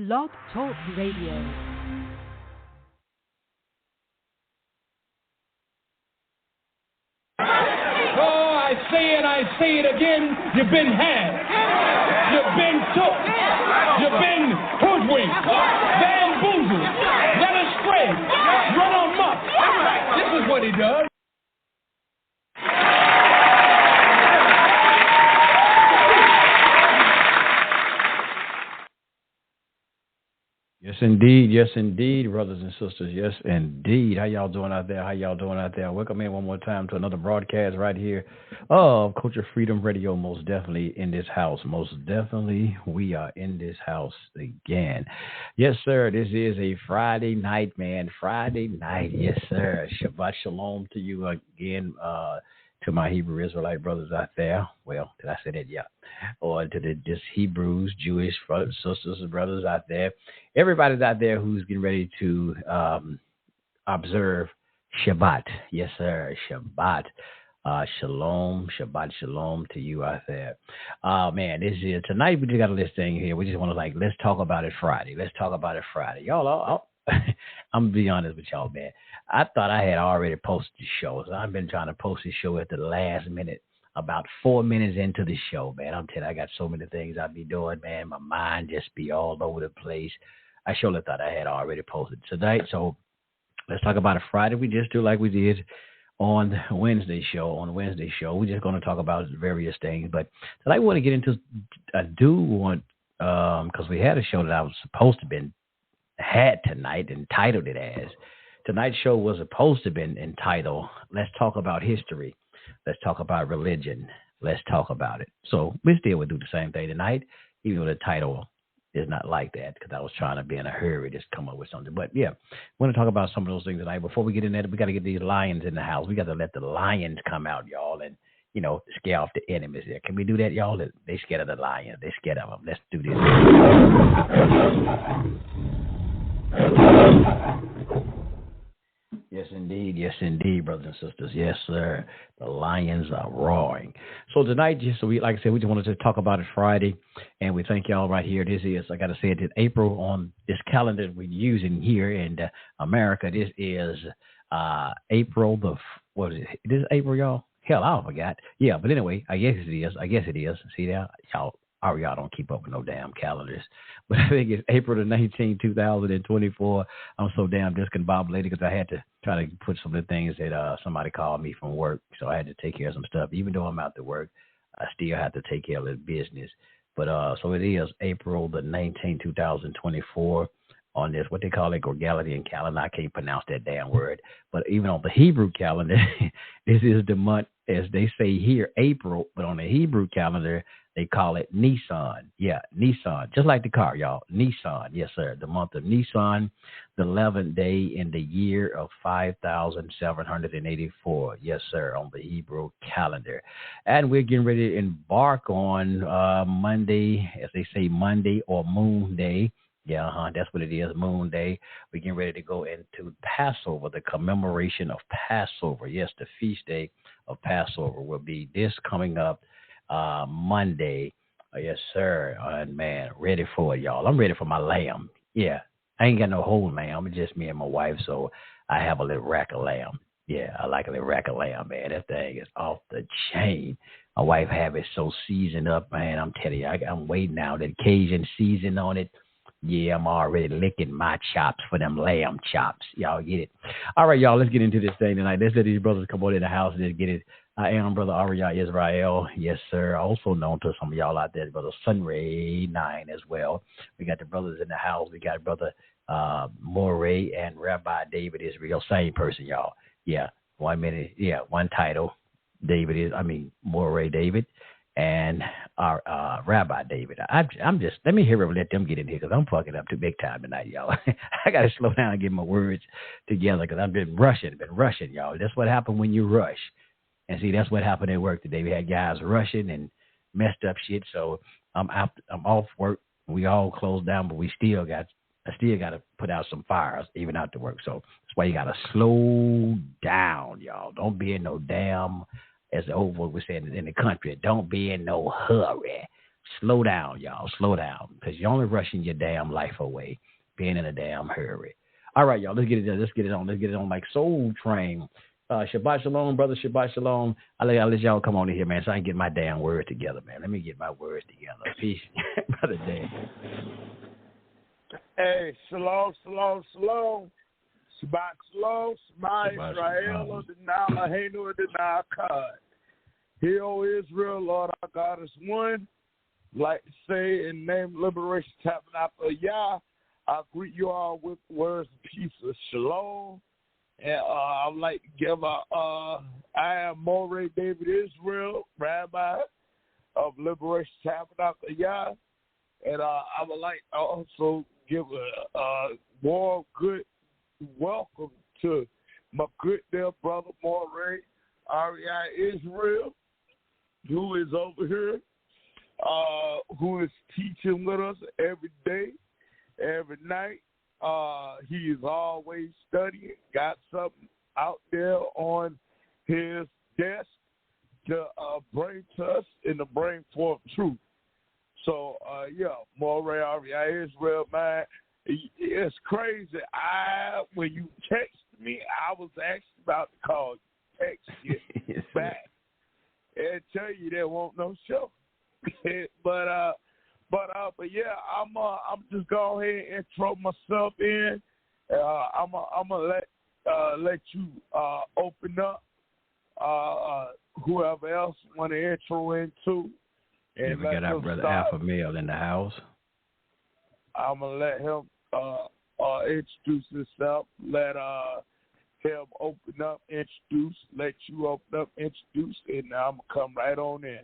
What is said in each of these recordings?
Blog Talk Radio. Oh, I say it again. You've been had. You've been took. You've been hoodwinked, bamboozled, led astray, run amok. This is what he does. Yes, indeed, brothers and sisters. Yes, indeed. How y'all doing out there? Welcome in one more time to another broadcast right here of Culture Freedom Radio. Most definitely in this house. Most definitely we are in this house again. Yes, sir. This is a Friday night, man. Friday night. Yes, sir. Shabbat shalom to you again. To my Hebrew Israelite brothers out there. Well, did I say that? Yeah. Or to the just Hebrews, Jewish sisters and brothers out there. Everybody's out there who's getting ready to observe Shabbat. Yes, sir. Shabbat. Shalom. Shabbat shalom to you out there. Man, this is tonight we just got a list thing here. We just want to let's talk about it Friday. Y'all, I'm gonna be honest with y'all, man. I thought I had already posted the show. So I've been trying to post the show at the last minute, about 4 minutes into the show, man. I'm telling you, I got so many things I be doing, man. My mind just be all over the place. I surely thought I had already posted tonight. So let's talk about it Friday. We just do like we did on the Wednesday show. We're just going to talk about various things. But tonight I want to get into, I do want, because we had a show that I was supposed to had tonight, entitled it as. Tonight's show was supposed to have been entitled, Let's Talk About History. Let's talk about religion. Let's talk about it. So we still would do the same thing tonight, even though the title is not like that, because I was trying to be in a hurry, just come up with something. But yeah, we're going to talk about some of those things tonight. Before we get in there, we got to get these lions in the house. We got to let the lions come out, y'all, and, scare off the enemies there. Can we do that, y'all? They scared of the lions. They scared of them. Let's do this. Yes, indeed, brothers and sisters. Yes, sir. The lions are roaring. So tonight, like I said, we just wanted to talk about it Friday, and we thank y'all right here. This is, I got to say it, April on this calendar we're using here in America. This is April what is it? This is April, y'all? Hell, I forgot. Yeah, but anyway, I guess it is. See that? Y'all don't keep up with no damn calendars. But I think it's April the 19th, 2024. I'm so damn discombobulated because I had to try to put some of the things that somebody called me from work. So I had to take care of some stuff. Even though I'm out to work, I still have to take care of the business. But so it is April the 19th, 2024 on this, what they call it, Gregorian calendar. I can't pronounce that damn word. But even on the Hebrew calendar, this is the month, as they say here, April. But on the Hebrew calendar, they call it Nisan. Yeah, Nisan. Just like the car, y'all. Nisan. Yes, sir. The month of Nisan, the 11th day in the year of 5,784. Yes, sir, on the Hebrew calendar. And we're getting ready to embark on Monday, as they say, Monday or Moon Day. Yeah, that's what it is, Moon Day. We're getting ready to go into Passover, the commemoration of Passover. Yes, the feast day of Passover will be this coming up Monday. Yes, sir. And man, ready for it, y'all. I'm ready for my lamb. Yeah, I ain't got no whole lamb. It's just me and my wife, so I have a little rack of lamb. Yeah, I like a little rack of lamb, man. That thing is off the chain. My wife have it so seasoned up, man. I'm telling you, I'm waiting now. That Cajun season on it. Yeah, I'm already licking my chops for them lamb chops. Y'all get it? All right, y'all, let's get into this thing tonight. Let's let these brothers come on in the house and just get it. I am Brother Ariyah Israel. Yes, sir. Also known to some of y'all out there, Brother Sunray 9 as well. We got the brothers in the house. We got Brother Moray and Rabbi David Israel. Same person, y'all. Yeah, 1 minute. Yeah, one title. Moray David. And our Rabbi David. I'm just, let me hear it, let them get in here because I'm fucking up too big time tonight, y'all. I got to slow down and get my words together because I've been rushing, y'all. That's what happened when you rush. And see, that's what happened at work today. We had guys rushing and messed up shit. So I'm off work. We all closed down, but I still got to put out some fires even after work. So that's why you got to slow down, y'all. Don't be in no damn, as the old folks were saying in the country, don't be in no hurry. Slow down, y'all. Slow down, because you're only rushing your damn life away, being in a damn hurry. All right, y'all. Let's get it done. Let's get it on. Let's get it on like Soul Train. Shabbat shalom, brother. Shabbat shalom. I'll let y'all come on in here, man, so I can get my damn word together, man. Let me get my words together. Peace, brother Dan. Hey, shalom, shalom, shalom. Shabbat shalom, Shema Israel, Denala, Hainu, Denal, Kad. Hear, O Israel, Lord our God is one. Like to say in the name of Liberation Tabernacle Yah, I greet you all with words of peace of shalom. And I'd like to give I am Moray David Israel, Rabbi of Liberation Tabernacle Yah. And I would like to also give a warm, good welcome to my good dear brother Moray R.E.I. Israel, who is over here, who is teaching with us every day, every night. He is always studying, got something out there on his desk to bring to us and to bring forth truth. So, Moray R.E.I. Israel, man, it's crazy. When you text me, I was actually about to call you, text you back and tell you there won't no show. but yeah, I'm just go ahead and intro myself in. I'm gonna let you open up. Whoever else want to intro into. And we got our brother Alpha Male in the house. I'm gonna let him introduce himself. Let him open up, introduce. Let you open up, introduce, and I'm gonna come right on in.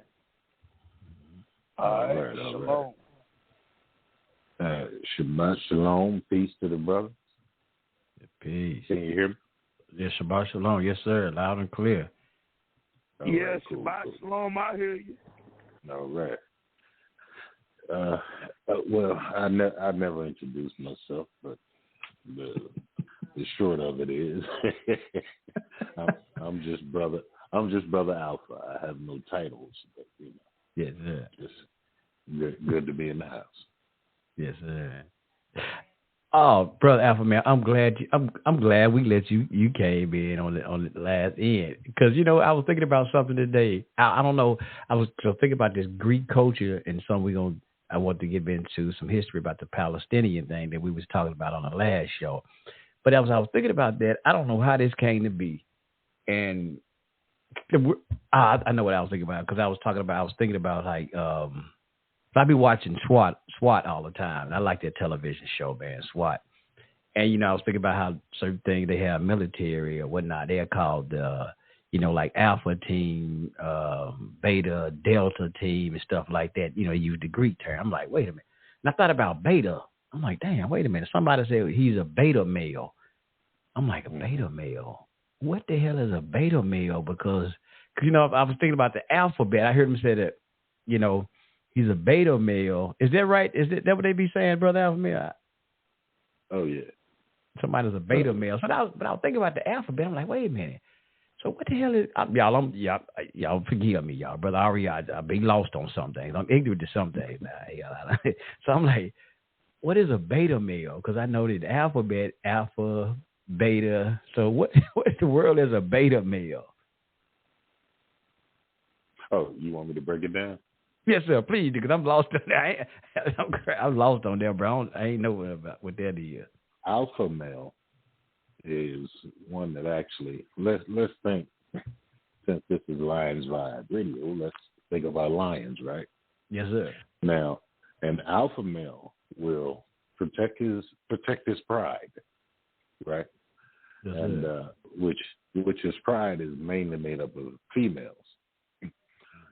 All right, shalom. Shabbat shalom. Peace to the brothers. Peace. Can you hear me? Yes, Shabbat shalom. Yes, sir. Loud and clear. All right, cool, Shabbat shalom. I hear you. All right. Well, I never introduced myself, but the short of it is, I'm just brother Alpha. I have no titles, but Yes, sir. Just good to be in the house. Yes, sir. Oh, brother Alpha Man, I'm glad we let you came in on the last end, because I was thinking about something today. I don't know. I was thinking about this Greek culture and I want to get into some history about the Palestinian thing that we was talking about on the last show. But I was thinking about that. I don't know how this came to be, and I know what I was thinking about, because I was thinking about like I be watching SWAT all the time, and I like that television show, man, SWAT. And I was thinking about how certain things they have military or whatnot, they're called like Alpha Team, Beta, Delta Team, and stuff like that. Use the Greek term. I'm like, wait a minute. And I thought about Beta. I'm like, damn, wait a minute. Somebody said he's a beta male. I'm like, a beta male? What the hell is a beta male? Because I was thinking about the alphabet. I heard him say that, he's a beta male. Is that right? Is that what they be saying, brother Alpha male? Oh yeah. Somebody's a beta male. But I was thinking about the alphabet. I'm like, wait a minute. So what the hell is y'all forgive me, y'all, brother Ari, I be lost on some things. I'm ignorant to some things now. So I'm like, what is a beta male? Because I know the alphabet, alpha, beta. So what in the world is a beta male? Oh, you want me to break it down? Yes, sir. Please, because I'm lost on that. I'm lost on there, bro. I ain't know about what that is. Alpha male is one that actually, let's think, since this is Lions Vibe Radio, let's think of our lions, right? Yes, sir. Now, an alpha male will protect his pride, right? Yes, and which his pride is mainly made up of females.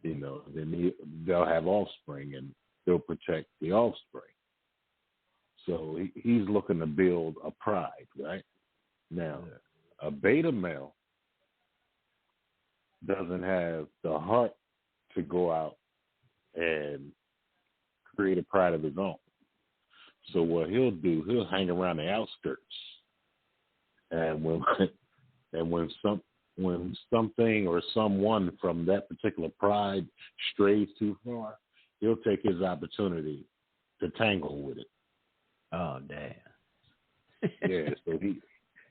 Then they'll have offspring, and they'll protect the offspring. So he's looking to build a pride, right? Now, a beta male doesn't have the heart to go out and create a pride of his own. So what he'll do, he'll hang around the outskirts. And when something or someone from that particular pride strays too far, he'll take his opportunity to tangle with it. Oh, damn. Yeah, so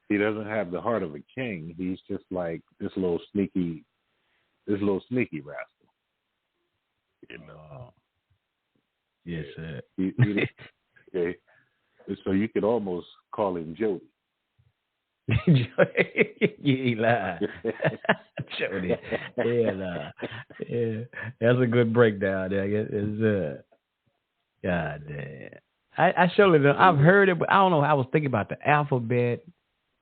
he doesn't have the heart of a king. He's just like this little sneaky rascal. You know. Yes, sir. Okay. So you could almost call him Jody. You lie. Jody. Yeah, yeah. That's a good breakdown there. It's, God damn. I surely don't. I've heard it, but I don't know. I was thinking about the alphabet,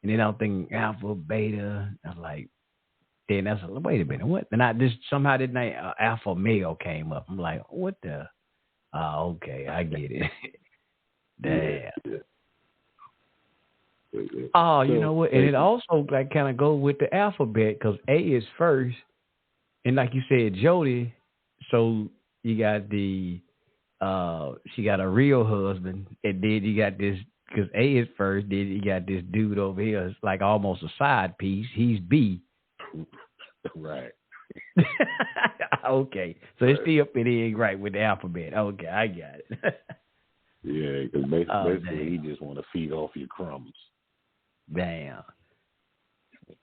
and then I'm thinking alpha, beta. I was like, then that's wait a minute, what? And I just somehow the name alpha male came up. I'm like, what the? Oh, okay, I get it. Damn. Yeah. Oh, you know what? And it also like kind of go with the alphabet because A is first, and like you said, Jody. So you got she got a real husband, and then you got this because A is first. Then you got this dude over here. It's like almost a side piece. He's B. Right. Okay, so it's still fitting right with the alphabet. Okay, I got it. Yeah, because basically he just want to feed off your crumbs. Damn.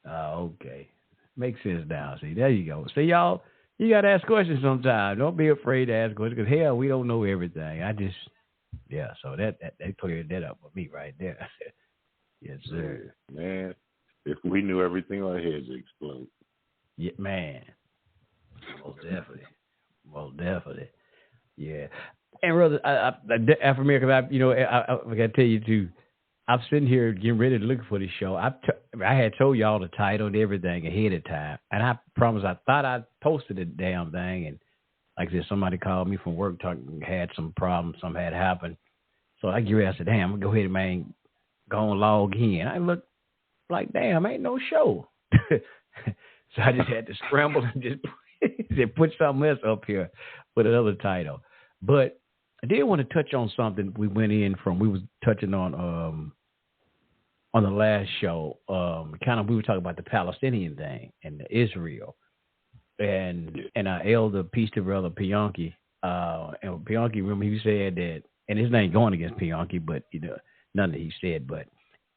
Okay. Makes sense now. See, there you go. See, y'all, you got to ask questions sometimes. Don't be afraid to ask questions because, hell, we don't know everything. So that cleared that up for me right there. Yes, sir. Man, if we knew everything, our heads would explode. Yeah, man. Most definitely. Yeah. And brother, Afro American, I got to tell you too. I'm sitting here getting ready to look for this show. I had told y'all the title and everything ahead of time, and I promise I thought I posted the damn thing. And like I said, somebody called me from work had some problems, something had happened. So I get ready. I said, "Damn, I'm gonna go ahead and man, go and log in." I looked like, "Damn, ain't no show." So I just had to scramble and just put something else up here with another title. But I did want to touch on something we was touching on the last show. We were talking about the Palestinian thing and the Israel. And our elder, peace to brother Pianki, and Pianki, remember he said that, and his name going against Pianki, but none that he said, but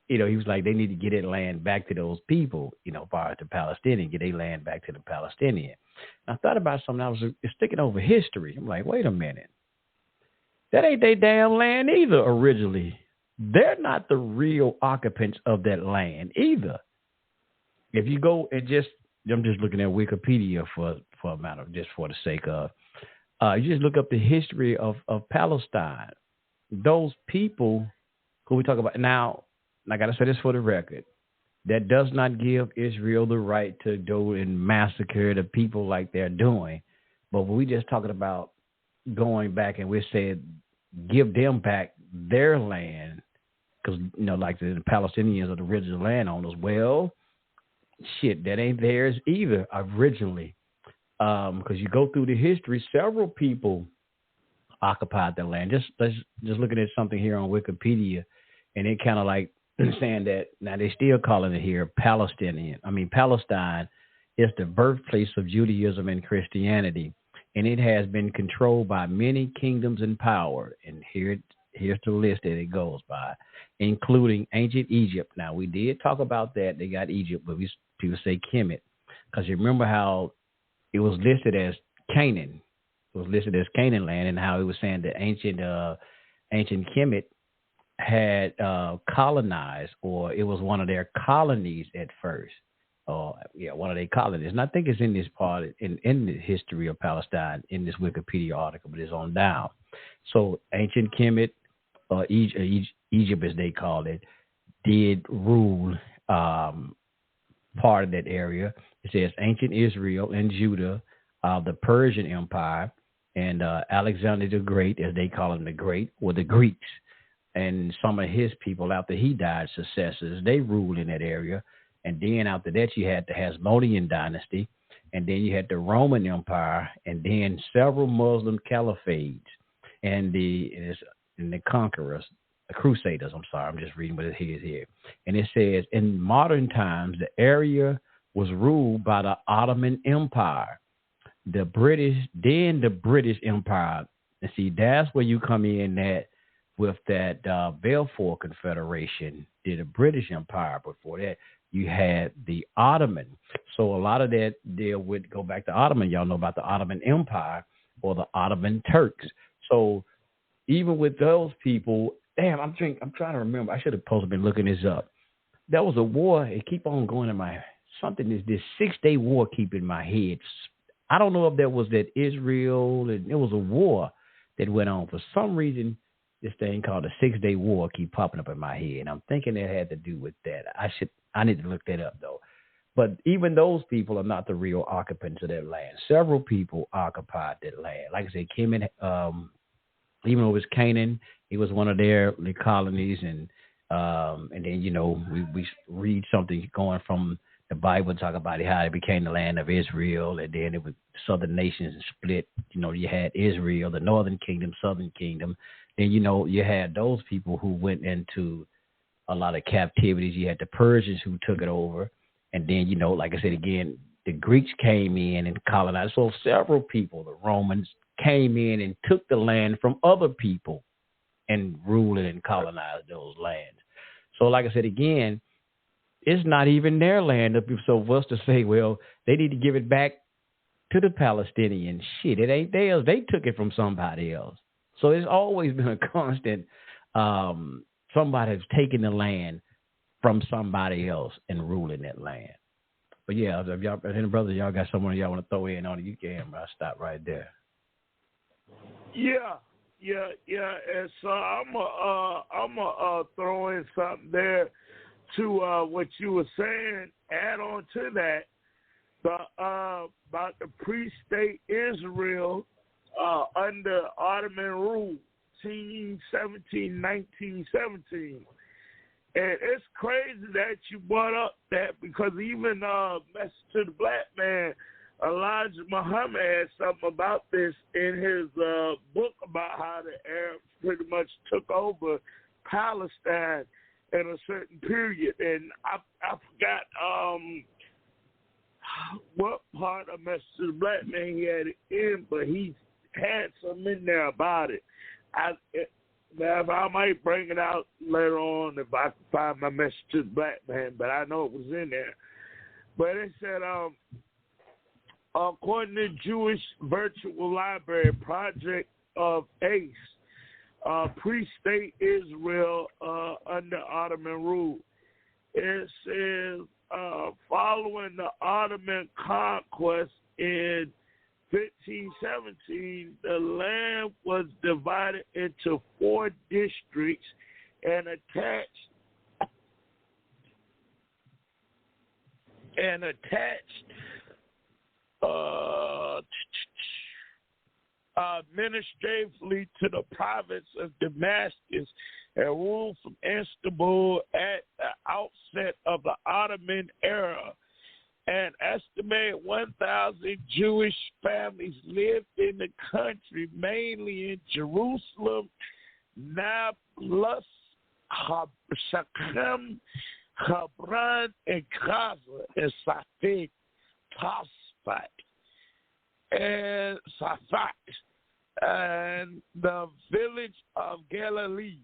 he was like they need to get that land back to those people, far as the Palestinian, get their land back to the Palestinian. And I thought about something. I was sticking over history. I'm like, wait a minute. That ain't their damn land either originally. They're not the real occupants of that land either. If you go and I'm just looking at Wikipedia for a matter, just for the sake of, you just look up the history of Palestine. Those people who we talk about now, I got to say this for the record, that does not give Israel the right to go and massacre the people like they're doing. But we just talking about going back and we said give them back their land because, like the Palestinians are the original landowners. Well, shit, that ain't theirs either originally because you go through the history, several people occupied the land. Just looking at something here on Wikipedia, and it kind of like saying that now they still calling it here Palestinian. I mean, Palestine is the birthplace of Judaism and Christianity, and it has been controlled by many kingdoms and power. And here's the list that it goes by, including ancient Egypt. Now, we did talk about that. They got Egypt, but people say Kemet, because you remember how it was listed as Canaan. It was listed as Canaan land, and how it was saying that ancient Kemet had colonized, or it was one of their colonies at first. One of their colonies. And I think it's in this part, in the history of Palestine, in this Wikipedia article, but it's on down. So ancient Kemet, Egypt as they call it, did rule part of that area. It says ancient Israel and Judah, the Persian Empire, and Alexander the Great, as they call him the Great, were the Greeks. And some of his people, after he died, successors, they ruled in that area. And then after that, you had the Hasmonean dynasty, and then you had the Roman Empire, and then several Muslim caliphates, and the conquerors, the Crusaders. I'm just reading what it is here. And it says, in modern times, the area was ruled by the Ottoman Empire. The British Empire And see, that's where you come in at with that Balfour Confederation, did the British Empire. Before that, you had the Ottoman. So a lot of that deal would go back to Ottoman. Y'all know about the Ottoman Empire or the Ottoman Turks. So even with those people, damn, I'm trying to remember. I should have supposed to been looking this up. That was a war. It keep on going in my something. Is this 6-day war keep in my head? I don't know if that was that Israel. And it was a war that went on for some reason. This thing called the 6-day war keep popping up in my head. I'm thinking it had to do with that. I need to look that up though. But even those people are not the real occupants of that land. Several people occupied that land. Like I said, came in, even though it was Canaan, it was one of their colonies, and then we read something going from the Bible, talk about how it became the land of Israel, and then it was southern nations split. You had Israel, the northern kingdom, southern kingdom. Then you had those people who went into a lot of captivities. You had the Persians who took it over, and then like I said again, the Greeks came in and colonized. So several people, the Romans, came in and took the land from other people and ruled and colonized those lands. So like I said again, it's not even their land. So for us to say, well, they need to give it back to the Palestinians, shit, it ain't theirs. They took it from somebody else. So it's always been a constant, somebody's taking the land from somebody else and ruling that land. But yeah, if y'all, brothers, y'all got someone y'all want to throw in on it, you can, but I'll stop right there. Yeah. And so I'm gonna throw in something there to what you were saying. Add on to that, about the pre-state Israel under Ottoman rule, 1917. And it's crazy that you brought up that, because even Message to the Black Man, Elijah Muhammad had something about this in his book about how the Arabs pretty much took over Palestine in a certain period. And I forgot what part of Message to the Black Man he had it in, but he had some in there about it. I might bring it out later on if I can find my Message to the Black Man, but I know it was in there. But it said, according to Jewish Virtual Library Project of ACE, pre-state Israel under Ottoman rule, it says following the Ottoman conquest in 1517, the land was divided into 4 districts and attached administratively to the province of Damascus and ruled from Istanbul at the outset of the Ottoman era. An estimated 1,000 Jewish families lived in the country, mainly in Jerusalem, Nablus, Shechem, Hebron, and Gaza, and Safed, Tosfat, and Safat, and the village of Galilee.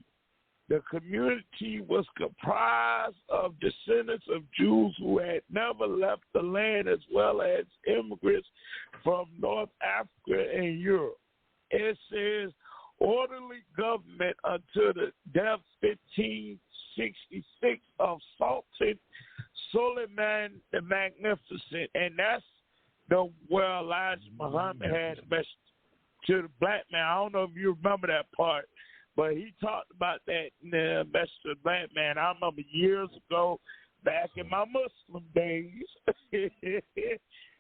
The community was comprised of descendants of Jews who had never left the land, as well as immigrants from North Africa and Europe. It says orderly government until the death 1566 of Sultan Suleiman the Magnificent, and that's where Elijah Muhammad had a message to the black man. I don't know if you remember that part, but he talked about that in the Message to the Black Man. I remember years ago, back in my Muslim days,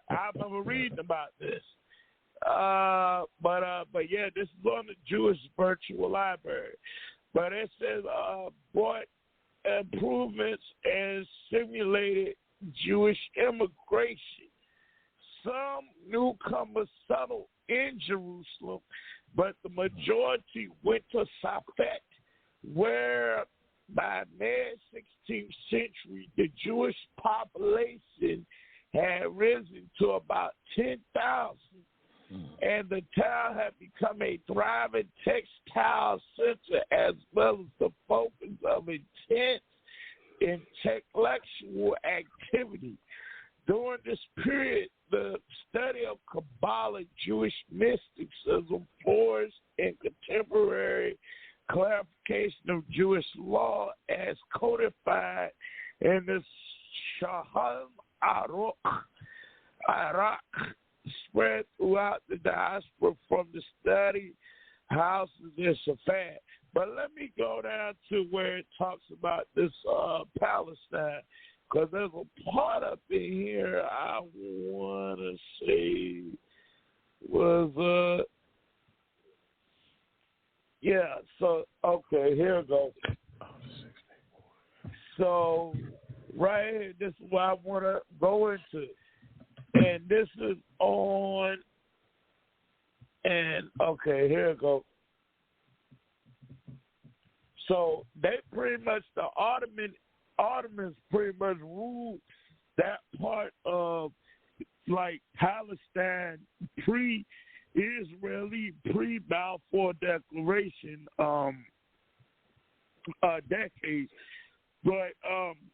I remember reading about this. But yeah, this is on the Jewish Virtual Library. But it says brought improvements and stimulated Jewish immigration. Some newcomers settled in Jerusalem, but the majority went to Safed, where by mid-16th century, the Jewish population had risen to about 10,000, and the town had become a thriving textile center as well as the focus of intense intellectual activity. During this period, the study of Kabbalah, Jewish mysticism flourished in contemporary clarification of Jewish law as codified in the Shulchan Aruch, spread throughout the diaspora from the study houses in Shafat. But let me go down to where it talks about this Palestine, because there's a part up in here I want to say was, so, okay, here we go. So, right here, this is what I want to go into. And this is on, and, okay, here we go. So, they pretty much, the Ottomans pretty much ruled that part of, like, Palestine pre-Israeli, pre-Balfour Declaration decades. But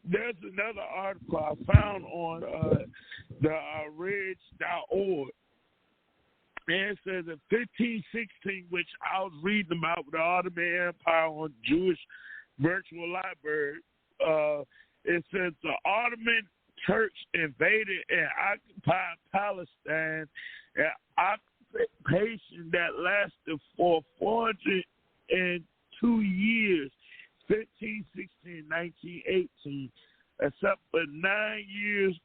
there's another article I found on the Reg.org. And it says in 1516, which I was reading about with the Ottoman Empire on Jewish Virtual Library, it says the Ottoman Turks invaded and occupied Palestine, an occupation that lasted for 402 years, 1516, 1918, except for 9 years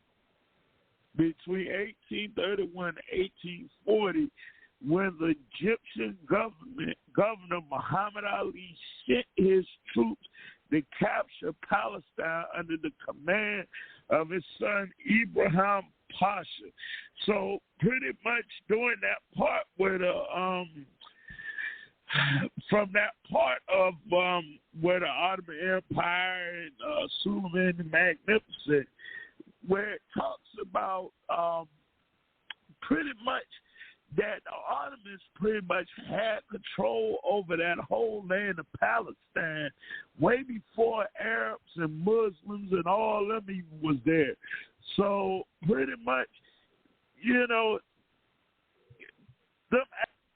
between 1831 and 1840, when the Egyptian governor Muhammad Ali sent his troops to capture Palestine under the command of his son Ibrahim Pasha. So pretty much during that part where the from that part of where the Ottoman Empire and Suleiman the Magnificent, where it talks about pretty much that the Ottomans pretty much had control over that whole land of Palestine way before Arabs and Muslims and all of them even was there. So pretty much, you know, them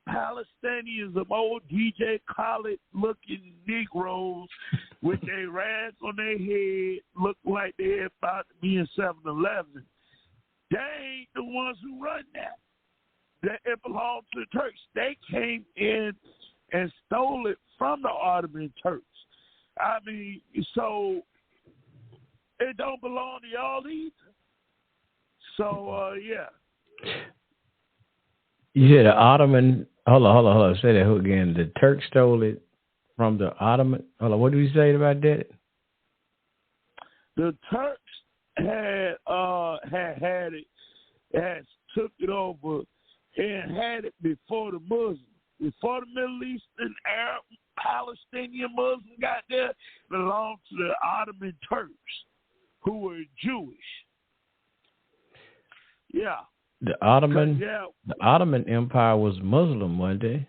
Palestinians, them old DJ Khaled-looking Negroes with their rags on their head, look like they're about to be in 7-Eleven. They ain't the ones who run that. It belonged to the Turks. They came in and stole it from the Ottoman Turks. I mean, so it don't belong to y'all either. So, yeah. You said the Ottoman, hold on. Say that again. The Turks stole it from the Ottoman. Hold on, what did you say about that? The Turks had it, had took it over and had it before the Muslims. Before the Middle Eastern, Arab, Palestinian Muslims got there, it belonged to the Ottoman Turks, who were Jewish. Yeah. The Ottoman Empire was Muslim one day.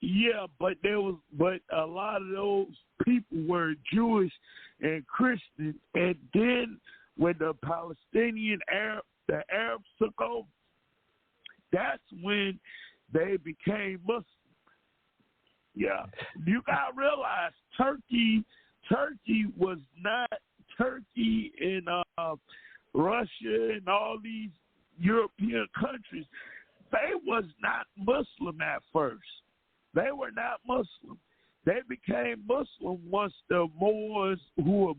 Yeah, but a lot of those people were Jewish and Christian, and then when the Palestinian the Arabs took over, that's when they became Muslim. Yeah, you gotta realize Turkey was not Turkey and Russia and all these European countries. They was not Muslim at first. They were not Muslim. They became Muslim once the Moors who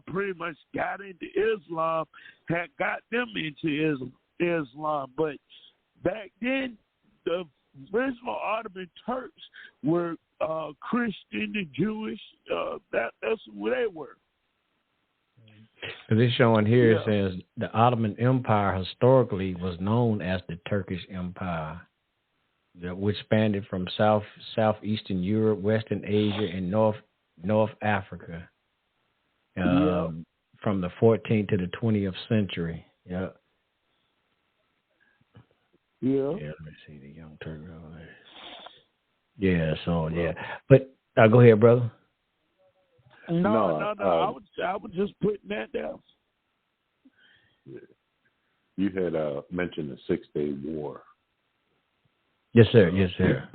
pretty much got into Islam had got them into Islam. But back then, the original Ottoman Turks were Christian and Jewish. That's who they were. This showing here, it says the Ottoman Empire historically was known as the Turkish Empire, which spanned from southeastern Europe, Western Asia, and North Africa, from the 14th to the 20th century. Yeah. Yeah. Let me see the Young Turks. Yeah. So yeah, but go ahead, brother. No. I was just putting that down. Yeah. You had mentioned the 6-Day War. Yes, sir. Yes, sir.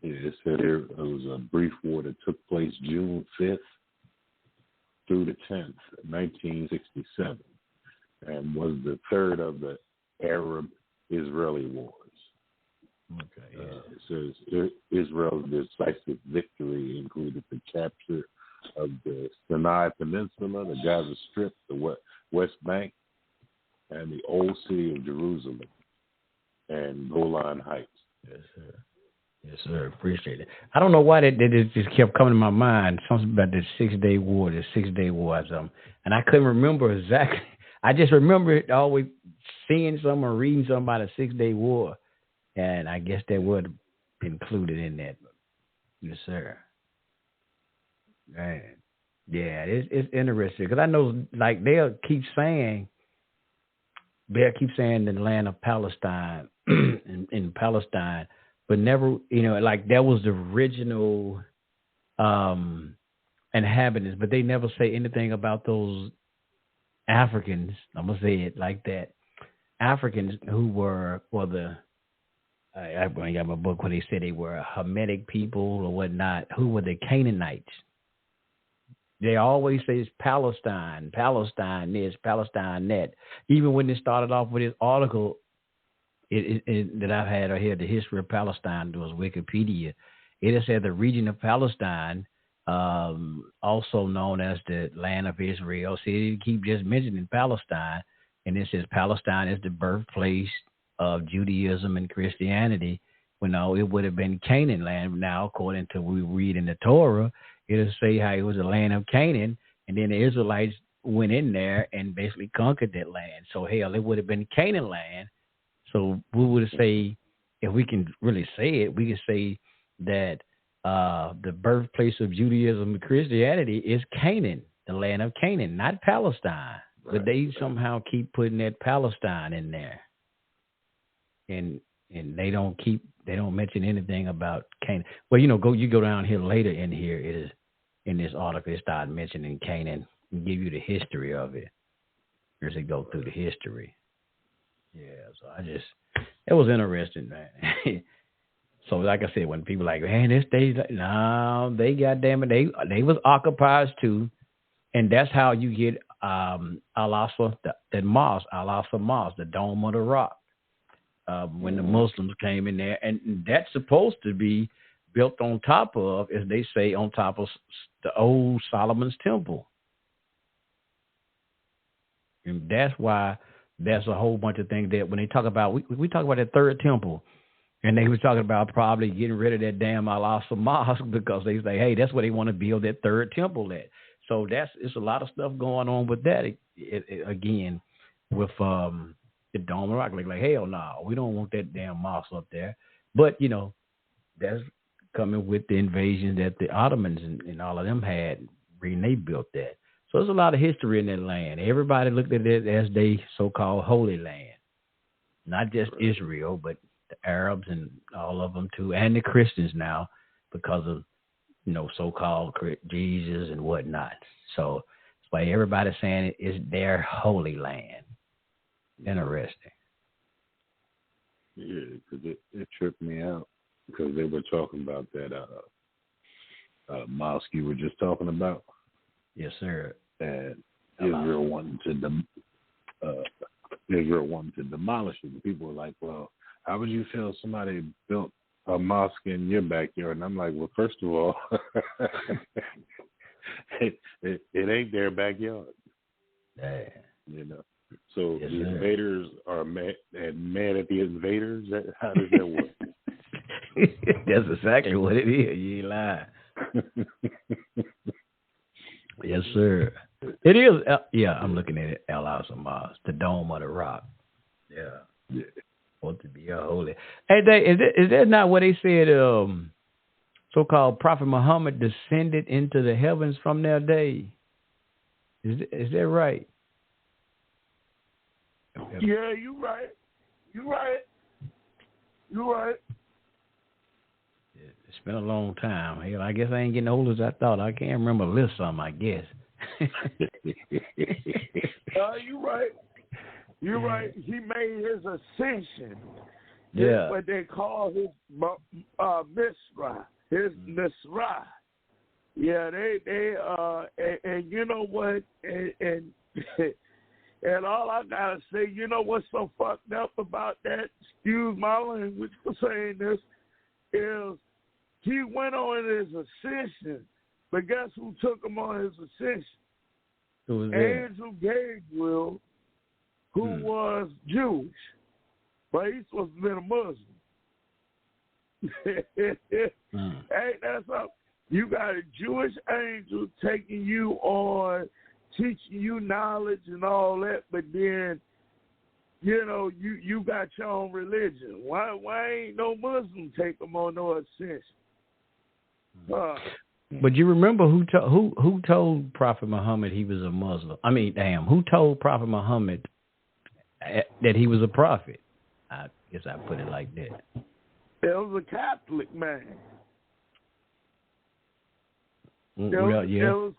It said it was a brief war that took place June 5th through the 10th, 1967, and was the third of the Arab-Israeli wars. Okay. Yeah. It says Israel's decisive victory included the capture of the Sinai Peninsula, the Gaza Strip, the West Bank, and the old city of Jerusalem and Golan Heights. Yes, sir. Yes, sir. Appreciate it. I don't know why that just kept coming to my mind. Something about the 6-Day War, or something. And I couldn't remember exactly. I just remember it always seeing something or reading something about a 6-Day War. And I guess that would be included in that. Yes, sir. Man. Yeah, it's interesting. Because I know, like, they'll keep saying the land of Palestine in Palestine, but never, like that was the original inhabitants, but they never say anything about those Africans. I'm gonna say it like that. Africans who were, I got my book where they said they were Hamitic people or whatnot. Who were the Canaanites? They always say it's Palestine this, Palestine that. Even when they started off with this article that I've had here, The History of Palestine, it was Wikipedia. It has said the region of Palestine, also known as the land of Israel. See, they keep just mentioning Palestine, and it says Palestine is the birthplace of Judaism and Christianity. Well, no, it would have been Canaan land. Now, according to what we read in the Torah, it'll say how it was the land of Canaan, and then the Israelites went in there and basically conquered that land. So, hell, it would have been Canaan land. So we would say, if we can really say it, we could say that the birthplace of Judaism and Christianity is Canaan, the land of Canaan, not Palestine. Right. But they somehow keep putting that Palestine in there. And they don't mention anything about Canaan. Well, you go down here later in here, it is in this article, it started mentioning Canaan and give you the history of it. As they go through the history. Yeah, so it was interesting, man. So like I said, when people like, man, no, they goddamn it, they was occupiers too. And that's how you get Al-Aqsa, the mosque, Al-Aqsa Mosque, the Dome of the Rock. When the Muslims came in there, and that's supposed to be built on top of, as they say, on top of the old Solomon's Temple. And that's why there's a whole bunch of things that when they talk about, we talk about that third temple, and they was talking about probably getting rid of that damn Al-Aqsa Mosque because they say, hey, that's where they want to build that third temple at. So it's a lot of stuff going on with that again, with the Dome of the Rock. Like hell no, we don't want that damn mosque up there. But that's coming with the invasion that the Ottomans and all of them had when they built that. So there's a lot of history in that land. Everybody looked at it as they so-called holy land, not just Israel, but the Arabs and all of them too, and the Christians now because of so-called Jesus and whatnot. So that's why everybody's saying it is their holy land. Interesting. Yeah, because it tripped me out because they were talking about that mosque you were just talking about. Yes, sir. And Israel wanted to demolish it. And people were like, "Well, how would you feel if somebody built a mosque in your backyard?" And I'm like, "Well, first of all, it ain't their backyard." Yeah. So yes, the sir. invaders are mad at the invaders. How does that work? That's exactly what it is. You ain't lying. Yes, sir. It is. Yeah, I'm looking at it. Al-Aqsa Mosque, the Dome of the Rock. Yeah. Want to be a holy. Hey, is that not what they said? So-called Prophet Muhammad descended into the heavens from their day. Is that right? Yeah, you're right. You're right. You're right. It's been a long time. Hell, I guess I ain't getting old as I thought. I can't remember a list of them, I guess. You're right. You're right. He made his ascension. Yeah. That's what they call his Misra. His Misra. Yeah, they and you know what? And and all I gotta say, you know what's so fucked up about that? Excuse my language for saying this, is he went on his ascension, but guess who took him on his ascension? Who was that? Angel Gabriel, who was Jewish, but he's supposed to be a Muslim. Hey, that's up. You got a Jewish angel taking you on, teaching you knowledge and all that, but then, you know, you got your own religion. Why ain't no Muslim take them on no ascension? But you remember who told Prophet Muhammad he was a Muslim? I mean, who told Prophet Muhammad that he was a prophet? I guess I put it like that. It was a Catholic man. It was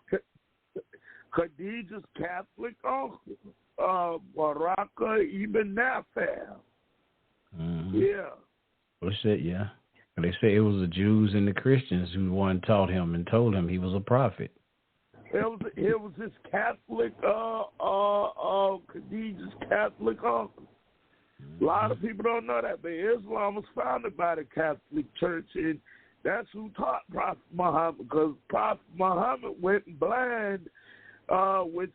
Khadija's Catholic uncle, Baraka Ibn Nafal. Yeah. Well, they said it was the Jews and the Christians who taught him and told him he was a prophet. It was his Catholic, Khadija's Catholic uncle. A lot of people don't know that, but Islam was founded by the Catholic Church, and that's who taught Prophet Muhammad, because Prophet Muhammad went blind, which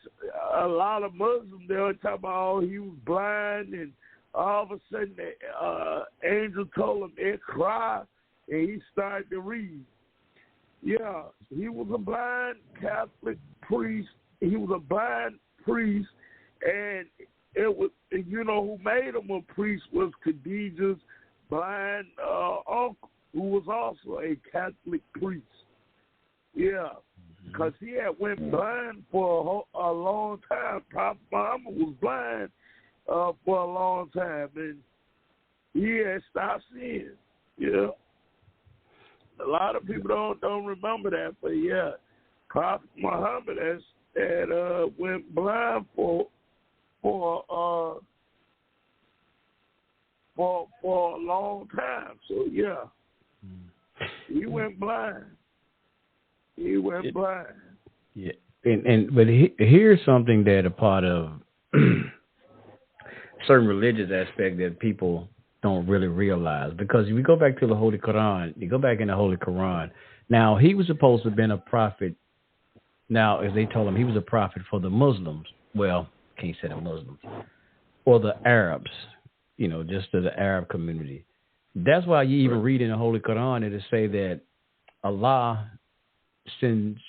a lot of Muslims, they were talking about, he was blind, and all of a sudden the angel told him, Iqra, and he started to read. Yeah, he was a blind Catholic priest. He was a blind priest, and it was, you know, who made him a priest was Khadija's blind uncle, who was also a Catholic priest. Yeah, because he had went blind for a long time. Prophet Muhammad was blind for a long time, and he had stopped seeing. Yeah. A lot of people don't remember that, but yeah, Prophet Muhammad had went blind for a long time. So yeah, he went blind. Yeah, but here's something that a part of certain religious aspect that people don't really realize, because if we go back to the Holy Quran, you go back in the Holy Quran. Now, he was supposed to have been a prophet. Now, as they told him, he was a prophet for the Muslims. Well, can't say the Muslims, or the Arabs, you know, just to the Arab community. That's why you even read in the Holy Quran it say that Allah send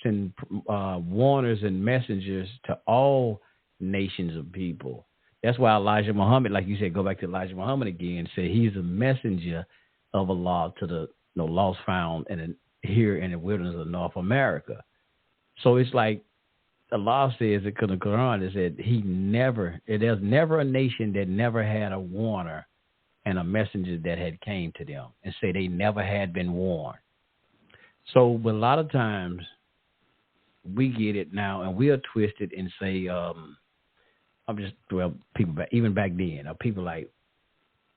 warners and messengers to all nations of people. That's why Elijah Muhammad, like you said, go back to Elijah Muhammad again, say he's a messenger of Allah to the lost found here in the wilderness of North America. So it's like Allah says in the Quran is that there's never a nation that never had a warner and a messenger that had came to them and say they never had been warned. So, but a lot of times we get it now and we are twisted and say, people back, even back then, people like,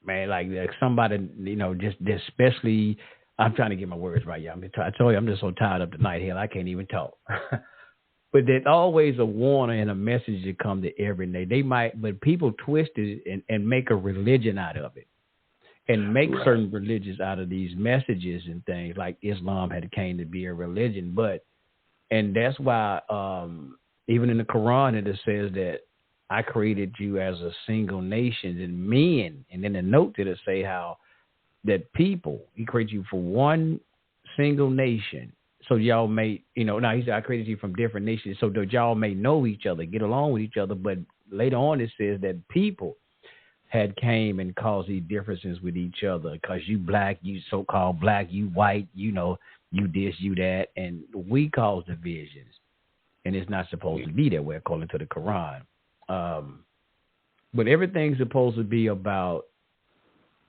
man, like somebody, you know, just especially, I'm trying to get my words right, y'all. I told you, I'm just so tired up tonight, hell, I can't even talk. But there's always a warning and a message that come to every day. But people twist it and make a religion out of it. And make certain religions out of these messages and things, like Islam had came to be a religion. And that's why even in the Quran it says that I created you as a single nation and men. And then the note did it say how that people, he created you for one single nation. So y'all may, you know, now he said I created you from different nations so that y'all may know each other, get along with each other. But later on it says that people had came and caused these differences with each other, because you black, you so-called black, you white, you know, you this, you that, and we cause divisions. And it's not supposed to be that way according to the Quran. But everything's supposed to be about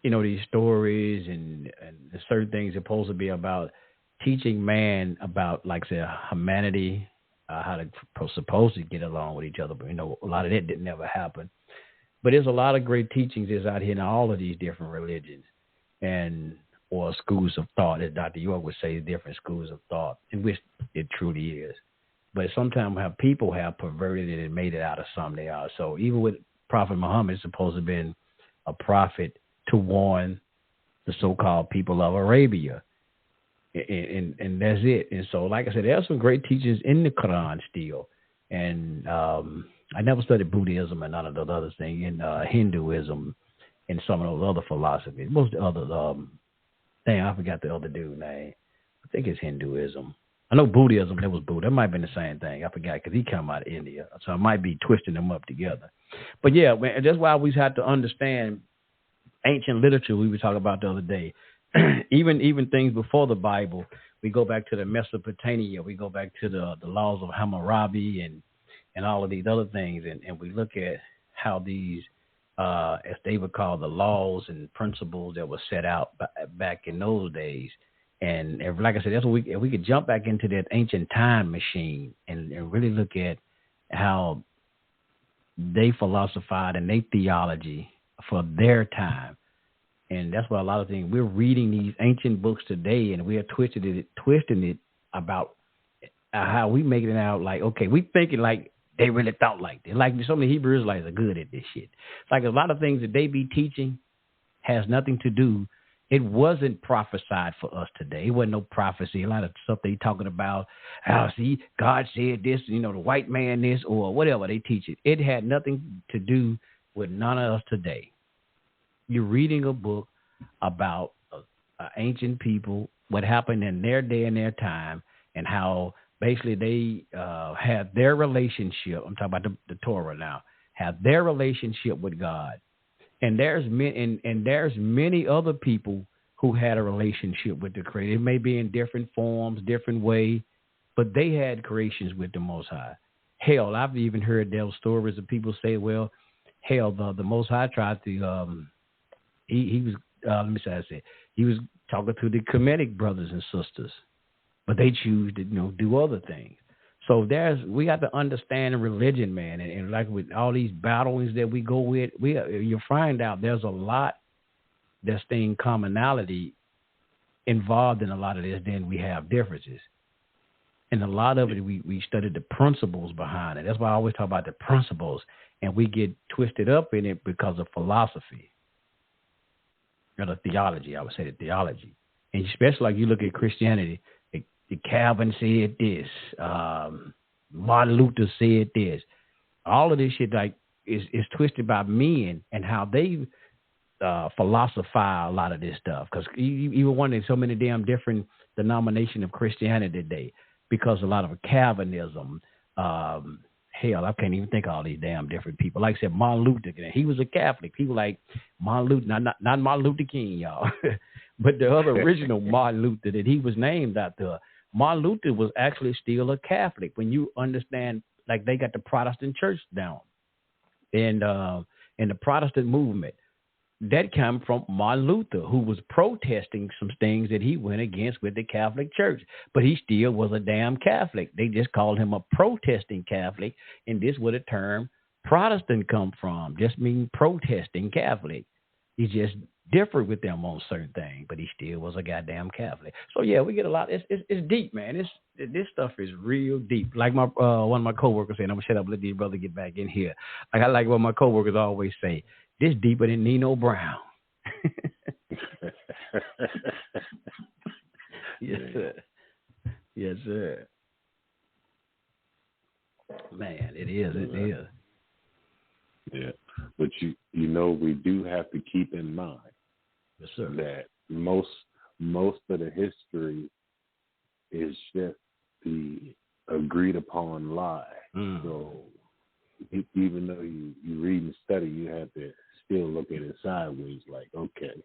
these stories and certain things are supposed to be about teaching man about, like I said, humanity, how to supposed to get along with each other. But, a lot of that didn't ever happen. But there's a lot of great teachings that's out here in all of these different religions or schools of thought, as Dr. York would say, different schools of thought, in which it truly is. But sometimes how people have perverted it and made it out of something they are. So even with Prophet Muhammad, it's supposed to have been a prophet to warn the so-called people of Arabia. And that's it. And so, like I said, there are some great teachings in the Quran still. And I never studied Buddhism and none of those other things, and Hinduism and some of those other philosophies. Most of the other, I forgot the other dude's name. I think it's Hinduism. I know Buddhism, that was Buddha. That might have been the same thing. I forgot because he came out of India. So I might be twisting them up together. But, yeah, man, that's why we have to understand ancient literature we were talking about the other day. even things before the Bible, we go back to the Mesopotamia. We go back to the laws of Hammurabi and all of these other things. And we look at how these, as they would call the laws and principles that were set out back in those days. And like I said, that's what we could jump back into that ancient time machine and really look at how they philosophized and their theology for their time. And that's why a lot of things, we're reading these ancient books today and we are twisting it about how we making it out like, okay, we thinking like they really thought like this. Like some of the Hebrew Israelites are good at this shit. It's like a lot of things that they be teaching has nothing to do. It wasn't prophesied for us today. It wasn't no prophecy. A lot of stuff they talking about, see, God said this, the white man this, or whatever they teach it. It had nothing to do with none of us today. You're reading a book about ancient people, what happened in their day and their time, and how basically they had their relationship. I'm talking about the Torah now. Have their relationship with God. And there's many other people who had a relationship with the Creator. It may be in different forms, different way, but they had creations with the Most High. Hell, I've even heard those stories of people say, well, hell, the Most High tried to, he was, let me say, he was talking to the Kemetic brothers and sisters, but they choose to, do other things. So we got to understand religion, man, and like with all these battlings that we go with, you'll find out there's a lot that's in commonality involved in a lot of this. Then we have differences, and a lot of it we study the principles behind it. That's why I always talk about the principles, and we get twisted up in it because of philosophy or the theology. I would say the theology, and especially like you look at Christianity. Calvin said this. Martin Luther said this. All of this shit is twisted by men and how they philosophize a lot of this stuff. Because even one, there's so many damn different denominations of Christianity today because a lot of Calvinism. Hell, I can't even think of all these damn different people. Like I said, Martin Luther, he was a Catholic. People like Martin Luther, not Martin Luther King, y'all, but the other original Martin Luther that he was named after. Martin Luther was actually still a Catholic. When you understand, like they got the Protestant church down, and the Protestant movement that came from Martin Luther, who was protesting some things that he went against with the Catholic Church, but he still was a damn Catholic. They just called him a protesting Catholic, and this is where the term Protestant come from, just mean protesting Catholic. He just differed with them on certain things, but he still was a goddamn Catholic. So yeah, we get a lot. It's deep, man. This stuff is real deep. Like my one of my coworkers said, I'm gonna shut up, let these brother get back in here. Like I like what my coworkers always say. This deeper than Nino Brown. Yes, sir. Yes, sir. Man, it is. It is. Yeah, but we do have to keep in mind, yes, sir, that most of the history is just the agreed upon lie. So even though you read and study, you have to still look at it sideways. Like, okay,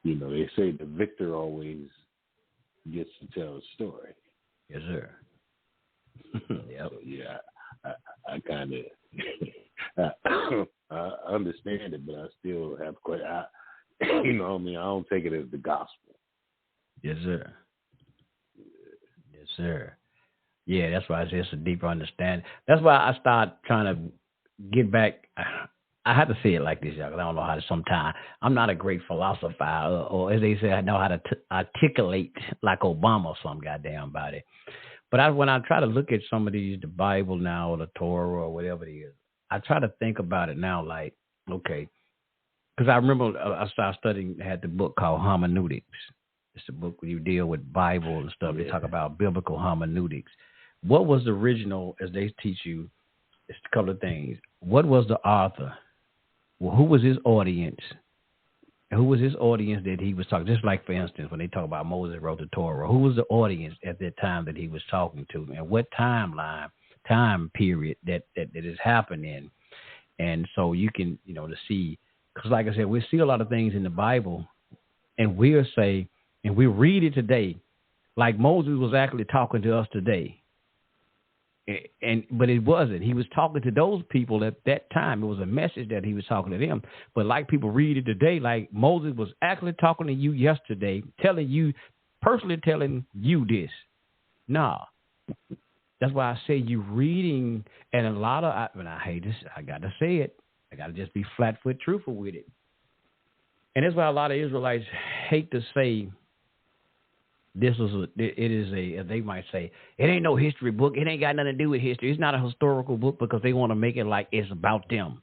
they say the victor always gets to tell the story. Yes, sir. Yep. So yeah, I kind of I understand it, but I still have quite. You know what I mean? I don't take it as the gospel. Yes, sir. Yes, sir. Yeah, that's why I say it's a deeper understanding. That's why I start trying to get back. I have to say it like this, y'all, because I don't know how to sometimes. I'm not a great philosopher, or as they say, I know how to articulate like Obama or some goddamn body. But when I try to look at some of these, the Bible now or the Torah or whatever it is, I try to think about it now like, okay, because I remember I started studying, had the book called Hermeneutics. It's a book where you deal with Bible and stuff. They talk about biblical hermeneutics. What was the original, as they teach you, it's a couple of things. What was the author? Well, who was his audience? Who was his audience that he was talking? Just like, for instance, when they talk about Moses wrote the Torah, who was the audience at that time that he was talking to? And what time period that is happening? And so you can, to see, because like I said, we see a lot of things in the Bible, and we'll say, and we read it today, like Moses was actually talking to us today. But it wasn't. He was talking to those people at that time. It was a message that he was talking to them. But like people read it today, like Moses was actually talking to you yesterday, personally telling you this. Nah. That's why I say you reading, and a lot of, I hate this, I got to say it. I got to just be flat-foot truthful with it. And that's why a lot of Israelites hate to say, they might say, it ain't no history book. It ain't got nothing to do with history. It's not a historical book because they want to make it like it's about them.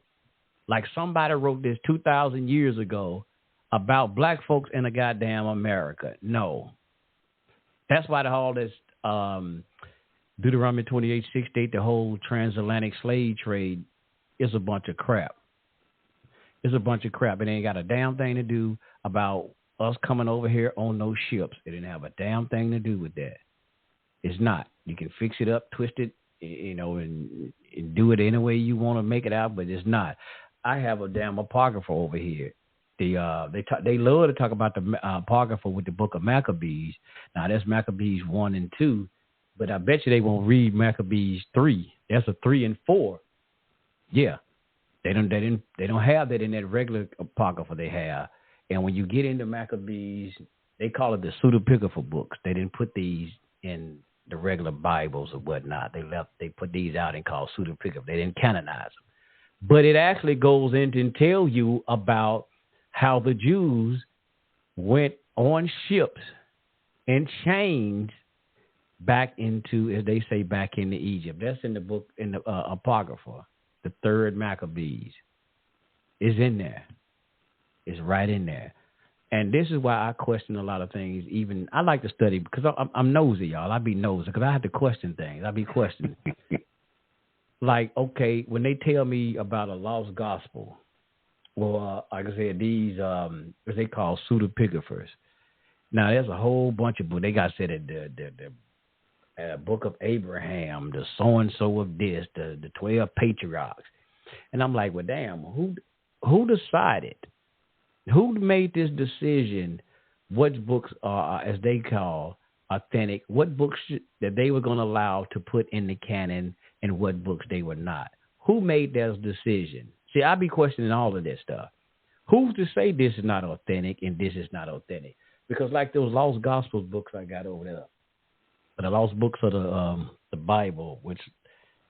Like somebody wrote this 2,000 years ago about black folks in a goddamn America. No. That's why all this Deuteronomy 28:6, the whole transatlantic slave trade is a bunch of crap. It's a bunch of crap. It ain't got a damn thing to do about us coming over here on those ships. It didn't have a damn thing to do with that. It's not. You can fix it up, twist it, and do it any way you want to make it out, but it's not. I have a damn apocrypha over here. They love to talk about the apocrypha with the book of Maccabees. Now that's Maccabees 1 and 2, but I bet you they won't read Maccabees 3. That's a 3 and 4. Yeah, they don't have that in that regular apocrypha they have. And when you get into Maccabees, they call it the pseudepigrapha books. They didn't put these in the regular Bibles or whatnot. They put these out and called pseudepigrapha. They didn't canonize them. But it actually goes into and tell you about how the Jews went on ships and changed back into, as they say, back into Egypt. That's in the book, in the Apocrypha, the third Maccabees. Is in there. It's right in there. And this is why I question a lot of things. Even I like to study because I'm nosy, y'all. I be nosy because I have to question things. I be questioning. Like, okay, when they tell me about a lost gospel, well, like I said, these what they call pseudepigraphers. Now, there's a whole bunch of books. They got said the book of Abraham, the so and so of this, the 12 patriarchs, and I'm like, well, damn, who decided? Who made this decision? What books are, as they call, authentic? What books that they were going to allow to put in the canon, and what books they were not? Who made that decision? See, I be questioning all of this stuff. Who's to say this is not authentic and this is not authentic? Because like those Lost Gospels books I got over there, the Lost Books of the Bible, which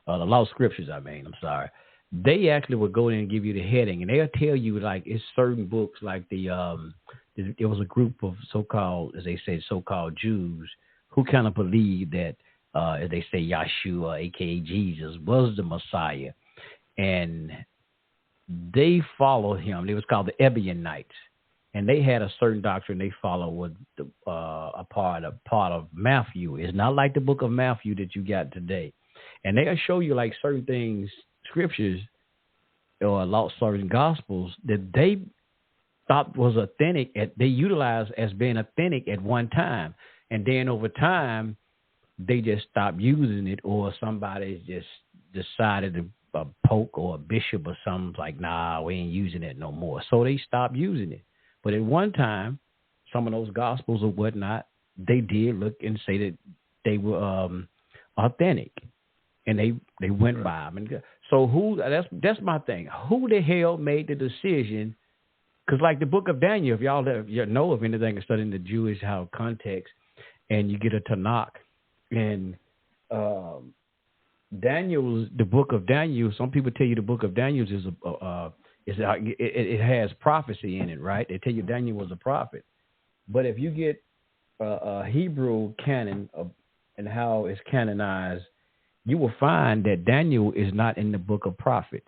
the Lost Scriptures, I'm sorry. They actually will go in and give you the heading, and they'll tell you like it's certain books like there was a group of so-called, as they say, so-called Jews who kind of believed that, as they say, Yahshua, a.k.a. Jesus, was the Messiah, and they followed him. They was called the Ebionites, and they had a certain doctrine they followed with a part of Matthew. It's not like the book of Matthew that you got today, and they'll show you like certain things. Scriptures or certain gospels that they thought was authentic, they utilized as being authentic at one time, and then over time they just stopped using it, or somebody just decided a pope or a bishop or something like, nah, we ain't using it no more, so they stopped using it. But at one time, some of those gospels or whatnot, they did look and say that they were authentic. And they went by them. And so that's my thing. Who the hell made the decision Because like the book of Daniel, if y'all know of anything and studying the Jewish context, and you get a Tanakh, and Daniel's, the book of Daniel, some people tell you the book of Daniel it has prophecy in it, right? They tell you Daniel was a prophet. But if you get a Hebrew canon and how it's canonized, you will find that Daniel is not in the book of prophets.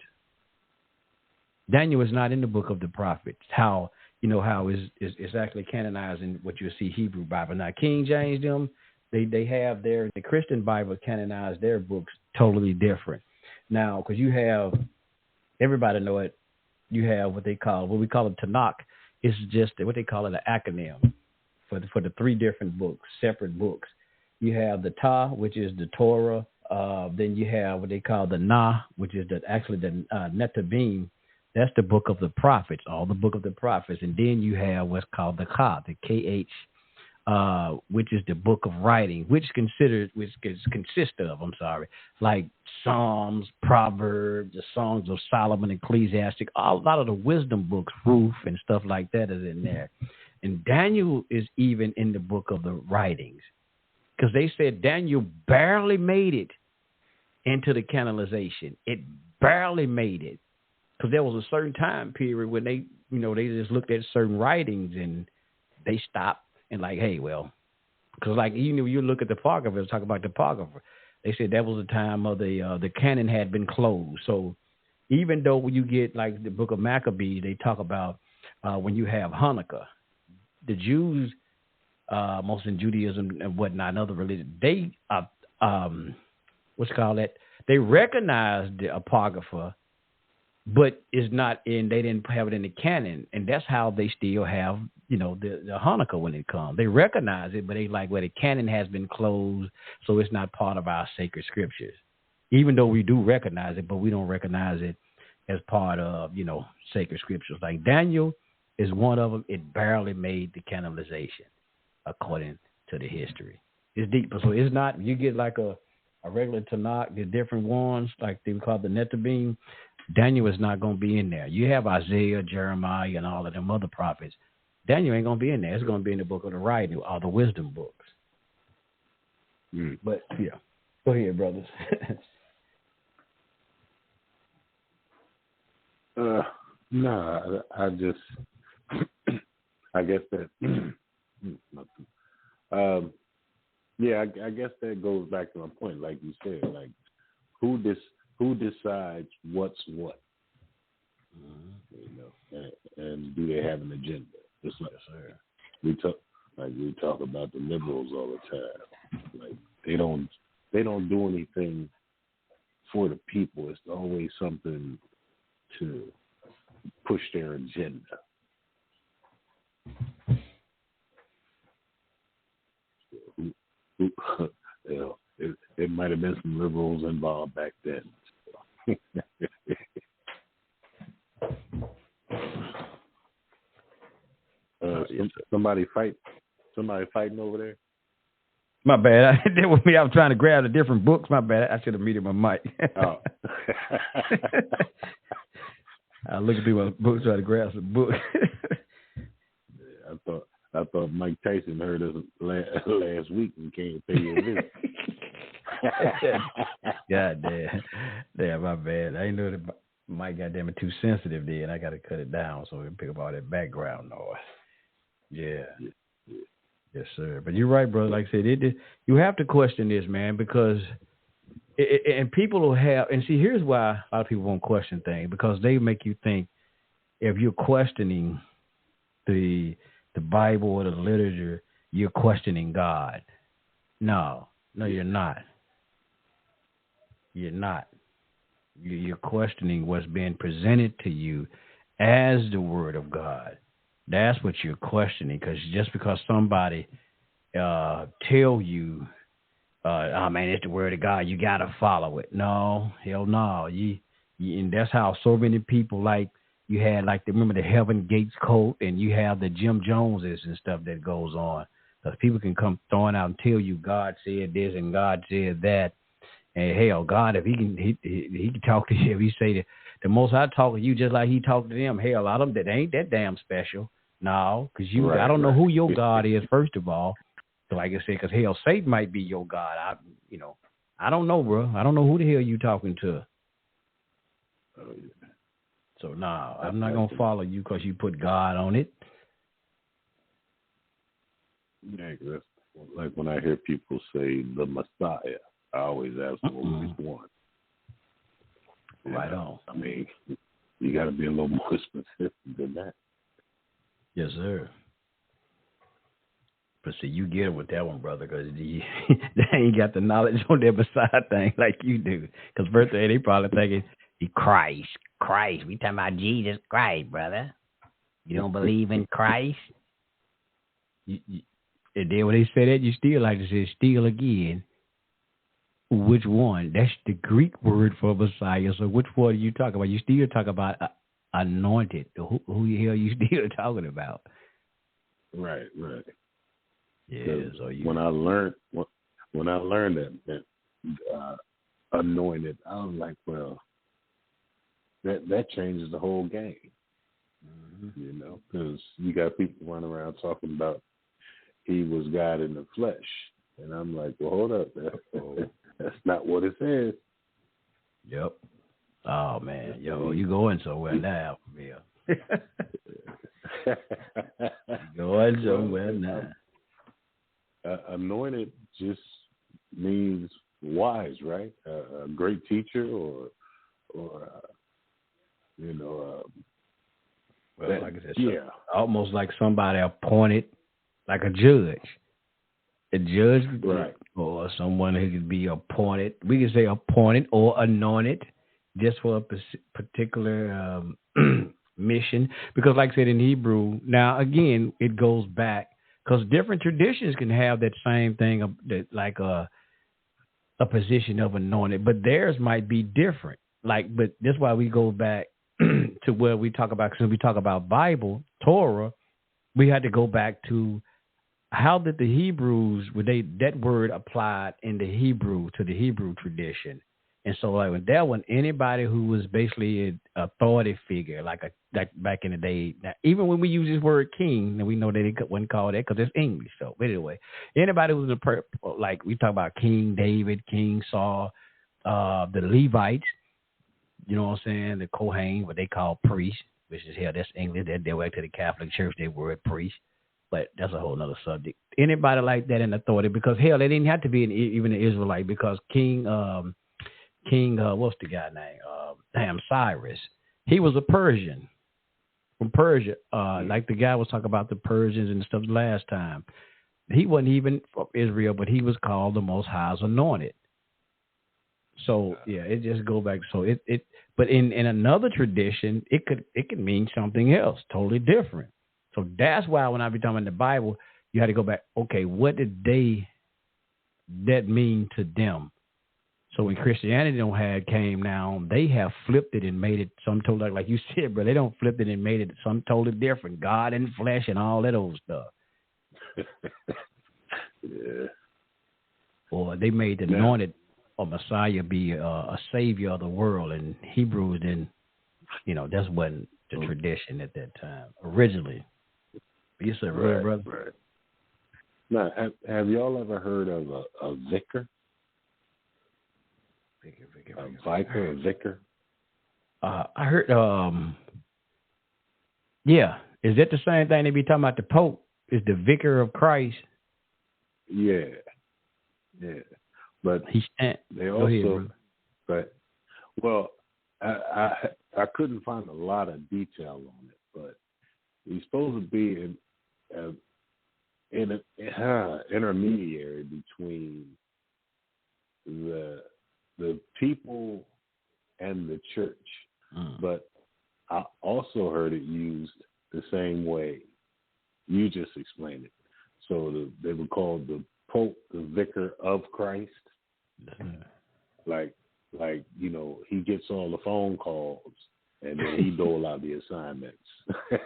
Daniel is not in the book of the prophets. How it's actually canonized in what you see Hebrew Bible. Now King James they have the Christian Bible canonized their books totally different. Now because you have, everybody know it, you have what we call it Tanakh. It's just what they call it an acronym for the three different books, separate books. You have the Ta, which is the Torah. Then you have what they call the Na, which is the Netavim. That's the book of the prophets, all the book of the prophets. And then you have what's called the Ka, the KH, which is the book of writing, which consists of, like Psalms, Proverbs, the Songs of Solomon, Ecclesiastic, a lot of the wisdom books, Ruth and stuff like that is in there. And Daniel is even in the book of the writings, because they said Daniel barely made it into the canonization. It barely made it, because there was a certain time period when they just looked at certain writings and they stopped and like, hey, well, because like you look at the Apocrypha, talk about the Apocrypha, they said that was the time of the canon had been closed. So even though when you get like the book of Maccabees, they talk about when you have Hanukkah, the Jews, most in Judaism and whatnot, and other religions, they they recognize the Apocrypha, but it's not in. They didn't have it in the canon, and that's how they still have the Hanukkah when it comes. They recognize it, but they like, well, the canon has been closed, so it's not part of our sacred scriptures. Even though we do recognize it, but we don't recognize it as part of sacred scriptures. Like Daniel is one of them. It barely made the canonization, according to the history. It's deep, so it's not. You get like a regular Tanakh, the different ones like they call the Netavim. Daniel is not going to be in there. You have Isaiah, Jeremiah, and all of them other prophets. Daniel ain't going to be in there. It's going to be in the book of the writing, all the wisdom books. But yeah, go ahead, brothers. No, I guess that. I guess that goes back to my point, like you said, like who decides what's what, and do they have an agenda? Just like we talk about the liberals all the time. Like they don't do anything for the people. It's always something to push their agenda. It might have been some liberals involved back then. Somebody fighting over there. My bad. That was me. I was trying to grab the different books. My bad. I should have muted my mic. Oh. I look through my books, trying to grab some books. I thought Mike Tyson heard us last week and came to pay you a visit. God damn, my bad. I didn't know that Mike goddamn it too sensitive there, and I got to cut it down so we can pick up all that background noise. Yeah. Yes, sir. But you're right, brother. Like I said, you have to question this, man, because and people will have, and see, here's why a lot of people won't question things, because they make you think if you're questioning the Bible or the literature, you're questioning God. No, you're not. You're not. You're questioning what's being presented to you as the Word of God. That's what you're questioning, because just because somebody tell you, oh man, it's the Word of God, you got to follow it. No, hell no. And that's how so many people, like, you had, like, remember the Heaven Gates cult, and you have the Jim Joneses and stuff that goes on. Because people can come throwing out and tell you God said this and God said that. And hell, God, if he can talk to you, if he say the Most High talk to you just like he talked to them. Hell, a lot of them that ain't that damn special. No, because I don't know who your God is, first of all. So like I said, because hell, Satan might be your God. I don't know, bro. I don't know who the hell you talking to. Oh, yeah. So I'm not gonna follow you because you put God on it. Yeah, that's like when I hear people say the Messiah, I always ask them, well, which one? Right on. I mean, you got to be a little more specific than that. Yes, sir. But see, you get it with that one, brother, because they ain't got the knowledge on their Messiah thing like you do. Because first they probably thinking, Christ. We talking about Jesus Christ, brother. You don't believe in Christ? And then when they say that, you still like to say, still again. Which one? That's the Greek word for Messiah. So which one are you talking about? You still talk about anointed. Who the hell are you still talking about? Right. Yeah. So when I learned that anointed, I was like, well, that changes the whole game. Mm-hmm. Because you got people running around talking about he was God in the flesh, and I'm like, well, hold up, that's not what it says. Yep. Oh man, you going somewhere now, Bill? Going somewhere now. Anointed just means wise, right? A great teacher, or like I said, almost like somebody appointed, like a judge. A judge, right, or someone who could be appointed. We could say appointed or anointed, just for a particular mission. Because, like I said in Hebrew, now again, it goes back because different traditions can have that same thing, like a position of anointed, but theirs might be different. But that's why we go back to where we talk about. Because when we talk about Bible, Torah, we had to go back to how did the Hebrews, that word applied in the Hebrew to the Hebrew tradition. And so like with that one, anybody who was basically an authority figure, like back in the day, now, even when we use this word king, and we know that it wasn't called that because it's English. So but anyway, anybody who was like we talk about King David, King Saul, the Levites, you know what I'm saying, the Kohen, what they call priest, which is that's English. They went to the Catholic Church, they word priest. But that's a whole nother subject. Anybody like that in authority, because hell, they didn't have to be even an Israelite, because King, what's the guy name? Cyrus. He was a Persian from Persia. Like the guy was talking about the Persians and stuff last time. He wasn't even from Israel, but he was called the Most High's anointed. So yeah, it just go back. So but in another tradition, it could mean something else, totally different. So that's why when I be talking about the Bible, you had to go back. Okay, what did that mean to them? So when Christianity came now, they have flipped it and made it some totally like you said, bro. They don't flip it and made it some totally different. God and flesh and all that old stuff. Yeah. Or they made the anointed or Messiah be a savior of the world, and Hebrews didn't. That's wasn't the tradition at that time originally. You said, right, brother? Right. Now, have y'all ever heard of a vicar? A vicar, a vicar? I heard, Is that the same thing they be talking about the Pope? Is the vicar of Christ? Yeah. But they also, I couldn't find a lot of detail on it, but he's supposed to be an intermediary between the people and the church. But I also heard it used the same way you just explained it. So they were called the Pope, the Vicar of Christ. Like he gets all the phone calls and then he dole out the assignments.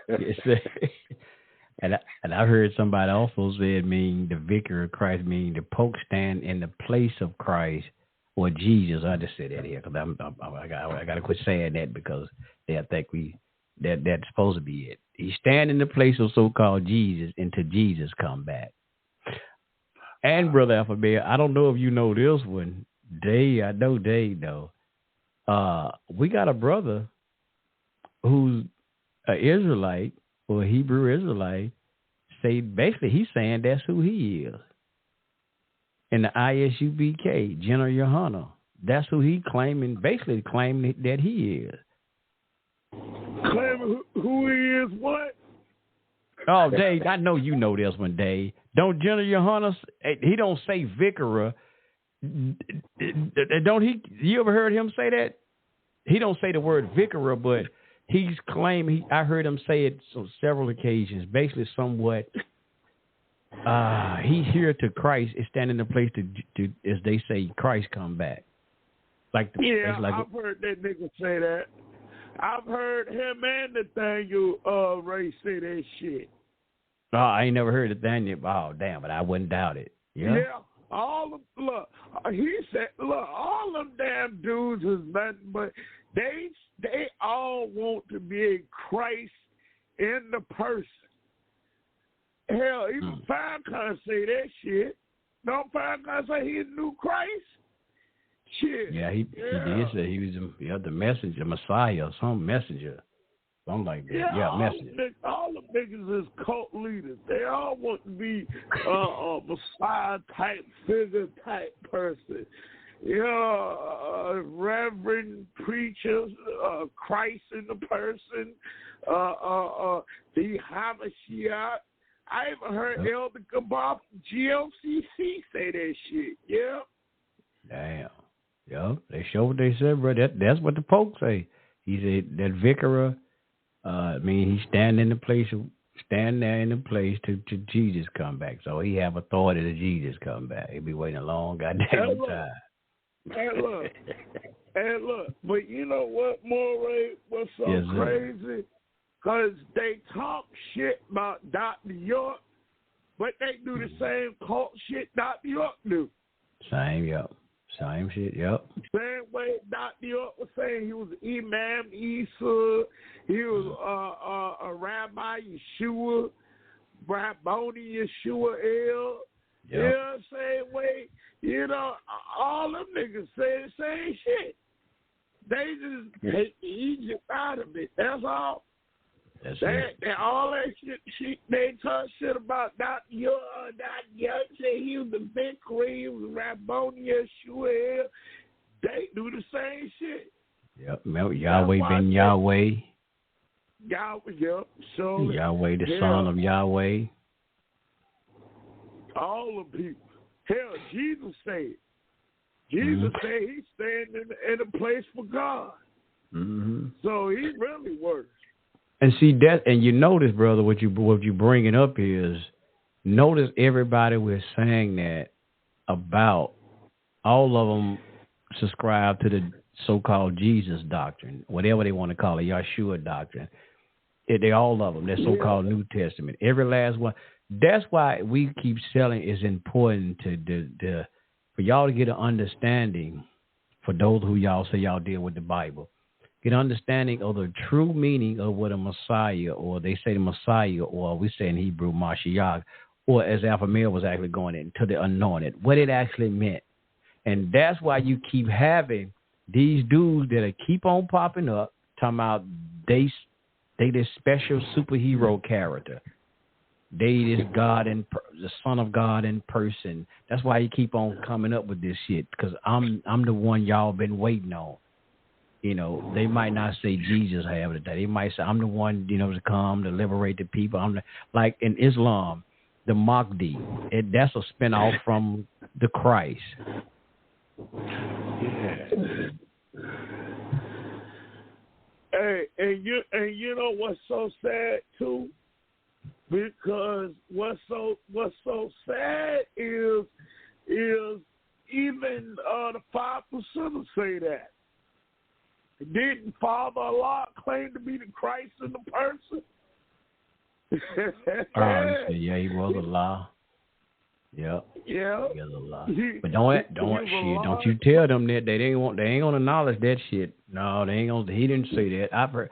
Yes, and I heard somebody also said, mean the Vicar of Christ, meaning the Pope stand in the place of Christ or Jesus. I just said that here because I got to quit saying that because they think that's supposed to be it. He's standing in the place of so-called Jesus until Jesus come back. And Brother Alphabet, I don't know if you know this one. Dave, I know Dave though. We got a brother who's an Israelite or a Hebrew Israelite. Basically he's saying that's who he is. In the ISUBK, General Yohana. That's who he claiming that he is. Claiming who he is what? Oh, Dave, I know you know this one, Dave. Don't General Yohana, he don't say Vicara. Don't he? You ever heard him say that? He don't say the word Vicara, but he's claiming, I heard him say it on several occasions, basically somewhat, he's here to Christ is standing in the place to, as they say, Christ come back. I've heard that nigga say that. I've heard him and Nathaniel Ray say that shit. Oh, I ain't never heard Nathaniel. Oh, damn, but I wouldn't doubt it. Yeah. He said, all them damn dudes is nothing but they all want to be a Christ in the person. Hell, even Farrakhan say that shit. Don't Farrakhan say he's a new Christ? Shit. Yeah, he did say he was the messenger, Messiah, some messenger. Something like that. Yeah, messenger. All the niggas is cult leaders. They all want to be a Messiah type figure type person. Reverend preachers, Christ in the person, the Hamashiach. I even heard Elder Gabar from GLCC say that shit. Yeah. Damn. Yeah, they showed what they said, bro. That's what the Pope say. He said that Vicara, he's standing there in the place to Jesus come back. So he have authority to Jesus come back. He'll be waiting a long goddamn time. Hey, look. But you know what, Moray? What's so crazy? Because they talk shit about Dr. York, but they do the same cult shit Dr. York do. Same shit, yep. Same way Dr. York was saying he was Imam Isa, he was a Rabbi Yeshua, Rabboni Yeshua El. Yep. Yeah, same way, all them niggas say the same shit. They just take Egypt out of it. That's all. All that shit, they talk shit about Dr. York. Dr. York said he was the Vicar, he was Rabboni Yeshua. They do the same shit. Yep, Yahweh ben Yahweh. Yahweh, yep. So Yahweh, the son of Yahweh. All the people. Hell, Jesus said it. Jesus said he's standing in a place for God. Mm-hmm. So he really works. And see that, and you notice, brother, what you bringing up is, notice everybody we're saying that about, all of them subscribe to the so-called Jesus doctrine, whatever they want to call it, Yeshua doctrine. They all of them, that so-called New Testament, every last one. That's why we keep selling. It's important for y'all to get an understanding. For those who y'all say y'all deal with the Bible. Get understanding of the true meaning of what a Messiah, or they say the Messiah, or we say in Hebrew Mashiach, or as Alpha Male was actually going into the anointed, what it actually meant. And that's why you keep having these dudes that keep on popping up, talking about they this special superhero character. They this God and the Son of God in person. That's why you keep on coming up with this shit, because I'm the one y'all been waiting on. They might not say Jesus have it. They might say, I'm the one, to come to liberate the people. Like in Islam, the Mahdi, that's a spinoff from the Christ. Yeah. Hey, and you know what's so sad too? Because what's so sad is even the 5% say that. Didn't Father Allah claim to be the Christ in the person? Yeah, he was Allah. Yep. Yeah. He is a lie. But don't you tell them that they ain't gonna acknowledge that shit. No, they ain't gonna. He didn't say that. I've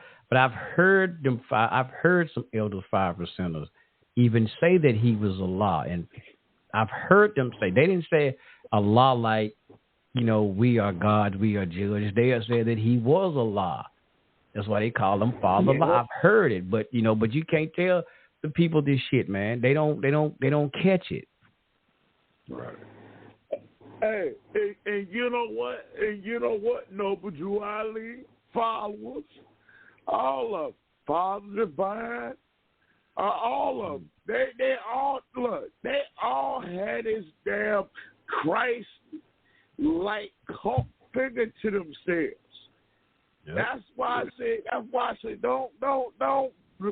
heard them. I've heard some elders 5%ers even say that he was Allah, and I've heard them say they didn't say Allah like, we are gods, we are judges. They have said that he was Allah. That's why they call him Father Allah. I've heard it, but you can't tell the people this shit, man. They don't catch it. Right. Hey, and you know what? Noble Drew Ali followers, all of them, Father Divine, all of them. They all had this damn Christ-like cult figure to themselves. Yep. That's why I say don't.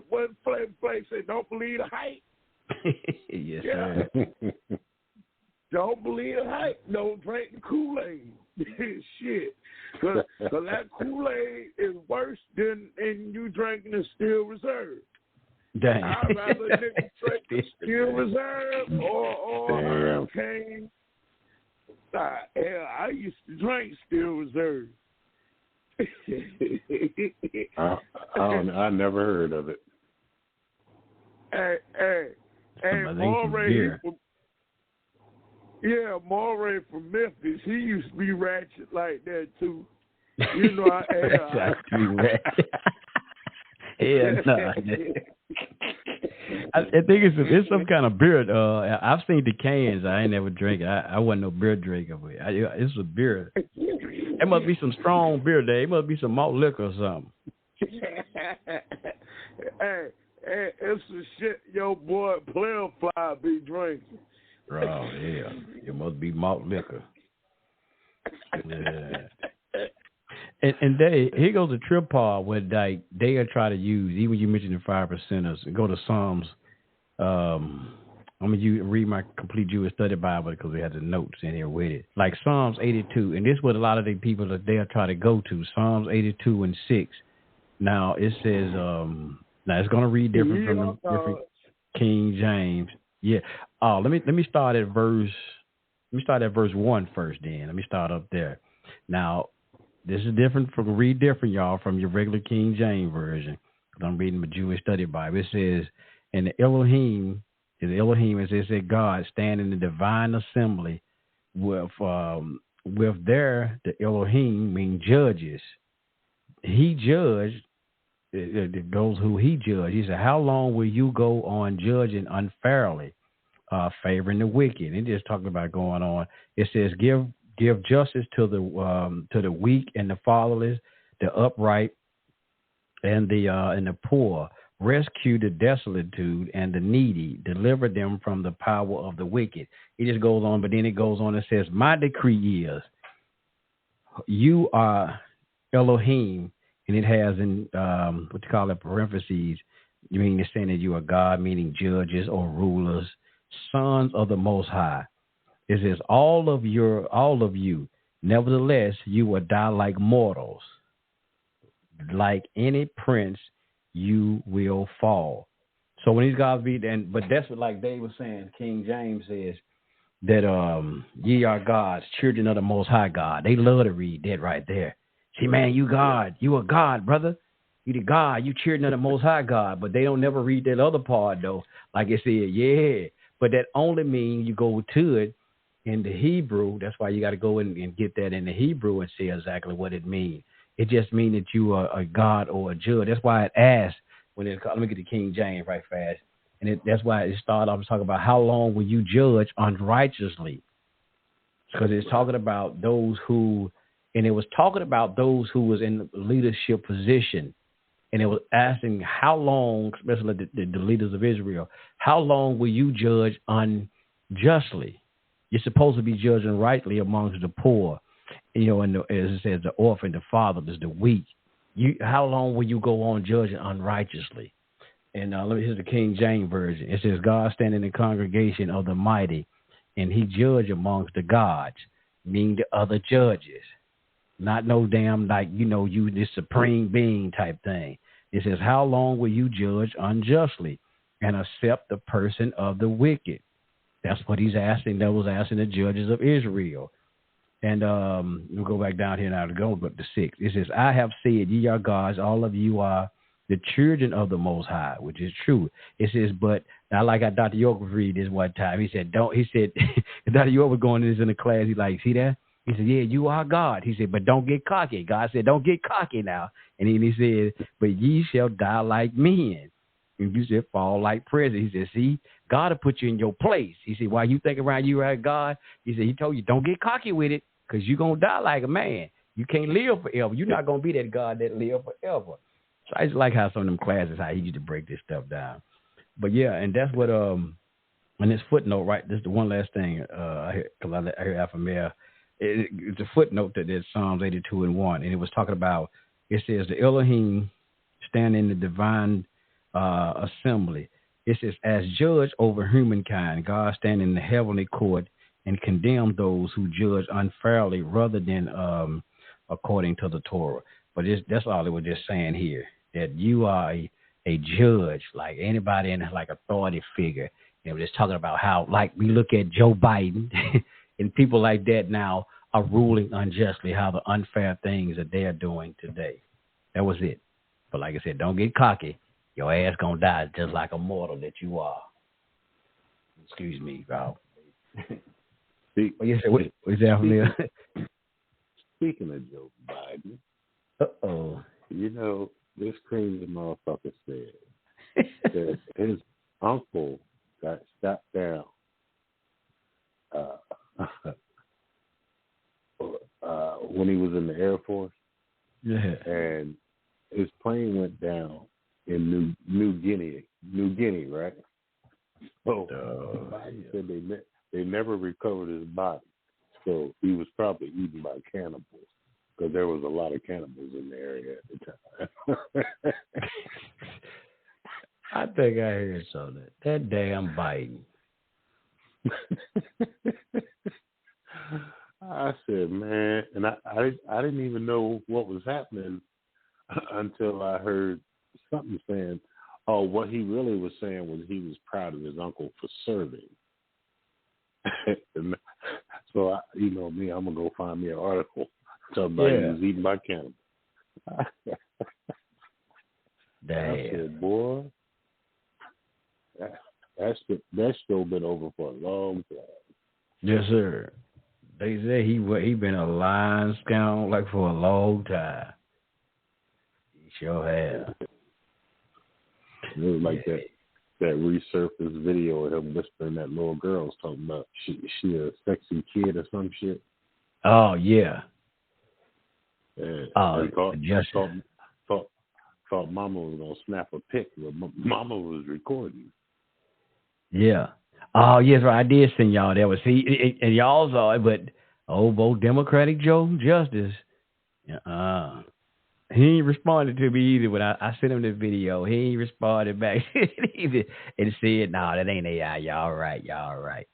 When Flavor say don't believe the hype. Yes, sir. Don't believe the hype. Don't drink the Kool-Aid. Shit. Because that Kool-Aid is worse than you drinking the Steel Reserve. Dang. I'd rather niggas drink the Steel Reserve or Hurricane. Hell, I used to drink Steel Reserve. I never heard of it. Hey, Moray from Memphis. He used to be ratchet like that too. I think it's some kind of beer. I've seen the cans. I ain't never drank it. I wasn't no beer drinker, but it's a beer. It must be some strong beer there. It must be some malt liquor or something. Hey, it's the shit your boy Player Fly be drinking. Oh, yeah. It must be malt liquor. Yeah. And here goes the trip part where they'll try to use, even you mentioned the 5%ers, go to Psalms. I'm going to read my complete Jewish study Bible because we had the notes in here with it. Like Psalms 82, and this is what a lot of the people that they'll try to go to, Psalms 82 and 6. Now, it says, now it's going to read different from the different King James. Yeah. Let me start at verse 1 first then. Let me start up there. Now, this is different read different, y'all, from your regular King James version. I'm reading my Jewish study Bible. It says, and the Elohim, as it said, God stand in the divine assembly with the Elohim mean judges. He judged those who he judged. He said, how long will you go on judging unfairly, favoring the wicked? And just talking about going on. It says, give justice to the weak and the fatherless, the upright and the poor. Rescue the desolitude and the needy. Deliver them from the power of the wicked. It just goes on, but then it goes on and says, my decree is, you are Elohim, and it has in what you call it parentheses. You mean it's saying that you are God, meaning judges or rulers, sons of the Most High. It says all of you, nevertheless, you will die like mortals. Like any prince, you will fall. So when these guys but that's what, like Dave was saying, King James says that ye are gods, children of the Most High God. They love to read that right there. See, man, you God, you a God, brother. You the God, you children of the Most High God. But they don't never read that other part though. Like it said, yeah. But that only means you go to it in the Hebrew. That's why you got to go in and get that in the Hebrew and see exactly what it means. It just means that you are a God or a judge. That's why it asks when it. Let me get the King James right fast. And that's why it started off talking about how long will you judge unrighteously? Because it's talking about those who, and it was talking about those who was in leadership position. And it was asking how long, especially the leaders of Israel, how long will you judge unjustly? You're supposed to be judging rightly amongst the poor, and as it says, the orphan, the fatherless, the weak. How long will you go on judging unrighteously? And here's the King James version. It says, God stand in the congregation of the mighty, and he judge amongst the gods, meaning the other judges. Not no damn, you this supreme being type thing. It says, how long will you judge unjustly and accept the person of the wicked? That's what he's asking. That was asking the judges of Israel. And we'll go back down here now to go, but the 6. It says, I have said, ye are gods, all of you are the children of the Most High, which is true. It says, but I like how Dr. York was reading this one time. He said, Dr. York was going in the class. He's like, see that? He said, yeah, you are God. He said, but don't get cocky. God said, don't get cocky now. And then he said, but ye shall die like men. And you said, fall like presidents. He said, see, God will put you in your place. He said, while you think around you are God, he said, he told you, don't get cocky with it, because you're going to die like a man. You can't live forever. You're not going to be that God that live forever. So I just like how some of them classes, how he used to break this stuff down. But yeah, and that's what, in this footnote, right, this is the one last thing, because I heard Alpha it's a footnote that there's Psalms 82:1, and it was talking about, it says, the Elohim stand in the divine assembly. It says, as judge over humankind, God stand in the heavenly court and condemn those who judge unfairly rather than according to the Torah. But that's all it was just saying here, that you are a judge, like anybody in like authority figure. And we're just talking about how, like, we look at Joe Biden and people like that now are ruling unjustly, how the unfair things that they are doing today. That was it. But like I said, don't get cocky. Your ass gonna die just like a mortal that you are. Excuse me, Val. Yes, sir. What is that from there? Speaking of Joe Biden, you know, this crazy motherfucker said that his uncle got shot down when he was in the Air Force. Yeah. And his plane went down in New Guinea, right? So Biden said they never recovered his body. So he was probably eaten by cannibals, because there was a lot of cannibals in the area at the time. I think I heard something. That damn Biden. I said, man, and I didn't even know what was happening until I heard something saying, oh, what he really was saying was he was proud of his uncle for serving. So, you know me, I'm going to go find me an article talking about he was eaten by cannibals. Damn. I said, boy, that show been over for a long time. Yes, sir. They say he been a lying scoundrel like for a long time. He sure have. It was like that resurfaced video of him whispering that little girl was talking about she a sexy kid or some shit. Oh yeah. And thought Mama was gonna snap a pic, but Mama was recording. Yeah. Oh yes, right. I did send y'all that. Was and y'all saw it, but both Democratic Joe Justice. He ain't responded to me either when I sent him the video. He ain't responded back either and said, "No, that ain't AI. Y'all right. Yeah,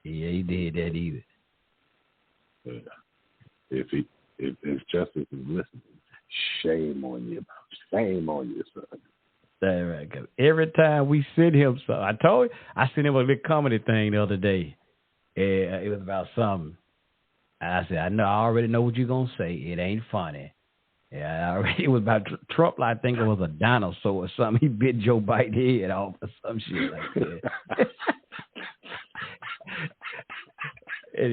he did that either." If Justice is listening, shame on you, son. That's right. Cause every time we send him something, I sent him a little comedy thing the other day. It was about something. I said, I already know what you're gonna say. It ain't funny. Yeah, it was about Trump. I think it was a dinosaur or something. He bit Joe Biden's head off or some shit like that. And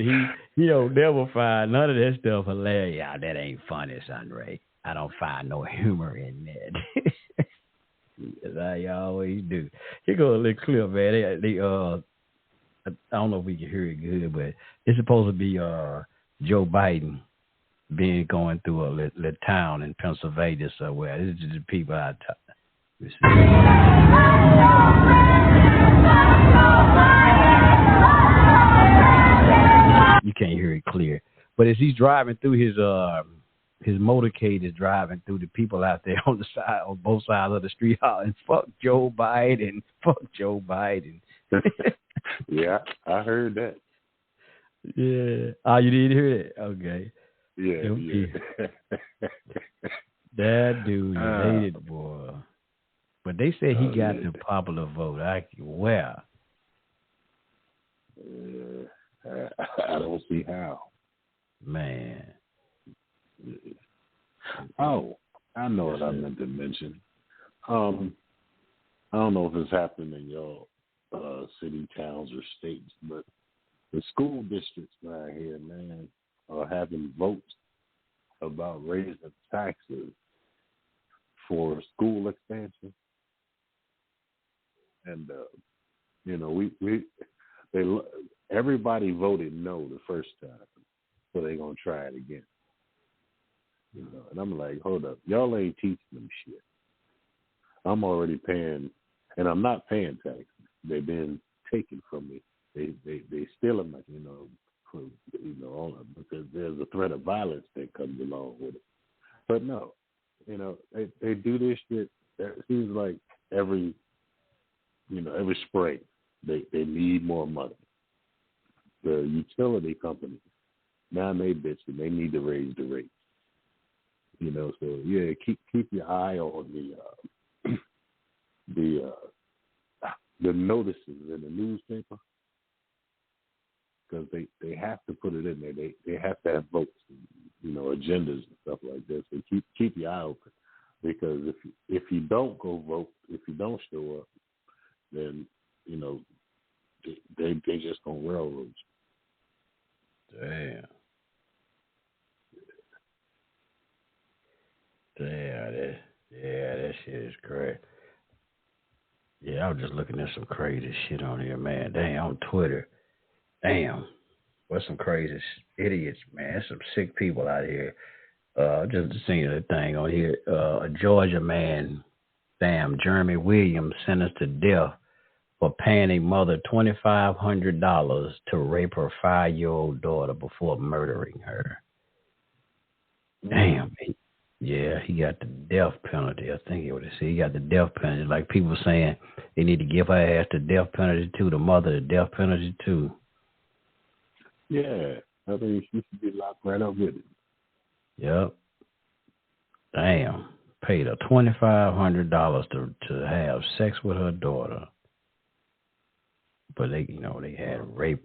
he don't never find none of that stuff hilarious. Yeah, that ain't funny, son Ray. I don't find no humor in that. As I always do. Here goes a little clip, man. I don't know if we can hear it good, but it's supposed to be Joe Biden going through a little town in Pennsylvania somewhere. This is the people I talk. You can't hear it clear, but as he's driving through his motorcade is driving through, the people out there on both sides of the street hollering, "Fuck Joe Biden, fuck Joe Biden." Yeah, I heard that. Yeah. Oh, you didn't hear it? Okay. Yeah. That dude hated, boy. But they said he got the popular vote. I don't see how. Man. Oh, I know what I meant to mention. I don't know if it's happening in your city, towns, or states, but the school districts around here, man, are having votes about raising taxes for school expansion. And, everybody voted no the first time, so they're going to try it again. And I'm like, hold up, y'all ain't teaching them shit. I'm already paying, and I'm not paying taxes. They've been taken from me. They steal them, because there's a threat of violence that comes along with it. But no, they do this shit. It seems like every spring they need more money. The utility companies now they bitching. They need to raise the rates. So yeah, keep your eye on the notices in the newspaper, because they have to put it in there. They have to have votes, agendas and stuff like this. So keep your eye open, because if you don't go vote, if you don't show up, then they just gonna railroad you. Damn. That shit is crazy. Yeah, I was just looking at some crazy shit on here, man. Damn, on Twitter. Damn. What's some crazy idiots, man. There's some sick people out here. Just seen a thing on here. A Georgia man, Jeremy Williams, sentenced to death for paying a mother $2,500 to rape her 5-year-old daughter before murdering her. Damn. He got the death penalty. I think he would have said he got the death penalty. Like people saying they need to give her ass the death penalty too, the mother the death penalty too. Yeah, I think she should be locked right up with it. Yep. Damn. Paid her $2,500 to have sex with her daughter. But they had rape.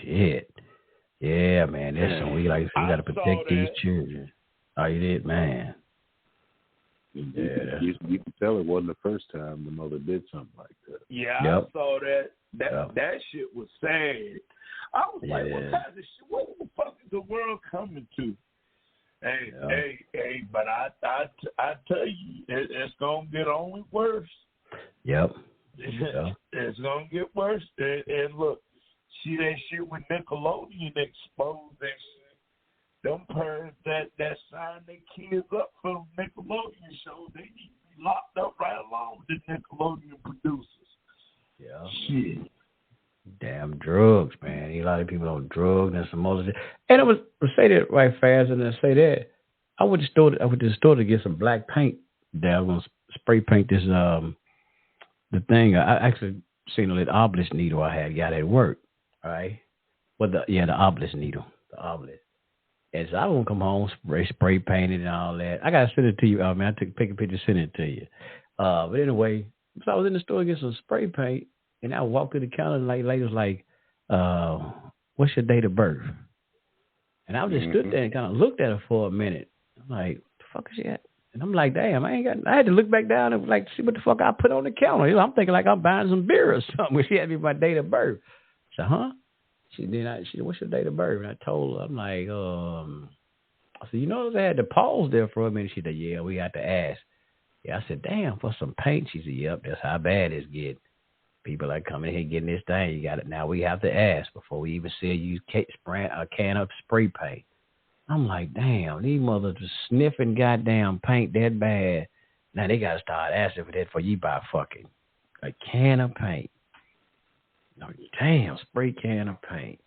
Shit. Yeah, man. That's something we got to protect these children. Oh, you did, man. You can tell it wasn't the first time the mother did something like that. Yeah, I saw that. That shit was sad. I was like, what kind of shit? What the fuck is the world coming to? Hey, but I tell you, it's gonna get only worse. Yep. It's gonna get worse. And look, see that shit with Nickelodeon exposed that shit. Them parents that sign their kids up for Nickelodeon shows, they need to be locked up right along with the Nickelodeon producers. Yeah. Shit. Damn drugs, man. A lot of people on drugs and some other shit. And I would say that right fast and then say that. I went to the store to get some black paint. There, I was gonna spray paint this the thing. I actually seen a little obelisk needle I had got at work. All right. The obelisk needle. The obelisk. And so I won't come home, spray painted and all that. I gotta send it to you, man. I take a picture, send it to you. But anyway, so I was in the store getting some spray paint, and I walked to the counter, and the lady was like, "What's your date of birth?" And I just stood there and kind of looked at her for a minute. I'm like, "What the fuck is she at?" And I'm like, "Damn, I had to look back down and see what the fuck I put on the counter." I'm thinking like I'm buying some beer or something. When she had me my date of birth. I said, "Huh?" She said, "What's your date of birth?" And I told her, I'm like, I said, I had to pause there for a minute. She said, "Yeah, we got to ask." Yeah, I said, "Damn, for some paint." She said, "Yep, that's how bad it's getting. People are coming here getting this thing. You got it now. We have to ask before we even see you a can of spray paint." I'm like, damn, these mothers are sniffing goddamn paint that bad. Now they got to start asking for that before you buy fucking a can of paint. No, damn, spray can of paint.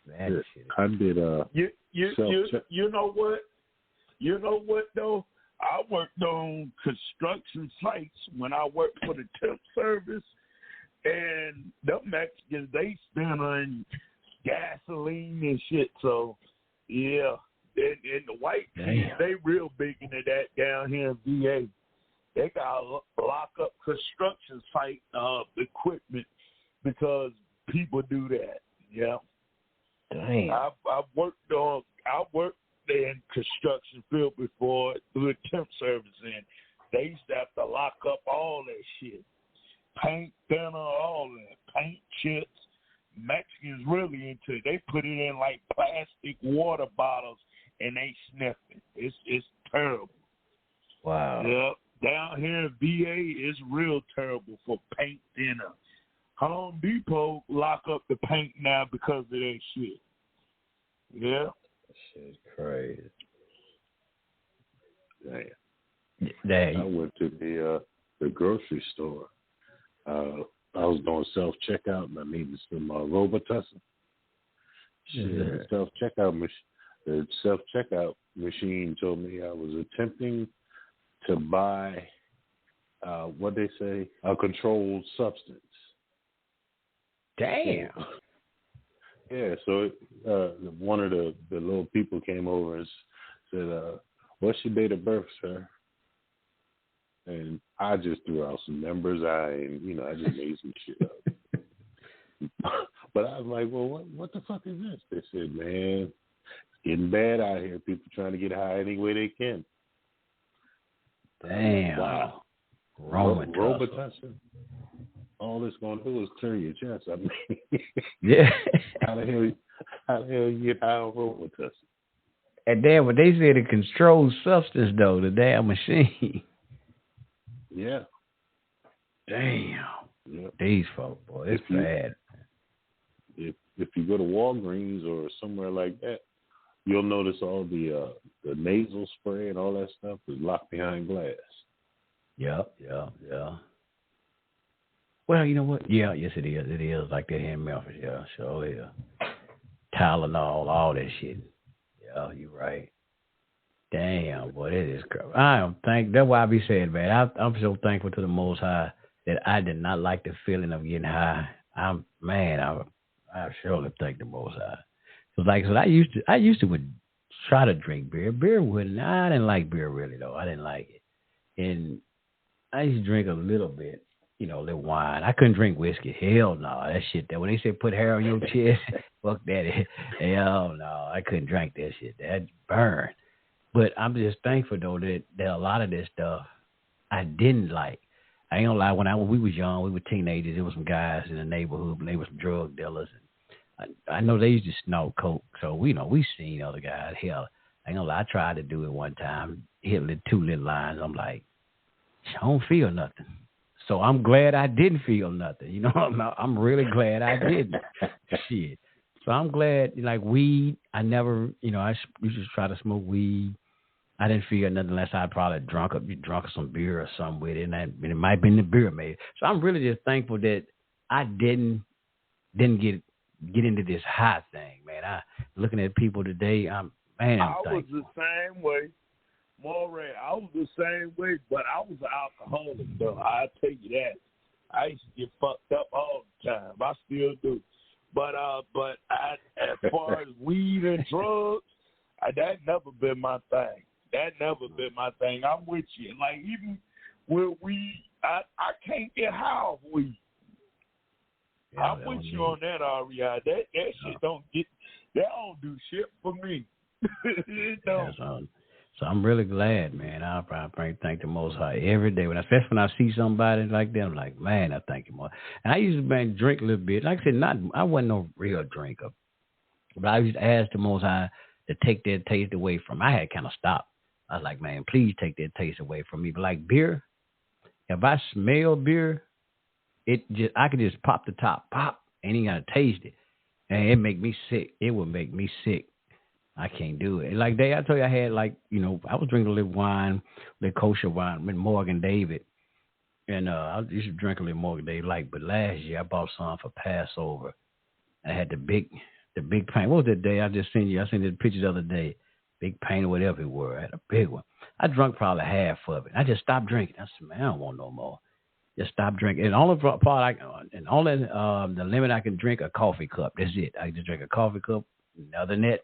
That shit. I did. You know what? You know what though? I worked on construction sites when I worked for the temp service, and them Mexicans, they spend on gasoline and shit. So yeah, and the white people, they real big into that down here in VA. They got to lock up construction site equipment because people do that. Yeah. Damn. I worked in construction field before doing temp service, and they used to have to lock up all that shit. Paint thinner, all that. Paint chips. Mexicans really into it. They put it in like plastic water bottles and they sniff it. It's terrible. Wow. Yep. Down here in VA, it's real terrible for paint thinner. Home Depot lock up the paint now because of that shit. Yeah. That shit's crazy. Damn. I went to the grocery store. I was doing self-checkout, and I needed some Robitussin. The self-checkout machine told me I was attempting to buy, what they say, a controlled substance. Damn. Yeah, so one of the little people came over and said, what's your date of birth, sir? And I just threw out some numbers. I just made some shit up. But I was like, well, what the fuck is this? They said, man, it's getting bad out here. People trying to get high any way they can. Damn. Wow. Robitussin. All it's going to do is clear your chest. I mean, yeah. How the hell you get high on Robitussin? And damn, but they said a controlled substance, though, the damn machine. Yeah. Damn. Yep. These folk, boy, it's bad. If you go to Walgreens or somewhere like that, you'll notice all the nasal spray and all that stuff is locked behind glass. Yeah. Well, you know what? Yeah, yes it is. It is like that here in Memphis. Yeah, sure is. Tylenol, all that shit. Yeah, you're right. Damn, boy, that is crazy. That's why I be saying, man, I'm so thankful to the Most High that I did not like the feeling of getting high. I surely thank the Most High. So I used to would try to drink beer. I didn't like beer really though. I didn't like it. And I used to drink a little bit, little wine. I couldn't drink whiskey. Hell no, that shit. That when they said put hair on your chest, fuck that. Hell no, I couldn't drink that shit. That burned. But I'm just thankful though that a lot of this stuff I didn't like. I ain't gonna lie. When we was young, we were teenagers. There was some guys in the neighborhood, and they were some drug dealers. And I know they used to snort coke, so we seen other guys. Hell, I ain't gonna lie. I tried to do it one time. Hit 2 little lines. I'm like, I don't feel nothing. So I'm glad I didn't feel nothing. I'm really glad I didn't. Shit. So I'm glad. Like weed, I never. I used to try to smoke weed. I didn't feel nothing unless I probably drunk some beer or something with it, and it might have been the beer maybe. So I'm really just thankful that I didn't get into this high thing, man. Looking at people today, I'm thankful. I was the same way, Moray. I was the same way, but I was an alcoholic though. I'll tell you that. I used to get fucked up all the time. I still do. But as far as weed and drugs, that never been my thing. That never been my thing. I'm with you. Like, even with weed, I can't get high off weed. Yeah, I'm with you on that, Ariana. That shit don't do shit for me. It don't. Yeah, so I'm really glad, man. I probably thank the Most High every day. Especially when I see somebody like that, I'm like, man, I thank him. And I used to drink a little bit. Like I said, I wasn't no real drinker. But I used to ask the Most High to take that taste away from me. I had kind of stopped. I was like, man, please take that taste away from me. But like beer, if I smell beer, I could just pop the top, and you gotta taste it, and it make me sick. It would make me sick. I can't do it. Like I told you, I had I was drinking a little wine, little kosher wine with Morgan David, and I used to drink a little Morgan David. But last year I bought some for Passover. I had the big paint. What was that day I just sent you? I sent you the pictures the other day. Big paint or whatever it was. I had a big one. I drank probably half of it. I just stopped drinking. I said, man, I don't want no more. Just stop drinking. And the only the limit I can drink a coffee cup. That's it. I just drink a coffee cup. Other than that,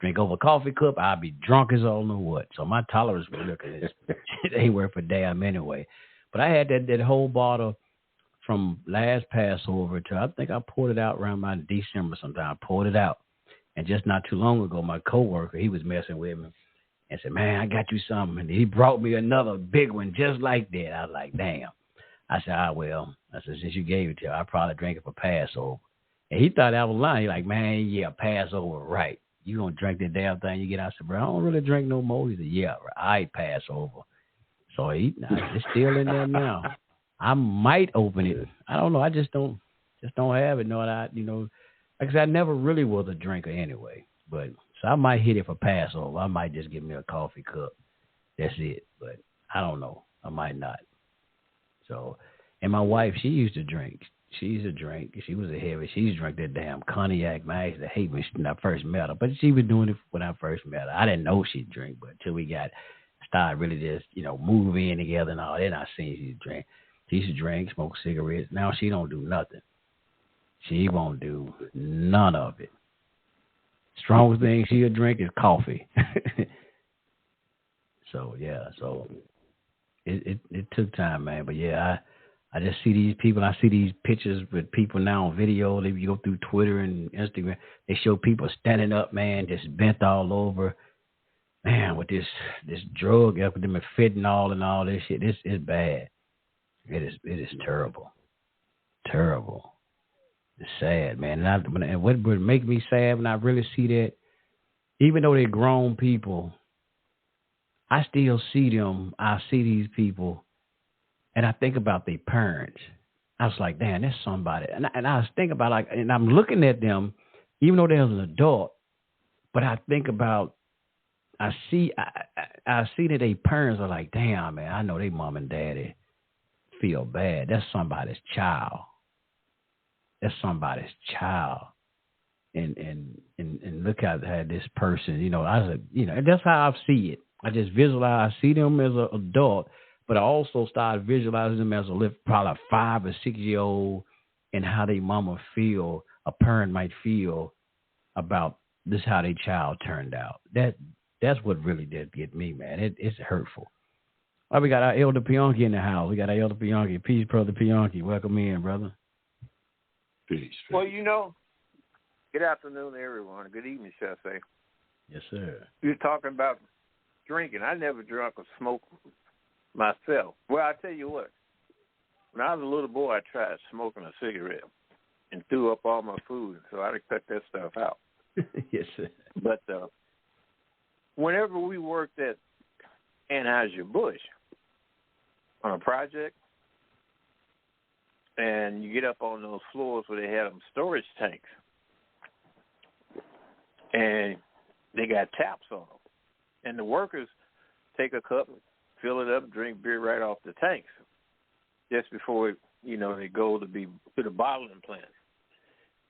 Drink over a coffee cup, I'll be drunk as all know what. So my tolerance for liquor is it ain't worth a damn anyway. But I had that whole bottle from last Passover to I think I poured it out around my December sometime. I poured it out. And just not too long ago, my coworker, he was messing with me and said, man, I got you something. And he brought me another big one just like that. I was like, damn. I said, well. I said, since you gave it to me, I probably drank it for Passover. And he thought I was lying. He like, man, yeah, Passover, right. You going to drink that damn thing you get out? I said, bro, I don't really drink no more. He said, yeah, I Passover. So it's still in there now. I might open it. I don't know. I just don't have it. Like I said, I never really was a drinker anyway. But so I might hit it for Passover. I might just give me a coffee cup. That's it. But I don't know. I might not. So, and my wife, she used to drink. She used to drink. She was a heavy. She used to drink that damn cognac. Man, I used to hate when I first met her. But she was doing it when I first met her. I didn't know she'd drink, but until we started really just, move in together and all. Then I seen she drink. She used to drink, smoke cigarettes. Now she don't do nothing. She won't do none of it. Strongest thing she'll drink is coffee. So it took time, man. But yeah, I just see these people. I see these pictures with people now on video. You go through Twitter and Instagram. They show people standing up, man, just bent all over. Man, with this drug epidemic, fentanyl and all this shit, it's bad. It is terrible. Terrible. It's sad, man. And what would make me sad when I really see that, even though they're grown people, I still see them. I see these people, and I think about their parents. I was like, damn, that's somebody. And I was thinking about, and I'm looking at them, even though they're an adult, but I think about, I see that their parents are like, damn, man, I know their mom and daddy feel bad. That's somebody's child. That's somebody's child. And look how this person, that's how I see it. I just visualize, I see them as an adult, but I also start visualizing them as probably a 5 or 6 year old and how their mama feel, a parent might feel about this, how their child turned out. That's what really did get me, man. It's hurtful. All right, we got our Elder Pionki in the house. We got our Elder Pionki. Peace, Brother Pionki. Welcome in, brother. Peace. Well, good afternoon, everyone. Good evening, shall I say. Yes, sir. You're talking about drinking. I never drank or smoked myself. Well, I tell you what. When I was a little boy, I tried smoking a cigarette and threw up all my food, so I had to cut that stuff out. Yes, sir. But whenever we worked at Anheuser-Busch on a project, and you get up on those floors where they had them storage tanks, and they got taps on them, and the workers take a cup, fill it up, drink beer right off the tanks, just before they go to the bottling plant.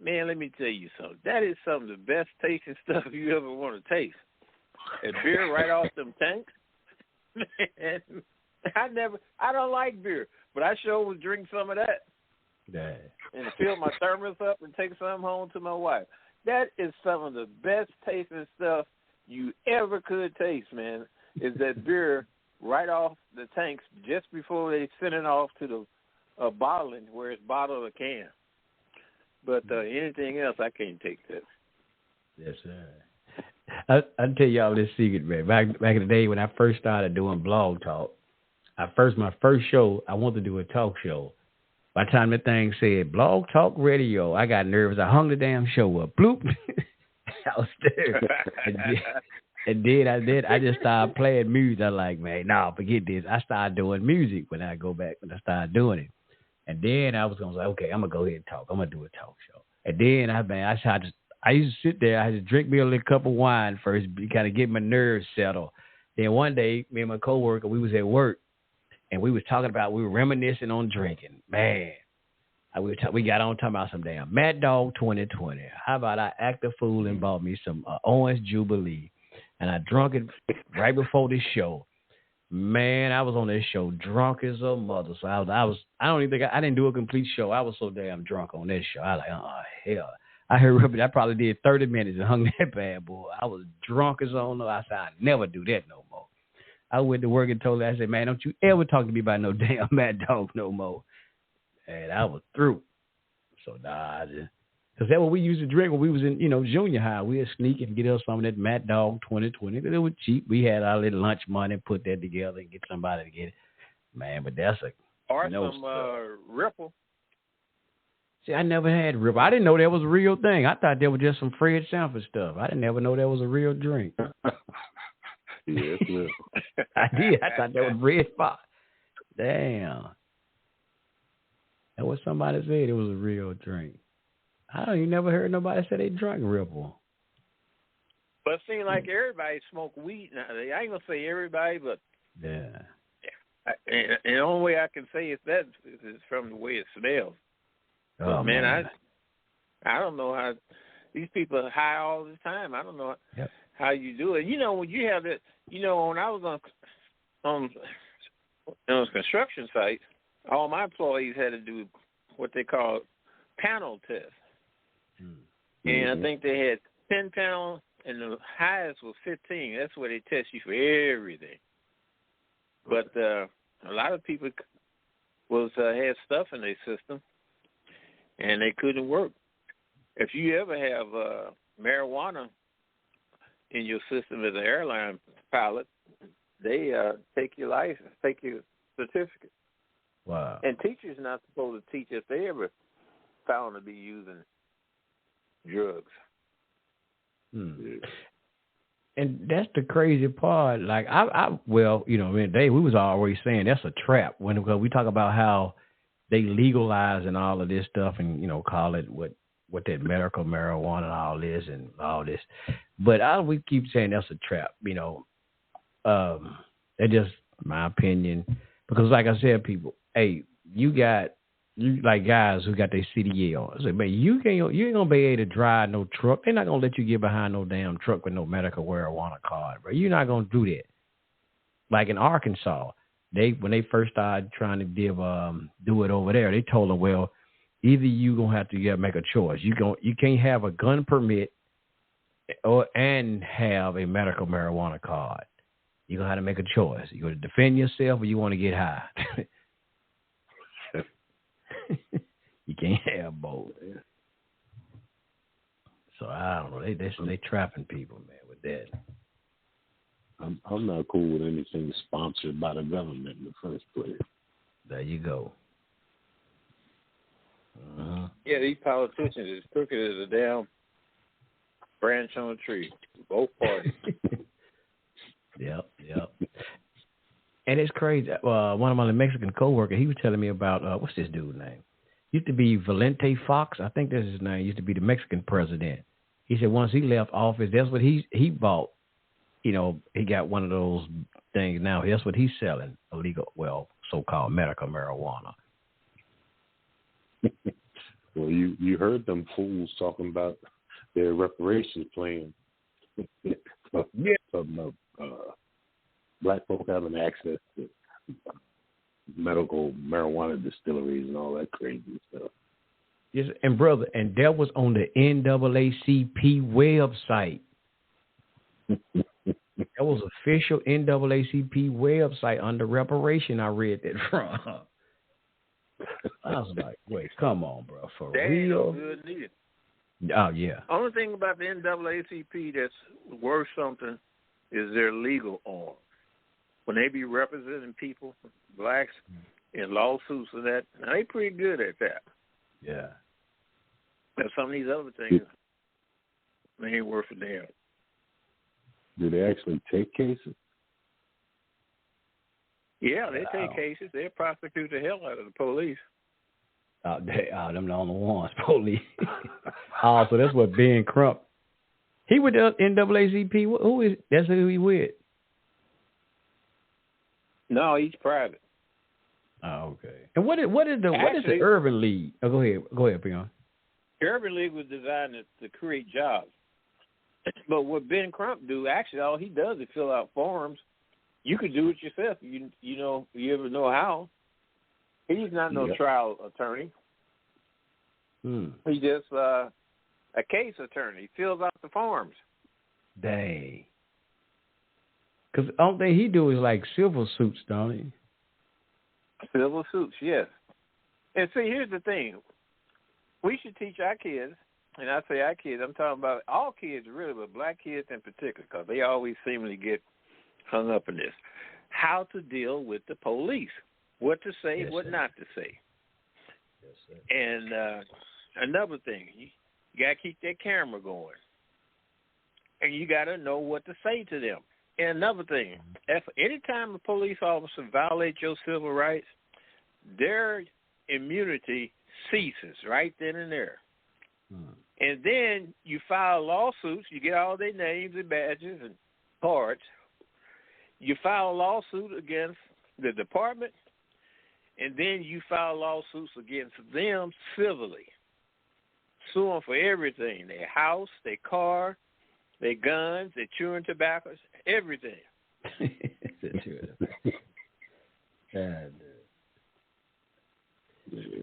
Man, let me tell you something. That is some of the best tasting stuff you ever want to taste. And beer right off them tanks. Man, I don't like beer, but I sure would drink some of that. Yeah. And fill my thermos up and take some home to my wife. That is some of the best tasting stuff you ever could taste, man, is that beer right off the tanks just before they send it off to the bottling, where it's bottled or can. But anything else, I can't take that. Yes, sir. I'll tell y'all this secret, man. Back in the day when I first started doing Blog Talk, my first show, I wanted to do a talk show. By the time that thing said Blog Talk Radio, I got nervous. I hung the damn show up. Bloop. I was there. And then I just started playing music. I was like, man, forget this. I started doing music when I started doing it. And then I was going to say, okay, I'm going to go ahead and talk. I'm going to do a talk show. And then I used to sit there. I had to drink me a little cup of wine first, kind of get my nerves settled. Then one day, me and my coworker, we was at work, and we were reminiscing on drinking. Man, we got on talking about some damn Mad Dog 2020. How about I act a fool and bought me some Orange Jubilee, and I drunk it right before this show. Man, I was on this show drunk as a mother. So I didn't do a complete show. I was so damn drunk on this show. I was like, oh hell. I heard I probably did 30 minutes and hung that bad boy. I was drunk as on. I said, I never do that no more. I went to work and told her, I said, man, don't you ever talk to me about no damn Mad Dog no more. And I was through. So, nah, because that's what we used to drink when we was in, junior high. We'd sneak and get us some of that Mad Dog 2020. It was cheap. We had our little lunch money, put that together and get somebody to get it. Man, but that's or some Ripple. See, I never had Ripple. I didn't know that was a real thing. I thought that was just some Fred Sanford stuff. I didn't ever know that was a real drink. Yeah, it's real. I did. I thought that was Red Fox. Damn. That was somebody said it was a real drink. You never heard nobody say they drank Ripple. But it seems like everybody smoke weed now. I ain't gonna say everybody, but yeah. And the only way I can say it's that is from the way it smells. Oh, man, I don't know how these people are high all the time. I don't know how you do it. When you have that, when I was on construction sites, all my employees had to do what they call panel tests. Mm-hmm. And I think they had 10 panels, and the highest was 15. That's where they test you for everything. But a lot of people had stuff in their system, and they couldn't work. If you ever have marijuana in your system as an airline pilot, they take your license, take your certificate. Wow. And teachers not supposed to teach if they ever found to be using drugs. Hmm. And that's the crazy part. Like we was always saying that's a trap when we talk about how they legalize and all of this stuff and call it what that medical marijuana and all this. But we keep saying that's a trap. That's just my opinion because, like I said, people, hey, you like guys who got their CDL. I say, man, you ain't gonna be able to drive no truck. They're not gonna let you get behind no damn truck with no medical marijuana card, bro. You're not gonna do that. Like in Arkansas, when they first started trying to do it over there, they told them, well, either you gonna have to make a choice. You can't have a gun permit and have a medical marijuana card. You're gonna have to make a choice. You gonna defend yourself or you want to get high. You can't have both. So I don't know. They trapping people, man, with that. I'm not cool with anything sponsored by the government in the first place. There you go. Uh-huh. Yeah, these politicians as crooked as a damn branch on a tree. Both parties. Yep. And it's crazy. One of my Mexican coworkers, he was telling me about what's this dude's name? Used to be Valente Fox. I think that's his name. Used to be the Mexican president. He said once he left office, that's what he bought. He got one of those things now. That's what he's selling, illegal, so-called medical marijuana. Well, you heard them fools talking about their reparations plan. Yeah, talking about black folk having access to medical marijuana distilleries and all that crazy stuff. Yes, and brother, and that was on the NAACP website. That was official NAACP website under reparation. I read that from. I was like, wait, come on, bro, for real? Good neither. Oh yeah. Only thing about the NAACP that's worth something is their legal arm. When they be representing people, blacks, in lawsuits and that, now they pretty good at that. Yeah. And some of these other things, they ain't worth a damn. Do they actually take cases? Yeah, they take cases. They prosecute the hell out of the police. Them the only ones, police. So that's what Ben Crump. He with the NAACP. Who is? That's who he with. No, he's private. Oh, okay. And what is the Urban League? Oh, go ahead, Peon. The Urban League was designed to create jobs. But what Ben Crump do, actually, all he does is fill out forms. You could do it yourself. You ever know how? He's not no trial attorney. He just a case attorney. He fills out the forms. Dang. Because the only thing he do is like civil suits, don't he? Civil suits, yes. And see, here's the thing. We should teach our kids, and I say our kids, I'm talking about all kids really, but black kids in particular, because they always seemingly get hung up in this, how to deal with the police, what to say, yes, what not to say. Yes, and another thing, you got to keep that camera going, and you got to know what to say to them. And another thing, if any time a police officer violates your civil rights, their immunity ceases right then and there. And then you file lawsuits. You get all their names and badges and cards. You file a lawsuit against the department, and then you file lawsuits against them civilly, suing for everything, their house, their car, their guns, their chewing tobacco, everything.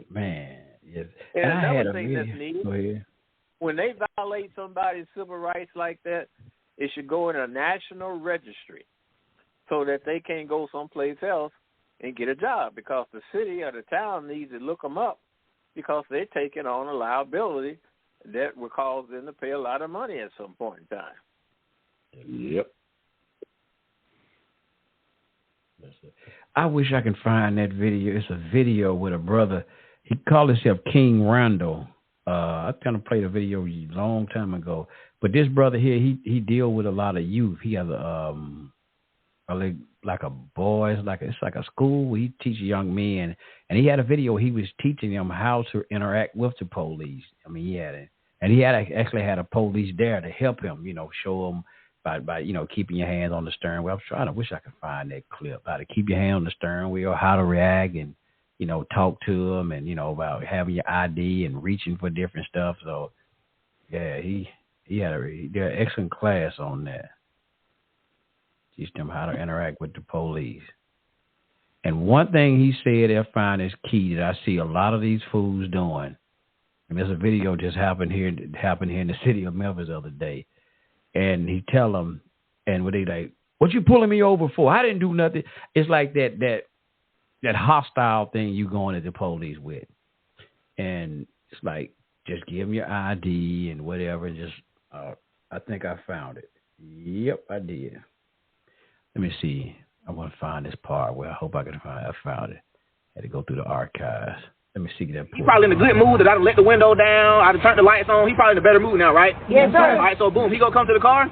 Man, yes. And another thing that's needed, when they violate somebody's civil rights like that, it should go in a national registry so that they can't go someplace else and get a job, because the city or the town needs to look them up, because they're taking on a liability that will cause them to pay a lot of money at some point in time. Yep. I wish I could find that video. It's a video with a brother. He called himself King Rondo. I kind of played a video a long time ago. But this brother here, he deal with a lot of youth. He has like a boys, it's like a school where he teaches young men. And he had a video where he was teaching them how to interact with the police. I mean, he had it. And he actually had a police there to help him, show him by keeping your hands on the steering wheel. I wish I could find that clip, how to keep your hand on the steering wheel, how to react and, talk to them and, about having your ID and reaching for different stuff. So, yeah, he had an excellent class on that. Teach them how to interact with the police. And one thing he said I find is key that I see a lot of these fools doing. And there's a video just happened here in the city of Memphis the other day. And he tell them, and what they like, what you pulling me over for? I didn't do nothing. It's like that hostile thing you going at the police with. And it's like, just give them your ID and whatever. And just, I think I found it. Yep, I did. Let me see. I want to find this part where I hope I can find it. I found it. Had to go through the archives. Let me see that. He's probably in a good mood that I done let the window down. I done turned the lights on. He's probably in a better mood now, right? Yes, sir. All right, so boom, he gonna come to the car?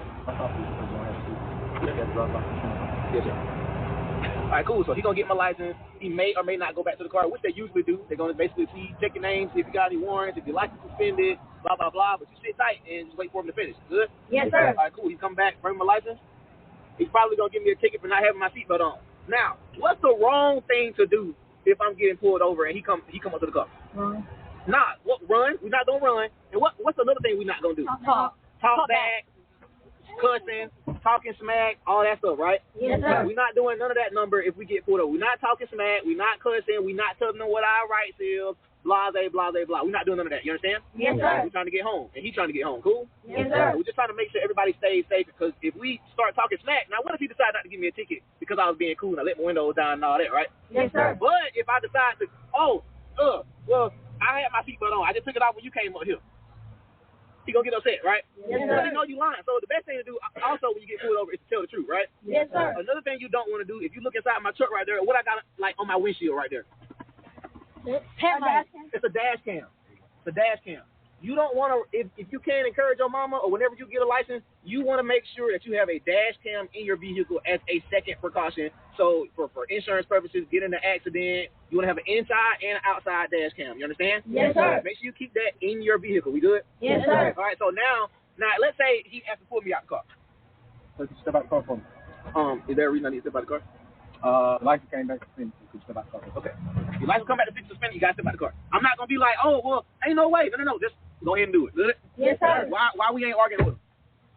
Yes, sir. All right, cool. So he gonna get my license. He may or may not go back to the car, which they usually do. They're gonna basically check your name, see if you got any warrants, if your license suspended, blah, blah, blah. But you sit tight and just wait for him to finish. Good? Yes, sir. All right, cool. He come back, bring my license. He's probably gonna give me a ticket for not having my seatbelt on. Now, what's the wrong thing to do if I'm getting pulled over and he come up to the car? Run. Nah, run. We're not gonna run. And what's another thing we're not gonna do? Talk back, cussing, talking smack, all that stuff, right? Yes, sir. We're not doing none of that number if we get pulled over. We're not talking smack. We're not cussing. We're not telling them what our rights is. Blah, blah, blah, blah. We're not doing none of that. You understand? Yes, sir. We're trying to get home, and he's trying to get home. Cool? Yes, sir. We're just trying to make sure everybody stays safe, because if we start talking smack, now what if he decides not to give me a ticket because I was being cool and I let my windows down and all that, right? Yes, sir. But if I decide to, well, I had my seatbelt on. I just took it off when you came up here. He gonna get upset, right? Yes, sir. Because he know you lying. So the best thing to do also when you get pulled over is to tell the truth, right? Yes, sir. Another thing you don't want to do, if you look inside my truck right there, what I got like on my windshield right there? It's a dash cam. It's a dash cam. You don't want to, if you can encourage your mama, or whenever you get a license, you want to make sure that you have a dash cam in your vehicle as a second precaution. So for insurance purposes, get in an accident, you want to have an inside and an outside dash cam. You understand? Yes, sir. Make sure you keep that in your vehicle. We good? Yes, sir. All right, so now let's say he has to pull me out the car. Let's step out the car for me. Is there a reason I need to step out the car? License came back suspended. You could step out the car. Okay. Your license come back to suspended, you got to step out the car. I'm not going to be like, oh, well, ain't no way. No. Just go ahead and do it. Good? Yes, sir. Why we ain't arguing with him?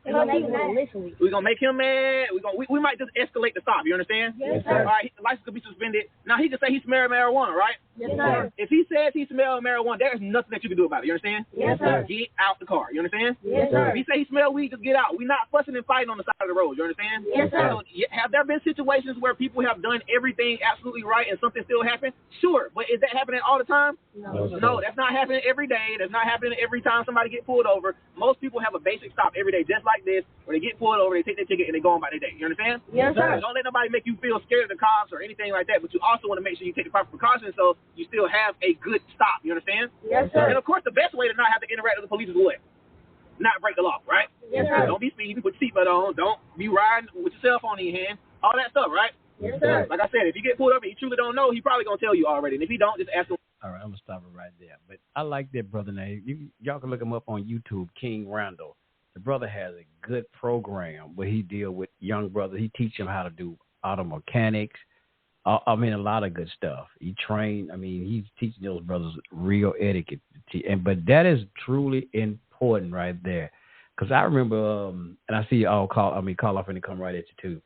We're going to make him mad. We're going to make him mad. We might just escalate the stop. You understand? Yes, sir. All right, the license could be suspended. Now, he can say he smelled marijuana, right? Yes, sir. If he says he smells marijuana, there's nothing that you can do about it. You understand? Yes, sir. Get out the car. You understand? Yes, sir. If he say he smells weed, just get out. We're not fussing and fighting on the side of the road. You understand? Yes, sir. So, have there been situations where people have done everything absolutely right and something still happened? Sure. But is that happening all the time? No, that's not happening every day. That's not happening every time somebody get pulled over. Most people have a basic stop every day, just like this, where they get pulled over, they take their ticket, and they go on by their day. You understand? Yes, sir. Don't let nobody make you feel scared of the cops or anything like that, but you also want to make sure you take the proper precautions so you still have a good stop. You understand? Yes, sir. And of course, the best way to not have to interact with the police is what? Not break the law, right? Yes, sir. Don't be speeding, put your seatbelt on, don't be riding with your cell phone in your hand, all that stuff, right? Yes, sir. Like I said, if you get pulled over and you truly don't know, he probably gonna tell you already. And if he don't, just ask him. All right, I'm gonna stop it right there. But I like that brother name. Y'all can look him up on YouTube, King Randall. The brother has a good program where he deal with young brothers. He teach them how to do auto mechanics. I mean, a lot of good stuff. He trained. I mean, he's teaching those brothers real etiquette. But that is truly important right there. Because I remember, and I see you all call off and they come right at you too.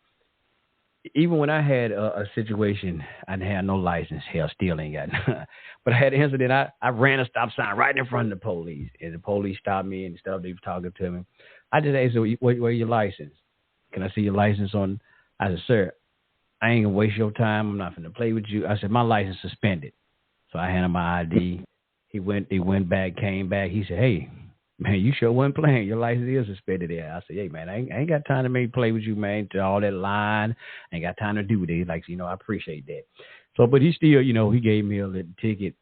Even when I had a situation, I didn't have no license. Hell, still ain't got none. But I had an incident. I ran a stop sign right in front of the police. And the police stopped me and stuff. They were talking to me. I just asked, where your license? Can I see your license on? I said, sir, I ain't going to waste your time. I'm not going to play with you. I said, my license suspended. So I handed my ID. He went back, came back. He said, hey, man, you sure wasn't playing. Your license is suspended there. I said, hey, man, I ain't got time to make play with you, man, to all that line. I ain't got time to do that. Like, I appreciate that. So, but he still, he gave me a little ticket.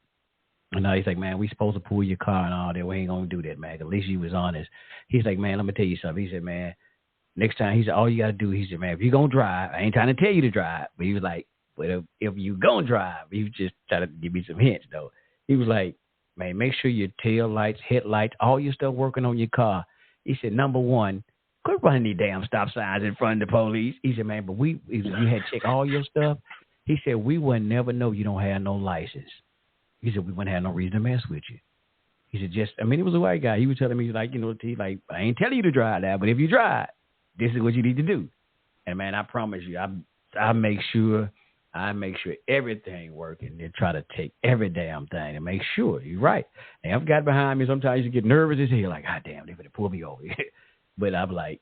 And he's like, man, we supposed to pull your car and all that. We ain't going to do that, man. At least you was honest. He's like, man, let me tell you something. He said, man, next time, he said, all you got to do, he said, man, if you're going to drive, I ain't trying to tell you to drive. But he was like, but if you going to drive, he was just trying to give me some hints, though. He was like, man, make sure your tail lights, headlights, all your stuff working on your car. He said, number one, quit running these damn stop signs in front of the police. He said, man, but you had to check all your stuff. He said, we would never know you don't have no license. He said, we wouldn't have no reason to mess with you. He said, he was a white guy. He was telling me, like, I ain't telling you to drive that, but if you drive, this is what you need to do. And, man, I promise you, I make sure everything working and try to take every damn thing and make sure you're right. And I've got behind me. Sometimes you get nervous as hell, like, God damn, they're going to pull me over. But I'm like,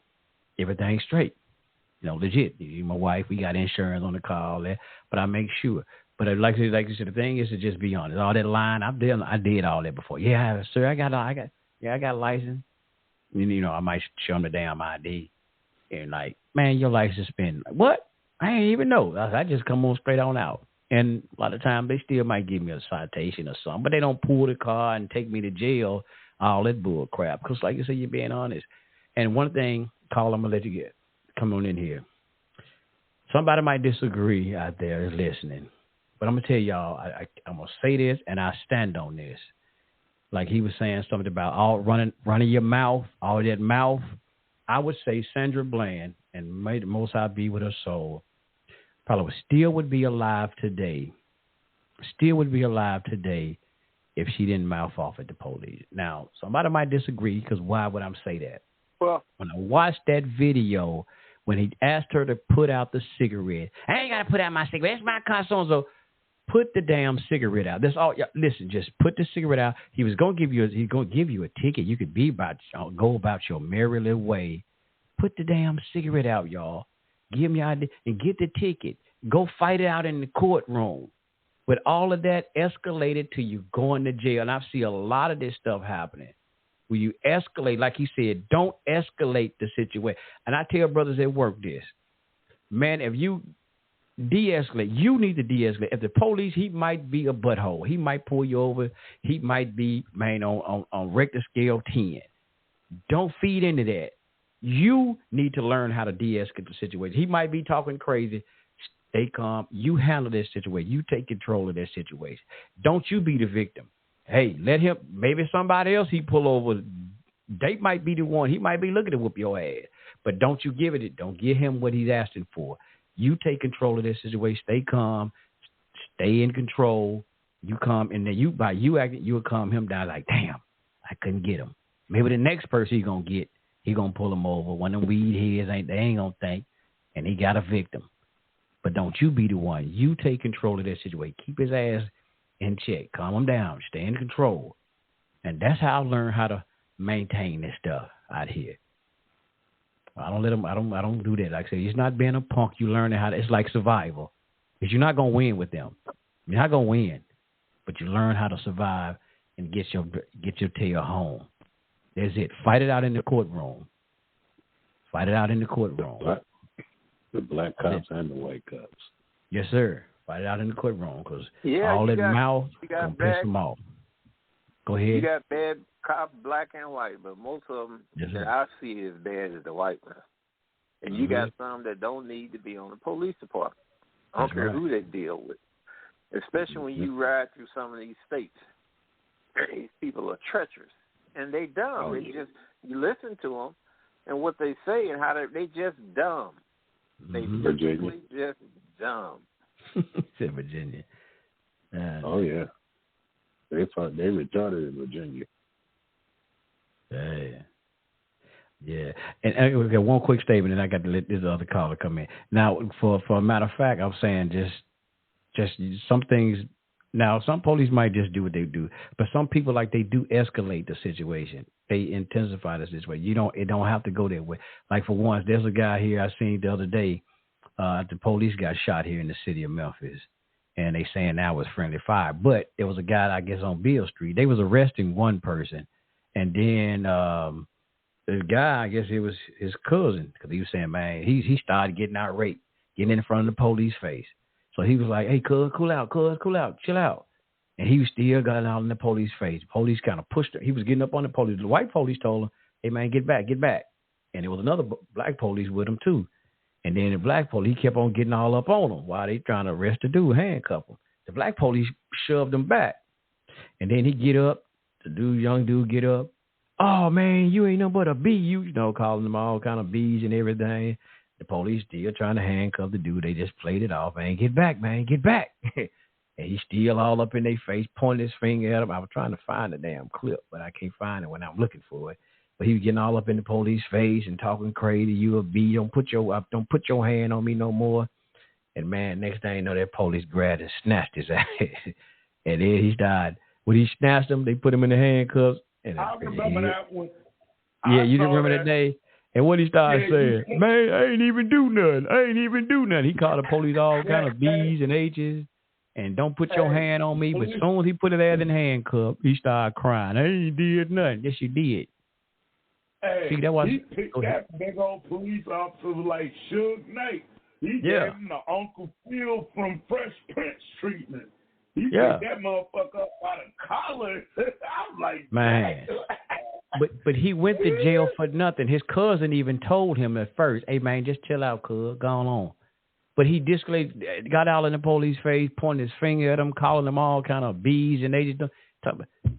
everything's straight. Legit. My wife, we got insurance on the car, all that. But I make sure. But like you said, the thing is to just be honest. All that line, I did all that before. Yeah, sir, I got a license. I might show them the damn ID. And like, man, your license been, what? I ain't even know. I just come on straight on out. And a lot of times they still might give me a citation or something, but they don't pull the car and take me to jail, all that bull crap. Because like you said, you're being honest. And one thing, Carl, I'm going to let you come on in here. Somebody might disagree out there listening, but I'm going to tell y'all, I'm going to say this and I stand on this. Like he was saying something about all running your mouth, all that mouth. I would say Sandra Bland, and may the Most High be with her soul, probably still would be alive today if she didn't mouth off at the police. Now, somebody might disagree because why would I say that? Well, when I watched that video, when he asked her to put out the cigarette, I ain't got to put out my cigarette. It's my car, so put the damn cigarette out. That's all. Listen, just put the cigarette out. He's going to give you a ticket. You could go about your merry little way. Put the damn cigarette out, y'all. Give me your ID and get the ticket. Go fight it out in the courtroom. But all of that escalated to you going to jail. And I see a lot of this stuff happening. When you escalate, like he said, don't escalate the situation. And I tell brothers at work this. Man, if you de-escalate, you need to de-escalate. If the police, he might be a butthole. He might pull you over. He might be, man, on Richter scale 10. Don't feed into that. You need to learn how to de-escalate the situation. He might be talking crazy. Stay calm. You handle this situation. You take control of that situation. Don't you be the victim. Hey, let him, maybe somebody else he pull over. They might be the one. He might be looking to whoop your ass. But don't you give it. Don't give him what he's asking for. You take control of this situation. Stay calm. Stay in control. You calm. And then by you acting, you'll calm him down like, damn, I couldn't get him. Maybe the next person he's going to get, he going to pull him over. One of them weed heads, they ain't going to think. And he got a victim. But don't you be the one. You take control of that situation. Keep his ass in check. Calm them down. Stay in control. And that's how I learned how to maintain this stuff out here. I don't let them. I don't do that. Like I said, it's not being a punk. You learning how to. It's like survival. Because you're not gonna win with them. You're not gonna win, but you learn how to survive and get your tail home. That's it. Fight it out in the courtroom. Fight it out in the courtroom. The black cops and the white cops. Yes, sir. Fight it out in the courtroom because all that mouth gonna piss them off. Go ahead. You got bad cops, black and white, but most of them that I see as bad as the white man. And you got some that don't need to be on the police department. I don't care who they deal with. Especially when you ride through some of these states. These people are treacherous. And they dumb. You listen to them and what they say and how they just dumb. They Virginia. just dumb. Said Virginia. Oh, yeah. They retarded in Virginia. Yeah. And we got one quick statement, and I got to let this other caller come in. Now, for a matter of fact, I'm saying just some things. Now, some police might just do what they do, but some people, like, they do escalate the situation. They intensify the situation. It don't have to go that way. Like, for once, there's a guy here I seen the other day. The police got shot here in the city of Memphis, and they saying that was friendly fire. But there was a guy, I guess, on Beale Street. They was arresting one person, and then the guy, I guess it was his cousin, because he was saying, man, he started getting outraged, getting in front of the police face. So he was like, hey, cuz, cool out, chill out. And he still got out in the police face. The police kind of pushed him. He was getting up on the police. The white police told him, hey, man, get back. And there was another black police with him, too. And then the black police, he kept on getting all up on him while they trying to arrest the dude, handcuff him. The black police shoved him back. And then he get up, young dude get up. Oh, man, you ain't nothing but a bee. You know, calling them all kind of bees and everything. The police still trying to handcuff the dude. They just played it off. Man, get back, man, get back. And he still all up in their face, pointing his finger at him. I was trying to find the damn clip, but I can't find it when I'm looking for it. But he was getting all up in the police face and talking crazy. You a bee. Don't put your hand on me no more. And, man, next thing you know, that police grabbed and snatched his ass. And then he died. When he snatched him, they put him in the handcuffs. And I remember that one. Yeah, you remember that day? And what he started saying, man, I ain't even do nothing. He called the police all kind of B's and H's and don't put your hand on me. But as soon as he put his ass in handcuff, he started crying. I ain't did nothing. Yes, you did. Hey, see, that was, he picked that big old police officer like Suge Knight. He gave him the Uncle Phil from Fresh Prince treatment. He picked that motherfucker up by the collar. I'm like, man. But he went to jail for nothing. His cousin even told him at first, hey, man, just chill out, cuz, go on. But he got out in the police face, pointing his finger at them, calling them all kind of B's, and they just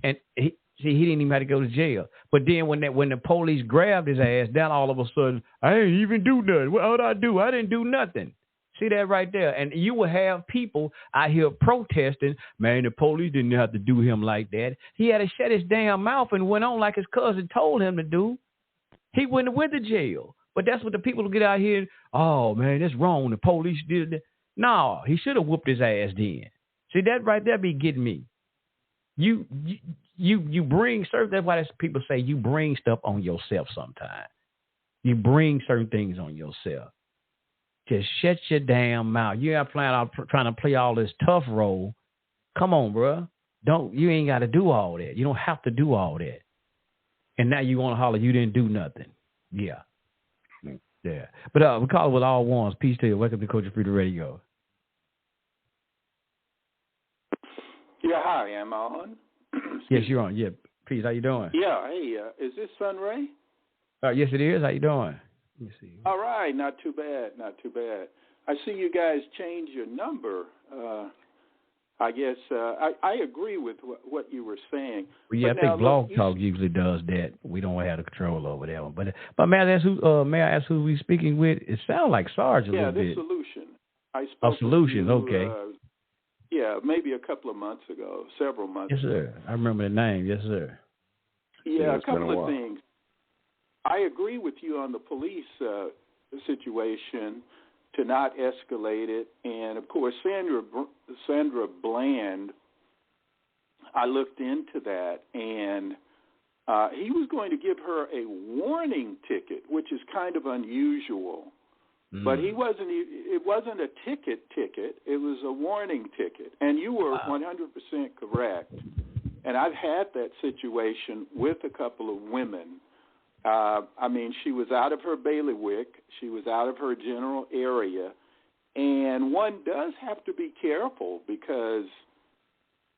and he didn't even have to go to jail. But then when the police grabbed his ass, then all of a sudden, I ain't even do nothing. What did I do? I didn't do nothing. See that right there? And you will have people out here protesting, man, the police didn't have to do him like that. He had to shut his damn mouth and went on like his cousin told him to do. He wouldn't have went to jail. But that's what the people get out here, oh, man, that's wrong. The police did that. No, he should have whooped his ass then. See, that right there be getting me. You bring certain, that's why people say you bring stuff on yourself sometimes. You bring certain things on yourself. Just shut your damn mouth. You ain't trying to play all this tough role. Come on, bro. You ain't got to do all that. You don't have to do all that. And now you want to holler, you didn't do nothing. Yeah. Yeah. But we call it with all ones. Peace to you. Welcome to Culture Freedom Radio. Yeah, hi. Am I on? Yes, you're on. Yeah. Peace. How you doing? Yeah. Hey, is this Sunray? Yes, it is. How you doing? Let me see. All right. Not too bad. I see you guys change your number. I guess I agree with what you were saying. Well, yeah, I think Blog Talk usually does that. We don't have the control over that one. But may I ask who we speaking with? It sounds like Sarge a little bit. Yeah, Solution. I spoke Solutions. Okay. Yeah, maybe a couple of months ago, several months ago. Yes, sir. I remember the name. Yes, sir. Yeah, a couple of things. I agree with you on the police situation to not escalate it. And, of course, Sandra Bland I looked into that, and he was going to give her a warning ticket, which is kind of unusual. But it wasn't a ticket. It was a warning ticket. And you were 100% correct. And I've had that situation with a couple of women. I mean, she was out of her bailiwick. She was out of her general area. And one does have to be careful because,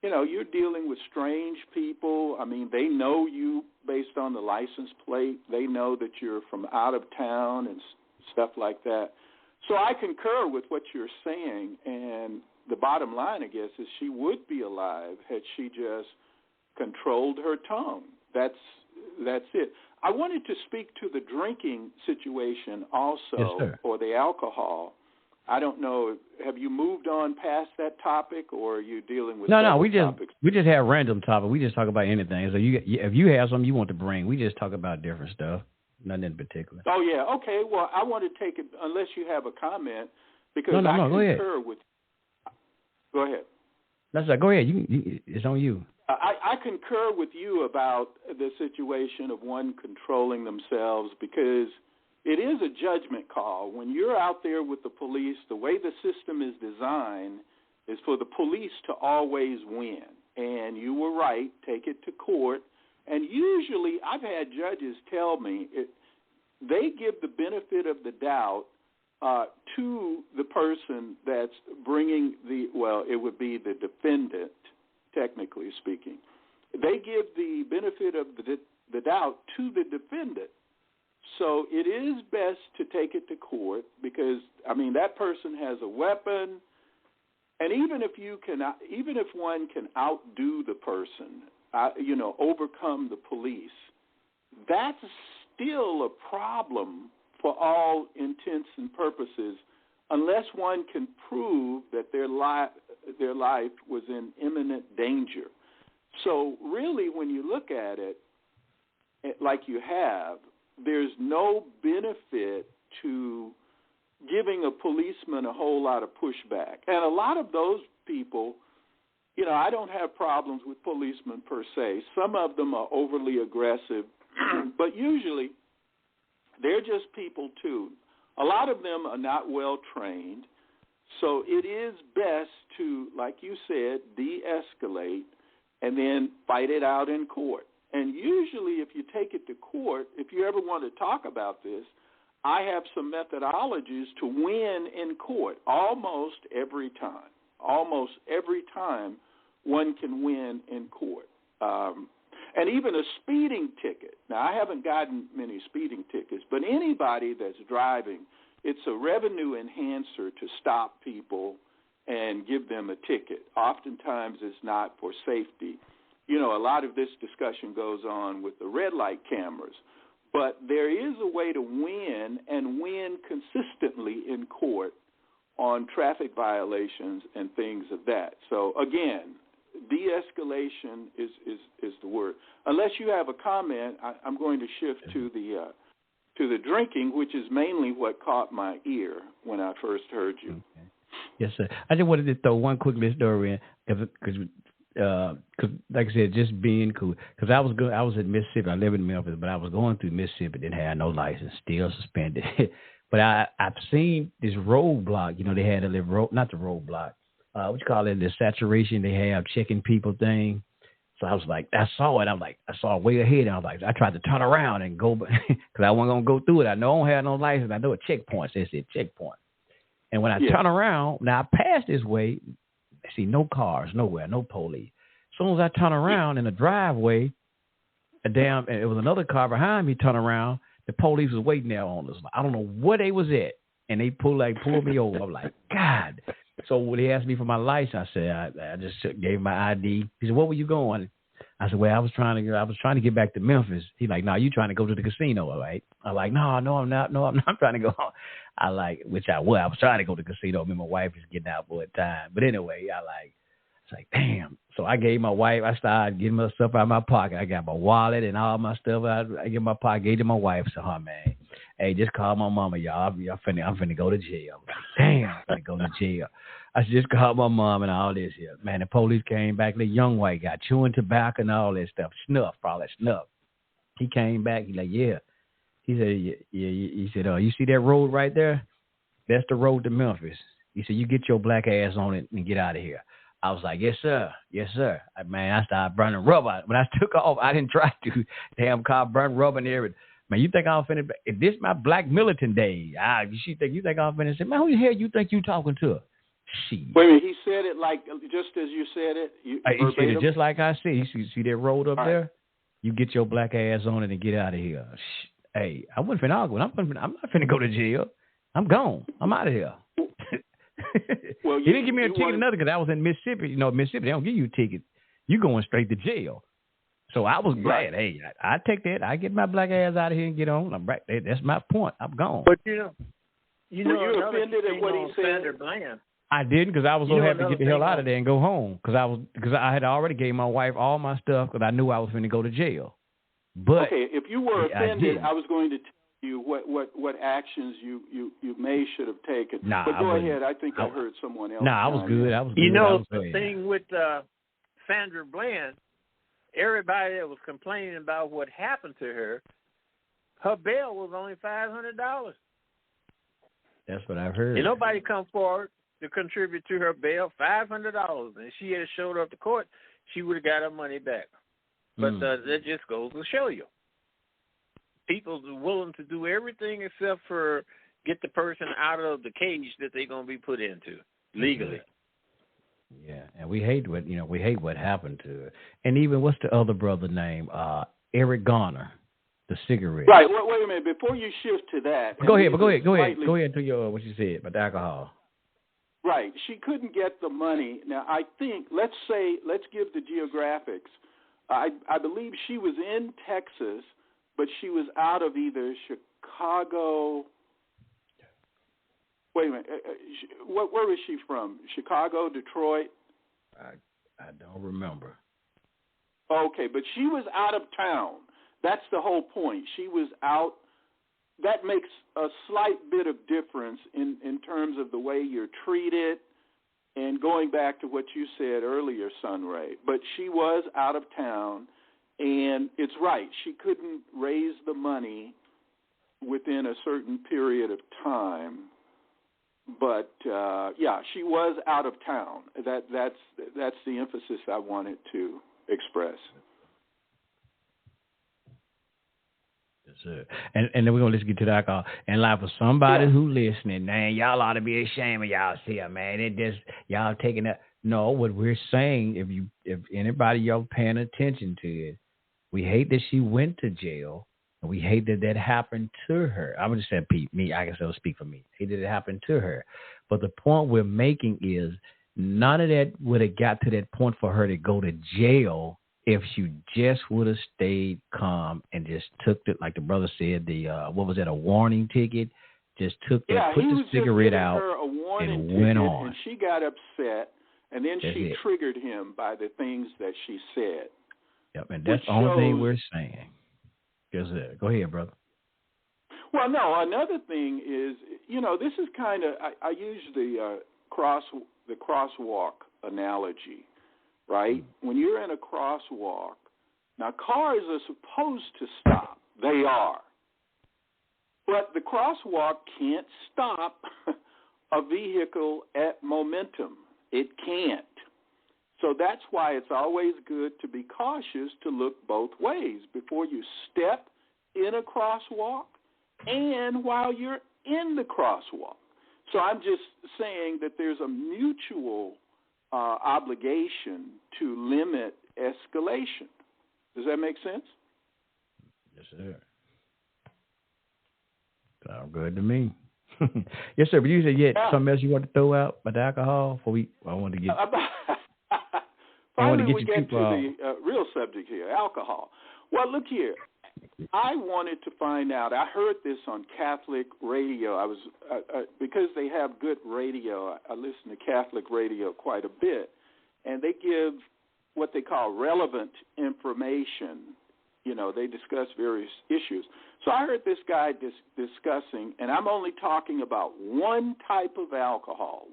you know, you're dealing with strange people. I mean, they know you based on the license plate. They know that you're from out of town and stuff like that. So I concur with what you're saying, and the bottom line, I guess, is she would be alive had she just controlled her tongue. That's it. I wanted to speak to the drinking situation also, or the alcohol. I don't know. Have you moved on past that topic, or are you dealing with topics? We just have random topics. We just talk about anything. So if you have something you want to bring, we just talk about different stuff. Nothing in particular. Oh, yeah. Okay. Well, I want to take it, unless you have a comment, because I concur with. Go ahead. Go ahead. It's on you. I concur with you about the situation of one controlling themselves, because it is a judgment call. When you're out there with the police, the way the system is designed is for the police to always win. And you were right, take it to court. And usually I've had judges tell me they give the benefit of the doubt to the person that's bringing it would be the defendant, technically speaking. They give the benefit of the doubt to the defendant. So it is best to take it to court because, I mean, that person has a weapon. And even if one can outdo the person, overcome the police, that's still a problem for all intents and purposes unless one can prove that their life was in imminent danger. So really, when you look at it like you have, there's no benefit to giving a policeman a whole lot of pushback. And a lot of those people, I don't have problems with policemen per se. Some of them are overly aggressive, but usually they're just people too. A lot of them are not well trained, so it is best to, like you said, de-escalate and then fight it out in court. And usually if you take it to court, if you ever want to talk about this, I have some methodologies to win in court almost every time. Almost every time one can win in court. And even a speeding ticket. Now, I haven't gotten many speeding tickets, but anybody that's driving, it's a revenue enhancer to stop people and give them a ticket. Oftentimes it's not for safety. A lot of this discussion goes on with the red light cameras. But there is a way to win and win consistently in court on traffic violations and things of that. So, again, de-escalation is the word. Unless you have a comment, I'm going to shift to the drinking, which is mainly what caught my ear when I first heard you. Okay. Yes, sir. I just wanted to throw one quick little story in because like I said, just being cool. Because I was in Mississippi. I live in Memphis, but I was going through Mississippi. Didn't have no license, still suspended. But I've seen this roadblock. They had a little not the roadblock. What you call it? The saturation they have checking people thing. So I was like, I saw it. I saw it way ahead. And I was like, I tried to turn around and go because I wasn't gonna go through it. I know I don't have no license. I know a checkpoint. They said checkpoint. And when I turn around, now I passed this way. I see no cars, nowhere, no police. As soon as I turn around in the driveway, it was another car behind me. Turn around, the police was waiting there on us. I don't know where they was at, and they pulled me over. I'm like, God. So when they asked me for my license, I said I just gave my ID. He said, "Where were you going?" I said, "Well, I was trying to get back to Memphis." He's like, "No, you trying to go to the casino, all right?" I'm like, "No, I'm not. No, I'm not trying to go." I was trying to go to the casino. I mean, my wife is getting out for a time, but anyway, it's like, damn. So I gave my wife. I started getting my stuff out of my pocket. I got my wallet and all my stuff out. I get my pocket. Gave to my wife. So, man. Hey, just call my mama, y'all. I'm finna go to jail. Like, damn, I'm finna go to jail. I just called my mom and all this here. Man, the police came back. The young white guy chewing tobacco and all that stuff. Snuff, probably snuff. He came back. He like, yeah. He said, yeah. He said, you see that road right there? That's the road to Memphis. He said, you get your black ass on it and get out of here. I was like, yes, sir. Yes, sir. Man, I started burning rubber. When I took off, I didn't try to. Damn car burned rubber and everything. Man, you think I'm finna? If this my black militant day, you think I'm finna say, man, who the hell you think you talking to? Shit. Wait a minute, he said it like just as you said it. He said it just like I said. You see that road up there? You get your black ass on it and get out of here. Hey, I wasn't finna argue. I'm not finna go to jail. I'm gone. I'm out of here. Well, he didn't give me a ticket or nothing because I was in Mississippi. You know, Mississippi, they don't give you a ticket. You going straight to jail. So I was glad. Hey, I take that. I get my black ass out of here and get on. I'm right. That's my point. I'm gone. But you know, were you offended at what he said? Sandra Bland. I didn't because I was so happy to get the hell out of there and go home because I had already gave my wife all my stuff because I knew I was going to go to jail. But okay, if you were offended, I was going to tell you what actions you may should have taken. Nah, but go ahead. I think I heard someone else. Nah, I was good. You know, the thing with Sandra Bland, everybody that was complaining about what happened to her bail was only $500. That's what I've heard. And nobody come forward to contribute to her bail, $500. And she had showed up to court, she would have got her money back. But that just goes to show you. People are willing to do everything except for get the person out of the cage that they're going to be put into legally. Yeah, and we hate what happened to her. And even what's the other brother name? Eric Garner, the cigarette. Right. Wait a minute. Before you shift to that, Go ahead to your what you said about the alcohol. Right. She couldn't get the money. Now I think let's give the geographics. I believe she was in Texas, but she was out of either Chicago. Wait a minute. Where was she from? Chicago, Detroit? I don't remember. Okay, but she was out of town. That's the whole point. She was out. That makes a slight bit of difference in terms of the way you're treated and going back to what you said earlier, Sunray. But she was out of town, and it's right. She couldn't raise the money within a certain period of time. But, she was out of town. That's the emphasis I wanted to express. And then we're gonna get to the alcohol. And like for somebody who listening, man, y'all ought to be ashamed of y'all here, man. It just y'all taking that. No, what we're saying, if anybody y'all paying attention to it, we hate that she went to jail, and we hate that happened to her. I would just say me. I guess I'll speak for me. Hate that it happened to her. But the point we're making is none of that would have got to that point for her to go to jail if she just would have stayed calm and just took it, like the brother said, a warning ticket, just took that, put the cigarette out, and went on. And she got upset, and then she triggered him by the things that she said. Yep, and that's the only thing we're saying. Go ahead, brother. Well, no, another thing is, this is kind of, I use the crosswalk analogy. Right? When you're in a crosswalk, now cars are supposed to stop. They are. But the crosswalk can't stop a vehicle at momentum. It can't. So that's why it's always good to be cautious to look both ways before you step in a crosswalk and while you're in the crosswalk. So I'm just saying that there's a mutual obligation to limit escalation. Does that make sense? Yes, sir. Sounds good to me. Yes, sir. But you said something else you want to throw out about the alcohol? I want to get. Finally, we get to the real subject here: alcohol. Well, look here. I wanted to find out. I heard this on Catholic radio. I was because they have good radio. I listen to Catholic radio quite a bit, and they give what they call relevant information They discuss various issues. So I heard this guy discussing, and I'm only talking about one type of alcohol,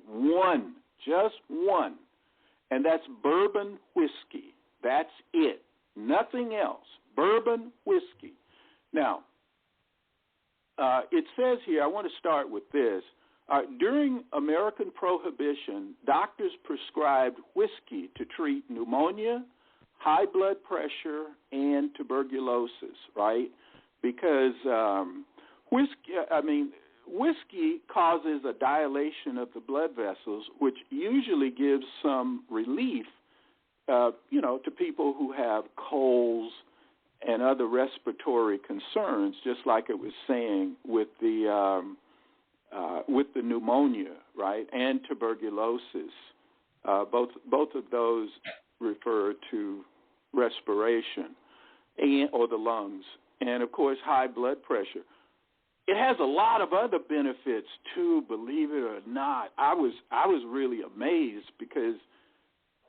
just one, and that's bourbon whiskey. That's it, nothing else, bourbon whiskey. Now, it says here, I want to start with this. During American Prohibition, doctors prescribed whiskey to treat pneumonia, high blood pressure, and tuberculosis, right? Because whiskey causes a dilation of the blood vessels, which usually gives some relief, to people who have colds and other respiratory concerns, just like it was saying with the pneumonia, right, and tuberculosis. Both of those refer to respiration or the lungs, and of course high blood pressure. It has a lot of other benefits too, believe it or not. I was really amazed because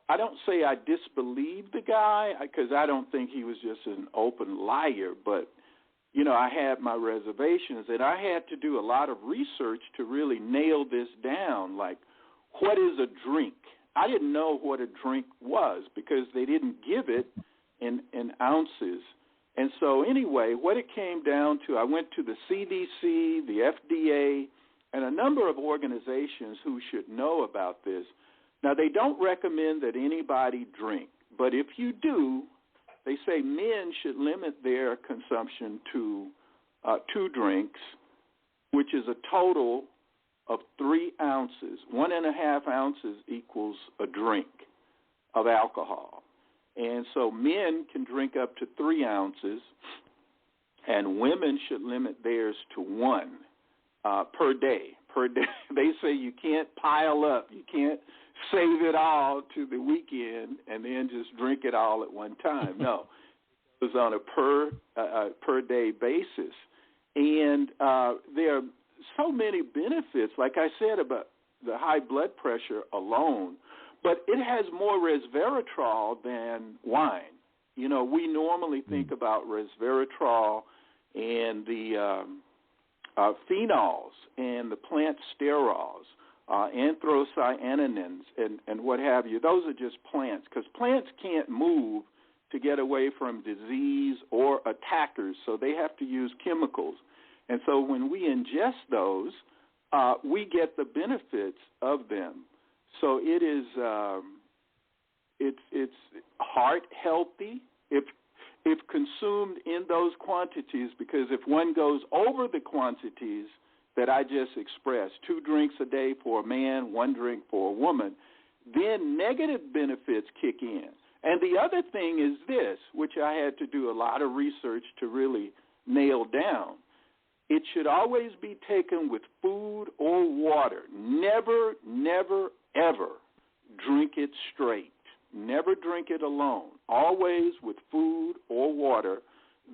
I don't say I disbelieve the guy because I don't think he was just an open liar, but I had my reservations, and I had to do a lot of research to really nail this down, like what is a drink? I didn't know what a drink was because they didn't give it in ounces. And so anyway, what it came down to, I went to the CDC, the FDA, and a number of organizations who should know about this. Now, they don't recommend that anybody drink, but if you do, they say men should limit their consumption to 2 drinks, which is a total of 3 ounces. 1.5 ounces equals a drink of alcohol. And so men can drink up to 3 ounces, and women should limit theirs to 1 per day. They say you can't pile up. You can't save it all to the weekend and then just drink it all at one time. No, it was on a per day basis. And there are so many benefits, like I said, about the high blood pressure alone, but it has more resveratrol than wine. We normally think about resveratrol and the phenols and the plant sterols, anthocyanins and what have you. Those are just plants because plants can't move to get away from disease or attackers, so they have to use chemicals. And so when we ingest those, we get the benefits of them. So it is it's heart healthy if consumed in those quantities, because if one goes over the quantities that I just expressed, 2 drinks a day for a man, 1 drink for a woman, then negative benefits kick in. And the other thing is this, which I had to do a lot of research to really nail down. It should always be taken with food or water. Never, never, ever drink it straight. Never drink it alone. Always with food or water.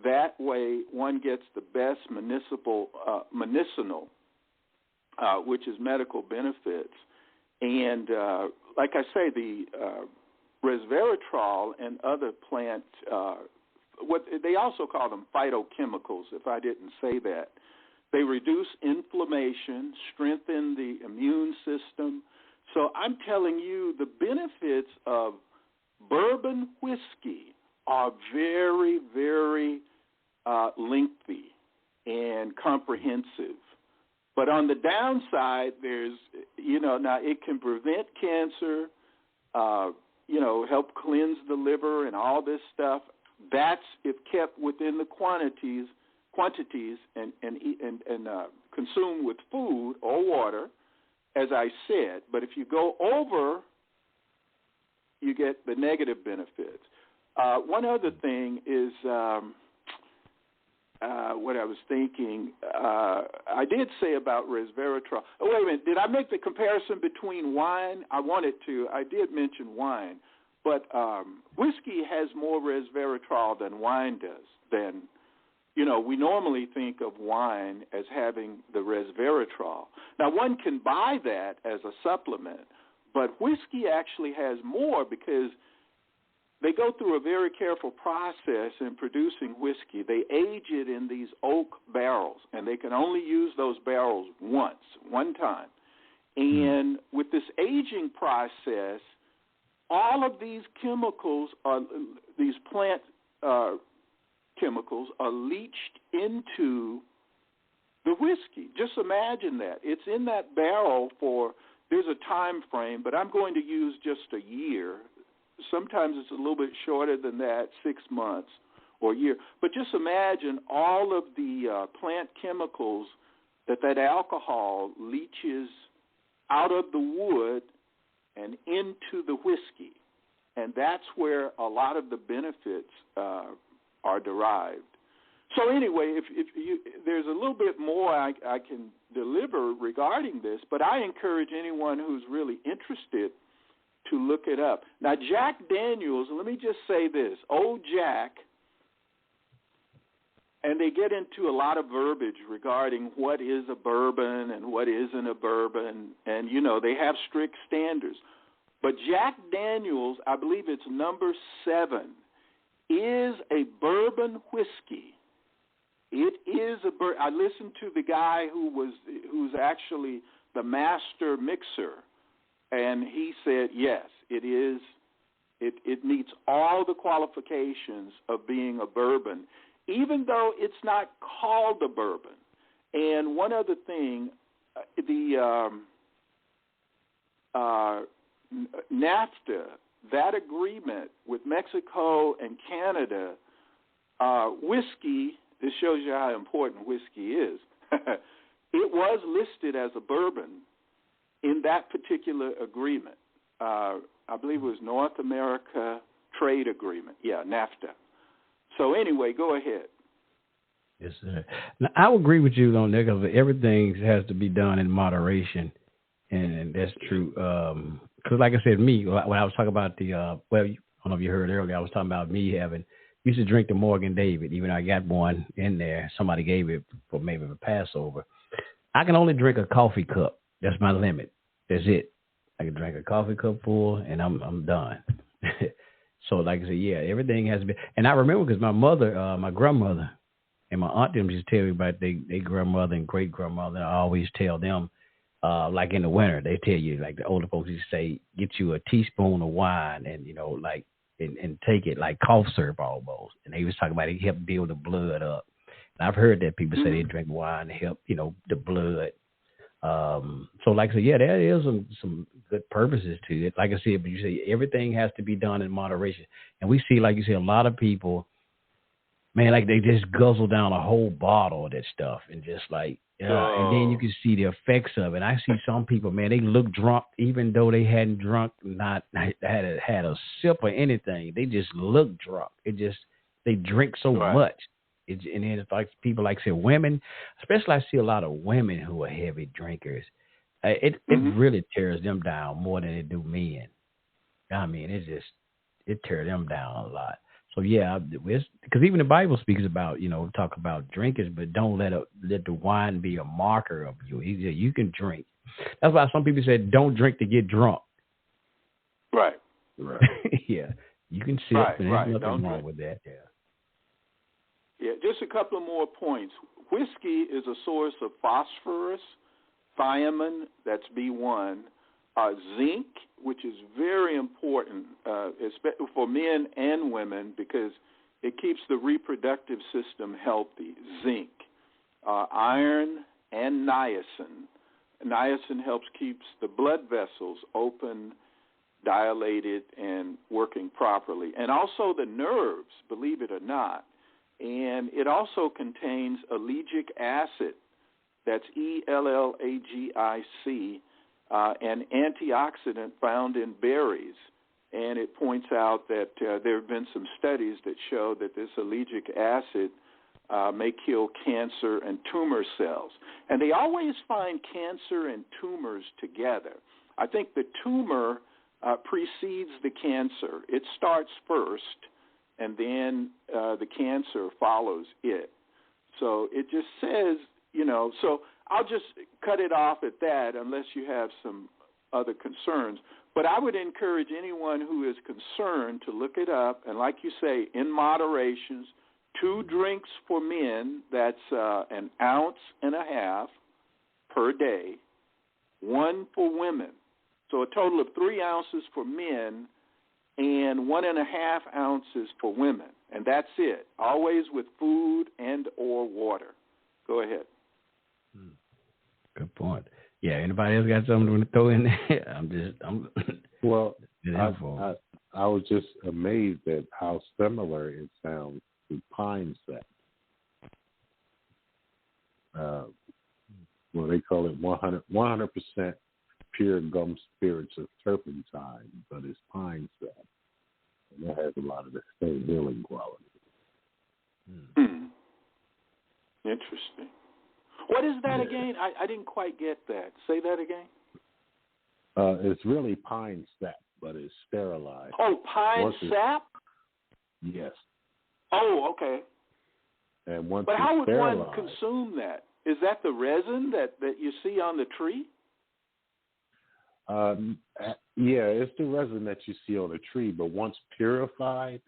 That way one gets the best medicinal, which is medical benefits. And like I say, the resveratrol and other plant, what they also call them phytochemicals, if I didn't say that. They reduce inflammation, strengthen the immune system. So I'm telling you, the benefits of bourbon whiskey are very, very lengthy and comprehensive. But on the downside, there's, now it can prevent cancer, help cleanse the liver and all this stuff. That's if kept within the quantities and consumed with food or water, as I said. But if you go over, you get the negative benefits. One other thing is what I was thinking. I did say about resveratrol. Oh, wait a minute. Did I make the comparison between wine? I wanted to. I did mention wine. But whiskey has more resveratrol than wine does. We normally think of wine as having the resveratrol. Now, one can buy that as a supplement, but whiskey actually has more because they go through a very careful process in producing whiskey. They age it in these oak barrels, and they can only use those barrels one time. And with this aging process, all of these chemicals, these plant chemicals, are leached into the whiskey. Just imagine that. It's in that barrel there's a time frame, but I'm going to use just a year. Sometimes it's a little bit shorter than that, 6 months or a year. But just imagine all of the plant chemicals that alcohol leaches out of the wood and into the whiskey. And that's where a lot of the benefits are derived. So anyway, there's a little bit more I can deliver regarding this, but I encourage anyone who's really interested to look it up. Now, Jack Daniels, let me just say this. Old Jack, and they get into a lot of verbiage regarding what is a bourbon and what isn't a bourbon, and, they have strict standards. But Jack Daniels, I believe it's number 7, is a bourbon whiskey. It is a bourbon. I listened to the guy who's actually the master mixer, and he said, yes, it is. It meets all the qualifications of being a bourbon, even though it's not called a bourbon. And one other thing, the NAFTA, that agreement with Mexico and Canada, whiskey, this shows you how important whiskey is. It was listed as a bourbon in that particular agreement. I believe it was North America Trade Agreement. Yeah, NAFTA. So anyway, go ahead. Yes, sir. Now, I would agree with you on that because everything has to be done in moderation, and that's true. Because like I said, when I was talking about I don't know if you heard earlier, I was talking about me used to drink the Morgan David, even though I got one in there. Somebody gave it for maybe a Passover. I can only drink a coffee cup. That's my limit. That's it. I can drink a coffee cup full, and I'm done. So, like I said, yeah, everything has to be. And I remember because my mother, my grandmother, and my aunt them just tell me about their grandmother and great grandmother. I always tell them, like in the winter, they tell you, like the older folks used to say, get you a teaspoon of wine and and take it like cough syrup almost. And they was talking about it help build the blood up. And I've heard that people say they drink wine to help, the blood. So like I said, yeah, there is some good purposes to it. Like I said, but you say everything has to be done in moderation. And we see, like you say, a lot of people, man, like they just guzzle down a whole bottle of that stuff and just like, and then you can see the effects of it. I see some people, man, they look drunk even though they hadn't had a sip or anything. They just look drunk. They drink so much. And then it's like people like say women, especially I see a lot of women who are heavy drinkers. It really tears them down more than it do men. I mean, it tears them down a lot. So yeah, because even the Bible speaks about talk about drinkers, but don't let the wine be a marker of you. You can drink. That's why some people say don't drink to get drunk. Right. Yeah, you can sip, and there's nothing wrong with that. Yeah. Yeah, just a couple of more points. Whiskey is a source of phosphorus, thiamine, that's B1, zinc, which is very important for men and women because it keeps the reproductive system healthy, zinc, iron, and niacin. Niacin helps keeps the blood vessels open, dilated, and working properly. And also the nerves, believe it or not. And it also contains ellagic acid, that's ELLAGIC, an antioxidant found in berries. And it points out that there have been some studies that show that this ellagic acid may kill cancer and tumor cells. And they always find cancer and tumors together. I think the tumor precedes the cancer. It starts first, and then the cancer follows it. So it just says, so I'll just cut it off at that unless you have some other concerns. But I would encourage anyone who is concerned to look it up, and like you say, in moderation, 2 drinks for men, that's an ounce and a half per day, 1 for women. So a total of 3 ounces for men and 1.5 ounces for women. And that's it, always with food and or water. Go ahead. Good point. Yeah, anybody else got something to throw in there? Well, I was just amazed at how similar it sounds to pine sap. Well, they call it 100% pure gum spirits of turpentine, but it's pine sap. And that has a lot of the same healing qualities. Interesting. What is that again? I didn't quite get that. Say that again. It's really pine sap, but it's sterilized. Oh, pine sap? Yes. Oh, okay. And once but how would sterilized, one consume that? Is that the resin that you see on the tree? Yeah, it's the resin that you see on the tree, but once purified,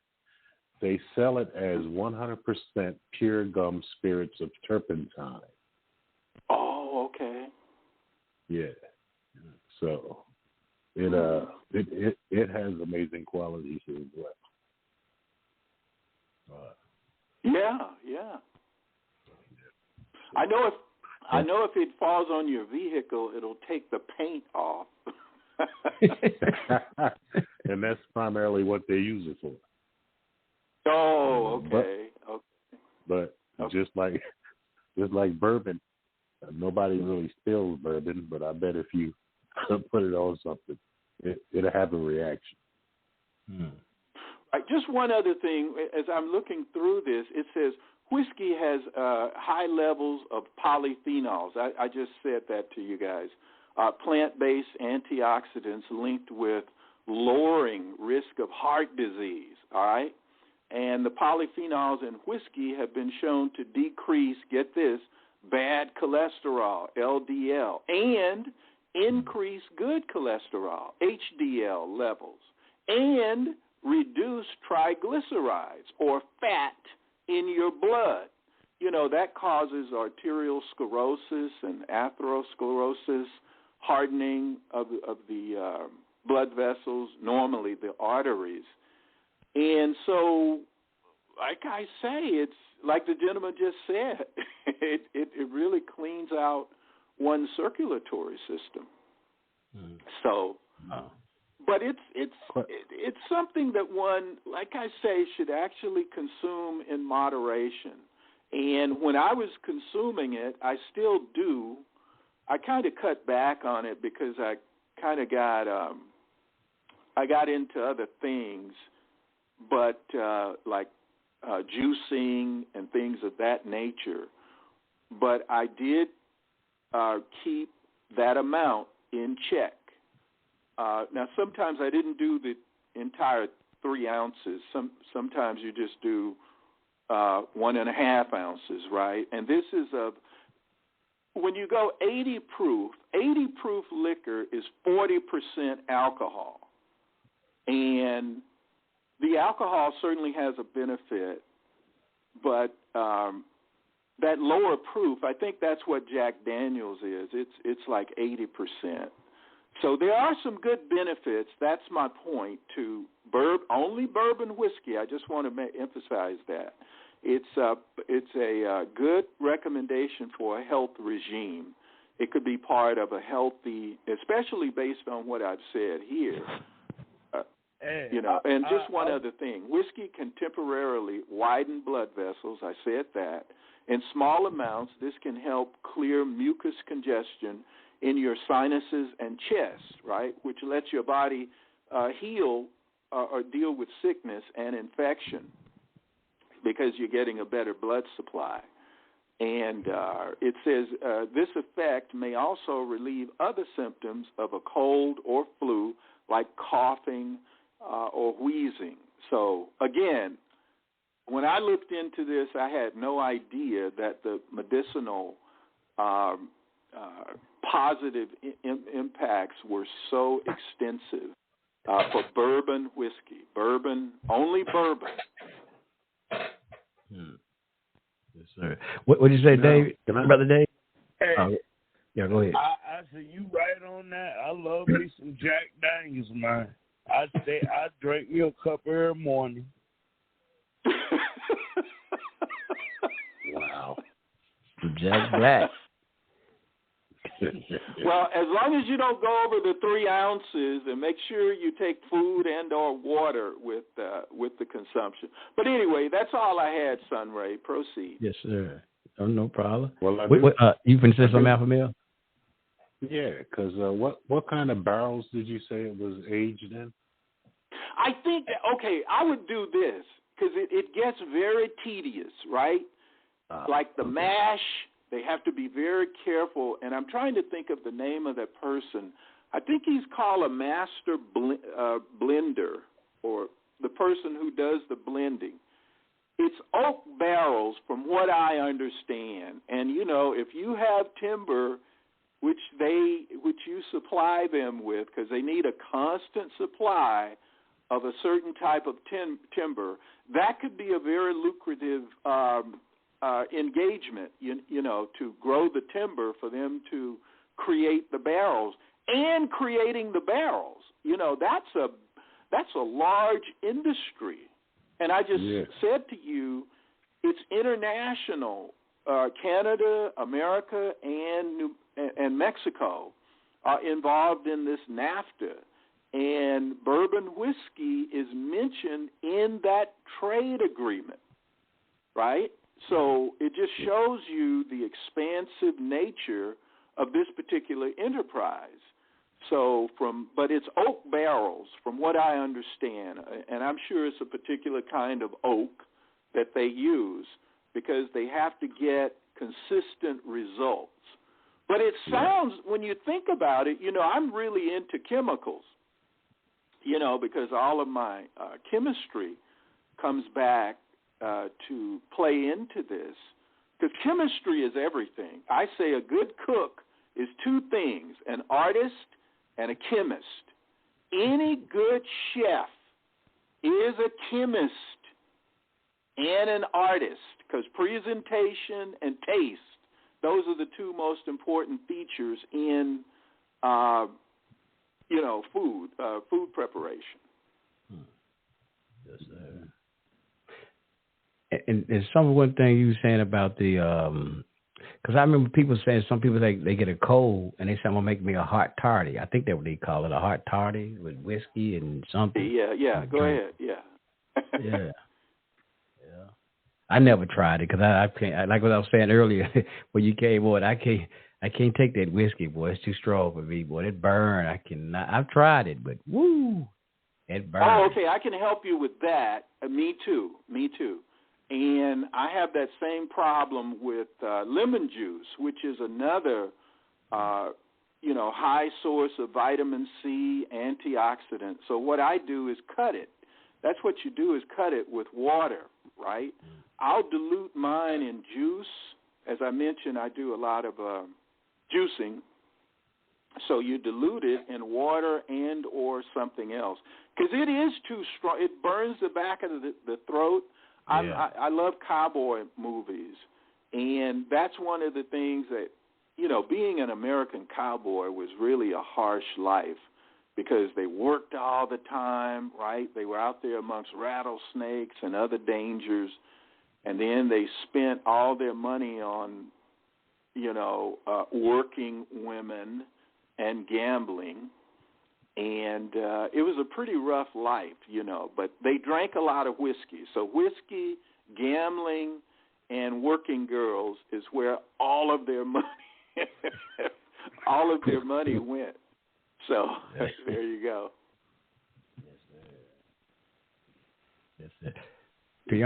they sell it as 100% pure gum spirits of turpentine. Oh, okay. Yeah. So it has amazing qualities as well. Yeah. I know if it falls on your vehicle, it'll take the paint off. And that's primarily what they use it for. Oh, okay. But just like bourbon, nobody really spills bourbon, but I bet if you put it on something, it'll have a reaction. Right, just one other thing. As I'm looking through this, it says whiskey has high levels of polyphenols. I just said that to you guys. Plant-based antioxidants linked with lowering risk of heart disease, all right? And the polyphenols in whiskey have been shown to decrease, get this, bad cholesterol, LDL, and increase good cholesterol, HDL levels, and reduce triglycerides or fat in your blood. You know, that causes arterial sclerosis and atherosclerosis, hardening of the blood vessels, normally the arteries. And so, like I say, it's like the gentleman just said, it really cleans out one's circulatory system. So, but it's something that one, like I say, should actually consume in moderation. And when I was consuming it, I still do. I kind of cut back on it because I kind of got into other things, but like juicing and things of that nature. But I did keep that amount in check. Now, sometimes I didn't do the entire 3 ounces. Sometimes you just do 1.5 ounces, right? And this is when you go 80 proof liquor is 40% alcohol. And the alcohol certainly has a benefit, but that lower proof, I think that's what Jack Daniels is. It's like 80%. So there are some good benefits. That's my point to only bourbon whiskey. I just want to emphasize that. It's a good recommendation for a health regime. It could be part of a healthy, especially based on what I've said here. And just one other thing. Whiskey can temporarily widen blood vessels. I said that. In small amounts, this can help clear mucus congestion in your sinuses and chest, right, which lets your body heal or deal with sickness and infection because you're getting a better blood supply. And it says this effect may also relieve other symptoms of a cold or flu, like coughing or wheezing. So, again, when I looked into this, I had no idea that the medicinal positive impacts were so extensive for bourbon whiskey. Bourbon, only bourbon. Yes, sir. What did you say, Dave? Brother Dave? Hey, yeah, go ahead. I said you right on that. I love me some Jack Daniels, man. I drink me a cup every morning. Wow. Jack Black. Well, as long as you don't go over the 3 ounces, and make sure you take food and/or water with the consumption. But anyway, that's all I had, Sunray. Proceed. Yes, sir. Oh, no problem. Well, you can say something, Alpha Male? Yeah, because what kind of barrels did you say it was aged in? I think I would do this because it gets very tedious, right? Like the mash. They have to be very careful, and I'm trying to think of the name of that person. I think he's called a master blender, or the person who does the blending. It's oak barrels, from what I understand. And, if you have timber, which you supply them with, because they need a constant supply of a certain type of timber, that could be a very lucrative engagement, to grow the timber for them to create the barrels. And creating the barrels, that's a large industry. And I just said to you, it's international. Canada, America, and Mexico are involved in this NAFTA. And bourbon whiskey is mentioned in that trade agreement, right? So it just shows you the expansive nature of this particular enterprise. But it's oak barrels, from what I understand, and I'm sure it's a particular kind of oak that they use because they have to get consistent results. But it sounds, when you think about it, I'm really into chemicals, because all of my chemistry comes back to play into this, because chemistry is everything. I say a good cook is 2 things, an artist and a chemist. Any good chef is a chemist and an artist, because presentation and taste, those are the 2 most important features in, food preparation. Yes, sir. And one thing you were saying about the, because I remember people saying, some people they get a cold and they say, I'm going to make me a hot toddy. I think that's what they call it, a hot toddy with whiskey and something. Yeah, go ahead, yeah. I never tried it because I can't, like what I was saying earlier, when you came on, I can't take that whiskey, boy. It's too strong for me, boy. It burn. I cannot. I've tried it, but woo, it burns. Oh, okay. I can help you with that. Me too. And I have that same problem with lemon juice, which is another, high source of vitamin C, antioxidant. So what I do is cut it. That's what you do, is cut it with water, right? I'll dilute mine in juice. As I mentioned, I do a lot of juicing. So you dilute it in water and or something else, because it is too strong. It burns the back of the throat. I love cowboy movies, and that's one of the things that, being an American cowboy was really a harsh life, because they worked all the time, right? They were out there amongst rattlesnakes and other dangers, and then they spent all their money on, working women and gambling. And it was a pretty rough life, but they drank a lot of whiskey. So whiskey, gambling, and working girls is where all of their money went. So there you go. Yes, sir. Dave,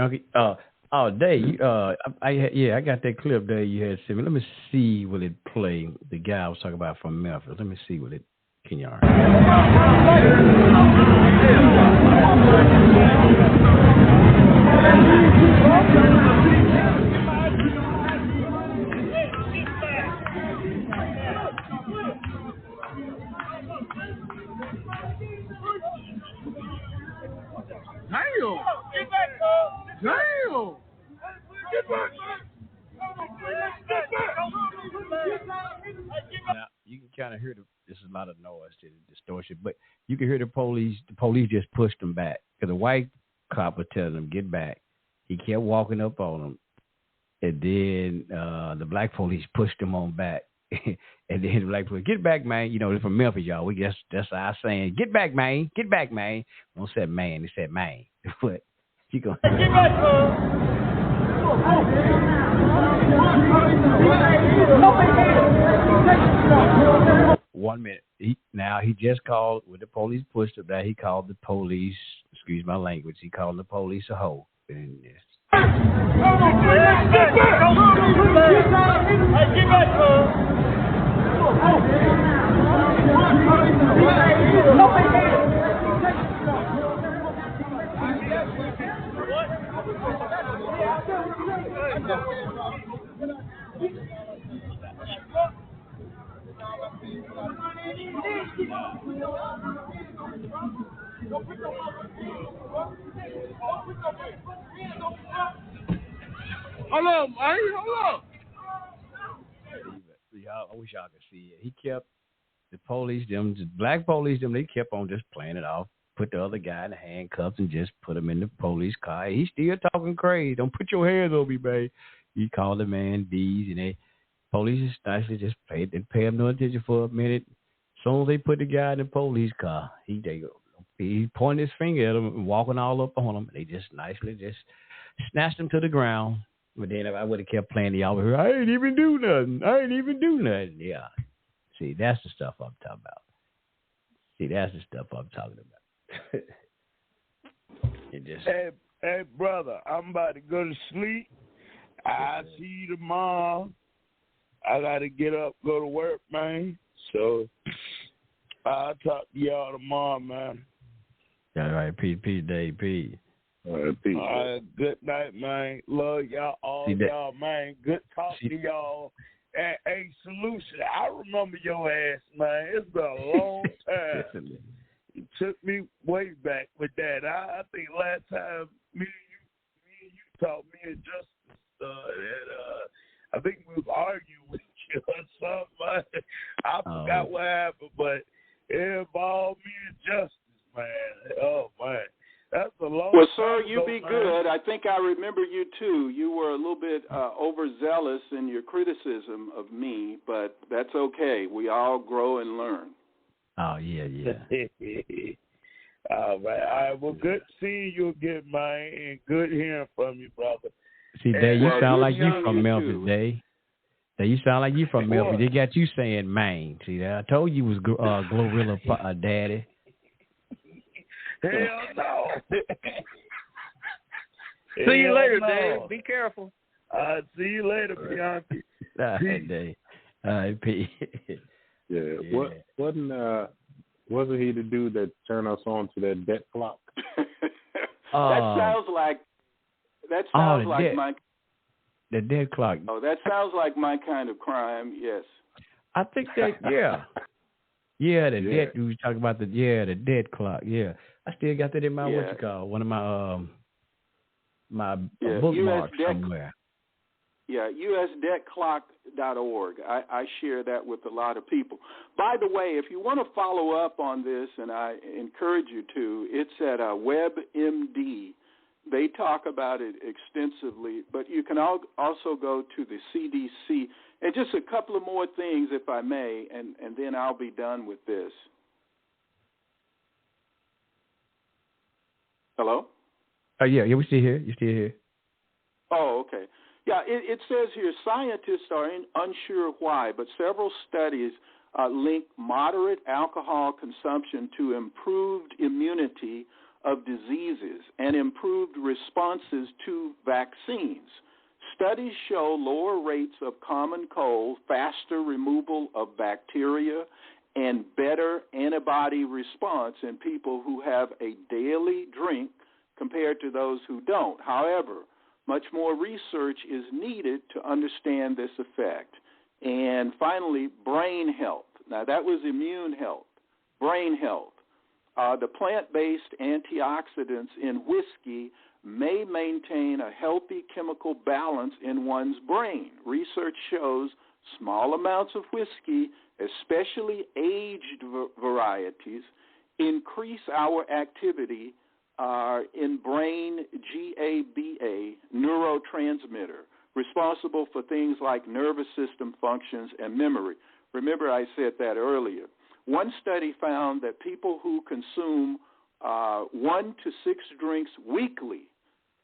I got that clip there you had sent me. Let me see, will it play? The guy I was talking about from Memphis. Let me see, will it? Kenyon. Damn! Damn! Get back! Now you can kind of hear there's a lot of noise to the distortion, but you can hear the police. The police just pushed them back because the white cop was telling them get back. He kept walking up on them, and then the black police pushed him on back. And then the black police, get back, man. You know, they're from Memphis, y'all. We just that's our saying, get back, man. Get back, man. They don't say man, they said man. But you go. Get back, man. 1 minute. He just called when the police pushed him back. He called the police. Excuse my language. He called the police a hoe. And get Hold on, man. Hold on. I wish y'all could see it. He kept the police, the black police, they kept on just playing it off. Put the other guy in the handcuffs and just put him in the police car. He's still talking crazy. Don't put your hands on me, babe. He called the man D's, and they police nicely just pay him no attention for a minute. As soon as they put the guy in the police car, he pointed his finger at him and walking all up on him. They just nicely just snatched him to the ground. But then if I would have kept playing the album, I ain't even do nothing. Yeah. See, that's the stuff I'm talking about. Hey, brother, I'm about to go to sleep. I'll see you tomorrow. I got to get up, go to work, man. So I'll talk to y'all tomorrow, man. All right, peace, Dave, peace. All right, peace. All right, good night, man. Love y'all, all y'all, man. Good talking to y'all. Hey, Solution, I remember your ass, man. It's been a long time. It took me way back with that. I think last time me and you talked, me and Justice, I think we was arguing with you or something. I forgot what happened, but it involved me and Justice, man. Oh, man. That's a long Well, sir, time you ago, be man. good. I think I remember you, too. You were a little bit overzealous in your criticism of me, but that's okay. We all grow and learn. Oh, yeah. All right. Well, good seeing you again, man, and good hearing from you, brother. See, Dave, you sound like you from you Memphis, too. Dave. You sound like you from Memphis. They got you saying Maine. See, I told you was Glorilla Daddy. Hell no. See you later, Dave. Be careful. I'll see you later, Bianchi. All right, Dave. All right, Pete. Yeah. Wasn't he the dude that turned us on to that debt clock? That sounds like my the dead clock. Oh, that sounds like my kind of crime. Yes. I think that debt. We was talking about the dead clock. Yeah, I still got that in my one of my bookmarks somewhere. Yeah, usdebtclock.org. I share that with a lot of people. By the way, if you want to follow up on this, and I encourage you to, it's at WebMD. They talk about it extensively, but you can also go to the CDC. And just a couple of more things, if I may, and then I'll be done with this. Hello? Yeah, we still here. You still here? Oh, okay. Yeah, it says here scientists are unsure why, but several studies link moderate alcohol consumption to improved immunity of diseases and improved responses to vaccines. Studies show lower rates of common cold, faster removal of bacteria, and better antibody response in people who have a daily drink compared to those who don't. However, much more research is needed to understand this effect. And finally, brain health. Now, that was immune health. Brain health. The plant-based antioxidants in whiskey may maintain a healthy chemical balance in one's brain. Research shows small amounts of whiskey, especially aged varieties, increase our activity in brain GABA neurotransmitter, responsible for things like nervous system functions and memory. Remember, I said that earlier. One study found that people who consume 1 to 6 drinks weekly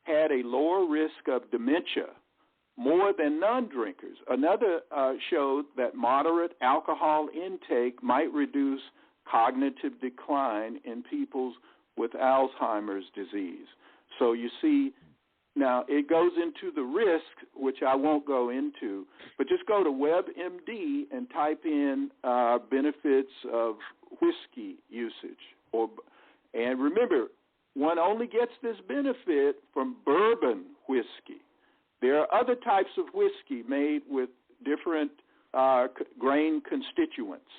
had a lower risk of dementia more than non-drinkers. Another showed that moderate alcohol intake might reduce cognitive decline in people with Alzheimer's disease. So you see, now it goes into the risk, which I won't go into, but just go to WebMD and type in benefits of whiskey usage. And remember, one only gets this benefit from bourbon whiskey. There are other types of whiskey made with different grain constituents,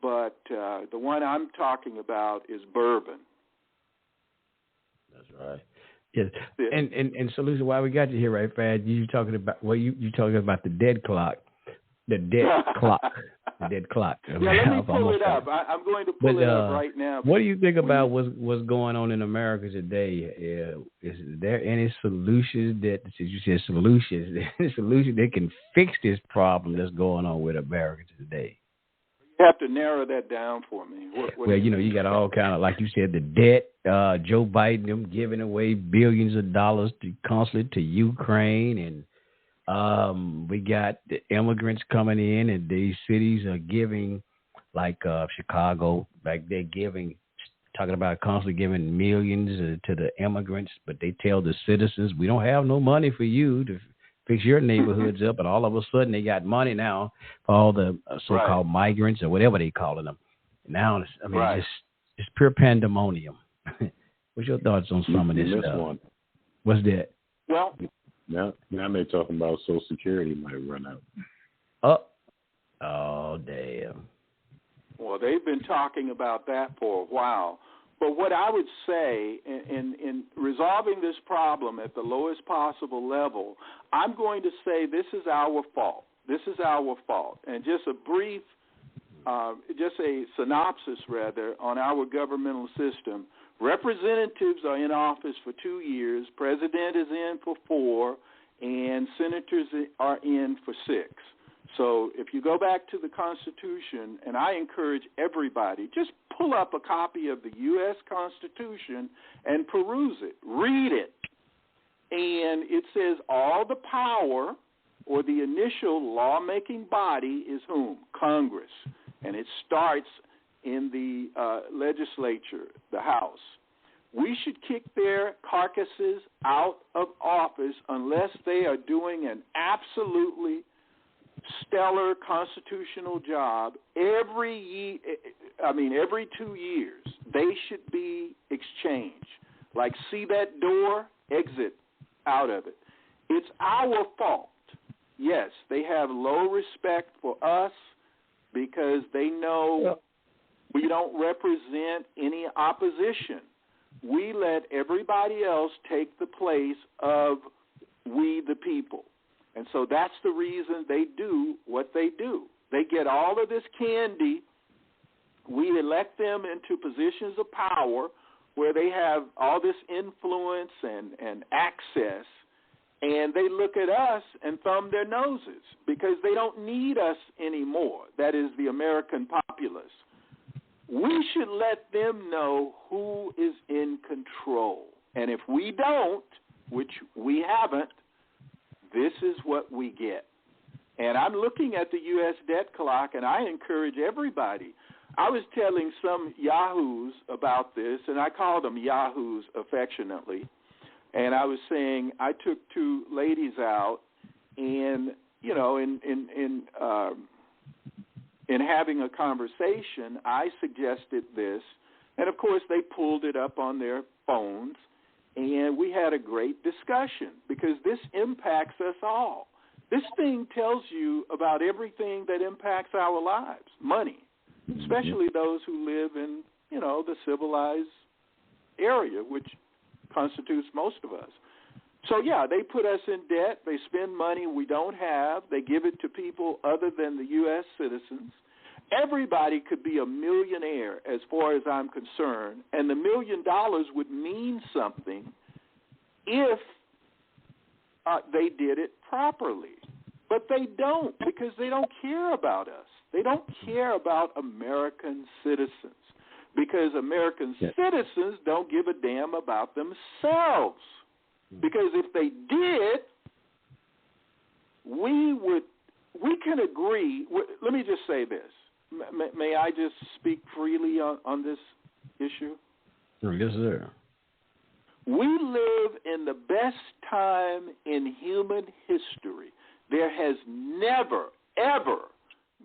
but the one I'm talking about is bourbon. That's right. Yes. And Solution, why we got you here, right, Fad? You talking about you talking about the dead clock, the dead clock. The dead clock. Yeah, let me pull it up. I'm going to pull it up right now. What do you think about what's going on in America today? Is there any solutions that, since you said solutions, any solution that can fix this problem that's going on with America today? You have to narrow that down for me. Well, you got all kind of, like you said, the debt. Joe Biden, them giving away billions of dollars constantly to Ukraine, and we got the immigrants coming in, and these cities are giving, like Chicago, like they're talking about constantly giving millions to the immigrants, but they tell the citizens, we don't have no money for you to fix your neighborhoods up, and all of a sudden they got money now for all the so-called migrants or whatever they calling them. Now, it's pure pandemonium. What's your thoughts on some of this stuff? One. What's that? Well, now they're talking about Social Security might run out. Oh, damn. Well, they've been talking about that for a while. But what I would say in resolving this problem at the lowest possible level, I'm going to say this is our fault. This is our fault. And just a brief, just a synopsis, rather, on our governmental system. Representatives are in office for 2 years, president is in for 4, and senators are in for 6. So if you go back to the Constitution, and I encourage everybody, just pull up a copy of the U.S. Constitution and peruse it. Read it. And it says all the power or the initial lawmaking body is whom? Congress. And it starts in the legislature, the House. We should kick their carcasses out of office unless they are doing an absolutely stellar constitutional job. Every 2 years, they should be exchanged. Like, see that door? Exit out of it. It's our fault. Yes, they have low respect for us because they know we don't represent any opposition. We let everybody else take the place of we the people. And so that's the reason they do what they do. They get all of this candy. We elect them into positions of power where they have all this influence and access, and they look at us and thumb their noses because they don't need us anymore. That is the American populace. We should let them know who is in control. And if we don't, which we haven't, this is what we get. And I'm looking at the U.S. debt clock, and I encourage everybody. I was telling some yahoos about this, and I call them yahoos affectionately. And I was saying I took 2 ladies out, and, you know, in having a conversation, I suggested this. And, of course, they pulled it up on their phones. And we had a great discussion because this impacts us all. This thing tells you about everything that impacts our lives. Money, especially those who live in, the civilized area, which constitutes most of us. So, yeah, they put us in debt. They spend money we don't have. They give it to people other than the U.S. citizens. Everybody could be a millionaire as far as I'm concerned, and the $1 million would mean something if they did it properly. But they don't, because they don't care about us. They don't care about American citizens, because American citizens don't give a damn about themselves. Because if they did, we can agree. Let me just say this. May I just speak freely on this issue? Yes, sir. We live in the best time in human history. There has never, ever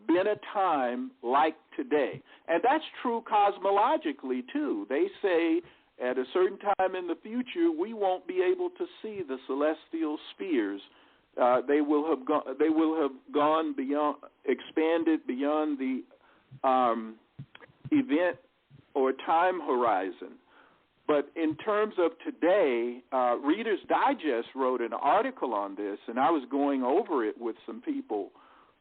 been a time like today. And that's true cosmologically, too. They say at a certain time in the future, we won't be able to see the celestial spheres. They will have gone beyond, expanded beyond the event or time horizon. But in terms of today, Reader's Digest wrote an article on this, and I was going over it with some people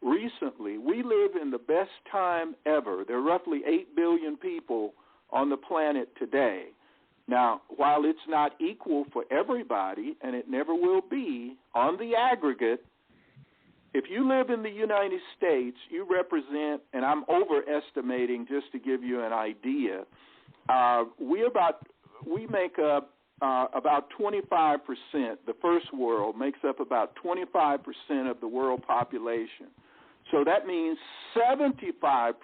recently. We live in the best time ever. There are roughly 8 billion people on the planet today. Now, while it's not equal for everybody, and it never will be, on the aggregate, if you live in the United States, you represent, and I'm overestimating just to give you an idea, we make up about 25%. The first world makes up about 25% of the world population. So that means 75%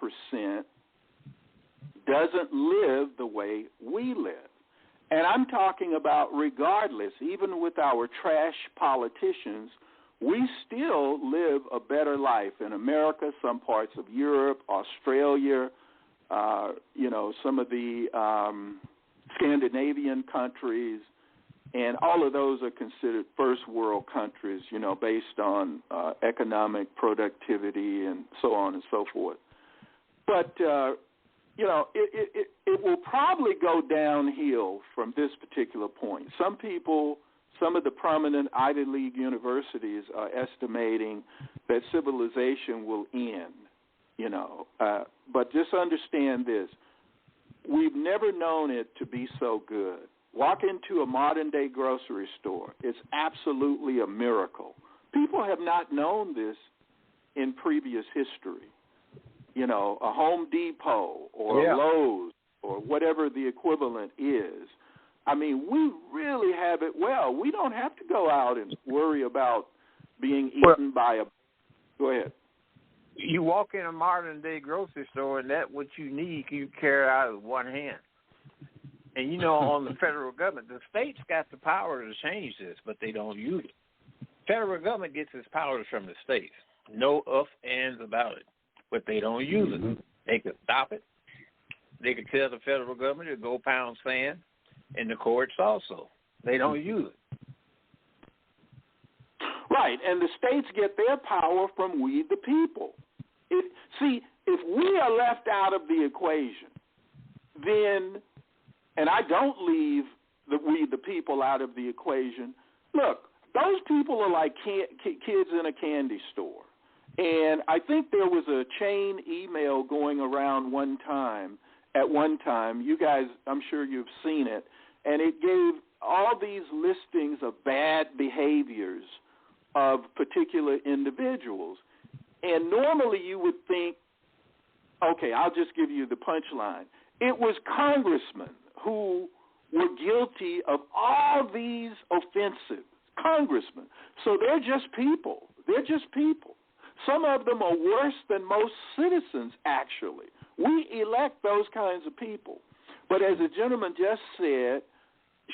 doesn't live the way we live. And I'm talking about regardless, even with our trash politicians, we still live a better life in America, some parts of Europe, Australia, some of the Scandinavian countries, and all of those are considered first world countries, based on economic productivity and so on and so forth. But, it will probably go downhill from this particular point. Some of the prominent Ivy League universities are estimating that civilization will end, but just understand this. We've never known it to be so good. Walk into a modern-day grocery store. It's absolutely a miracle. People have not known this in previous history. A Home Depot or a Lowe's or whatever the equivalent is. I mean, we really have it well. We don't have to go out and worry about being eaten by a... Go ahead. You walk in a modern-day grocery store, and that what you need, you carry out with one hand. And, on the federal government, the states got the power to change this, but they don't use it. Federal government gets its powers from the states. No ifs, ands about it. But they don't use it. They could stop it. They could tell the federal government to go pound sand, and the courts also. They don't use it. Right, and the states get their power from we the people. If we are left out of the equation, then, and I don't leave we the people out of the equation, look, those people are like kids in a candy store. And I think there was a chain email going around at one time. You guys, I'm sure you've seen it. And it gave all these listings of bad behaviors of particular individuals. And normally you would think, okay, I'll just give you the punchline. It was congressmen who were guilty of all these offenses. Congressmen. So they're just people. Some of them are worse than most citizens, actually. We elect those kinds of people. But as the gentleman just said,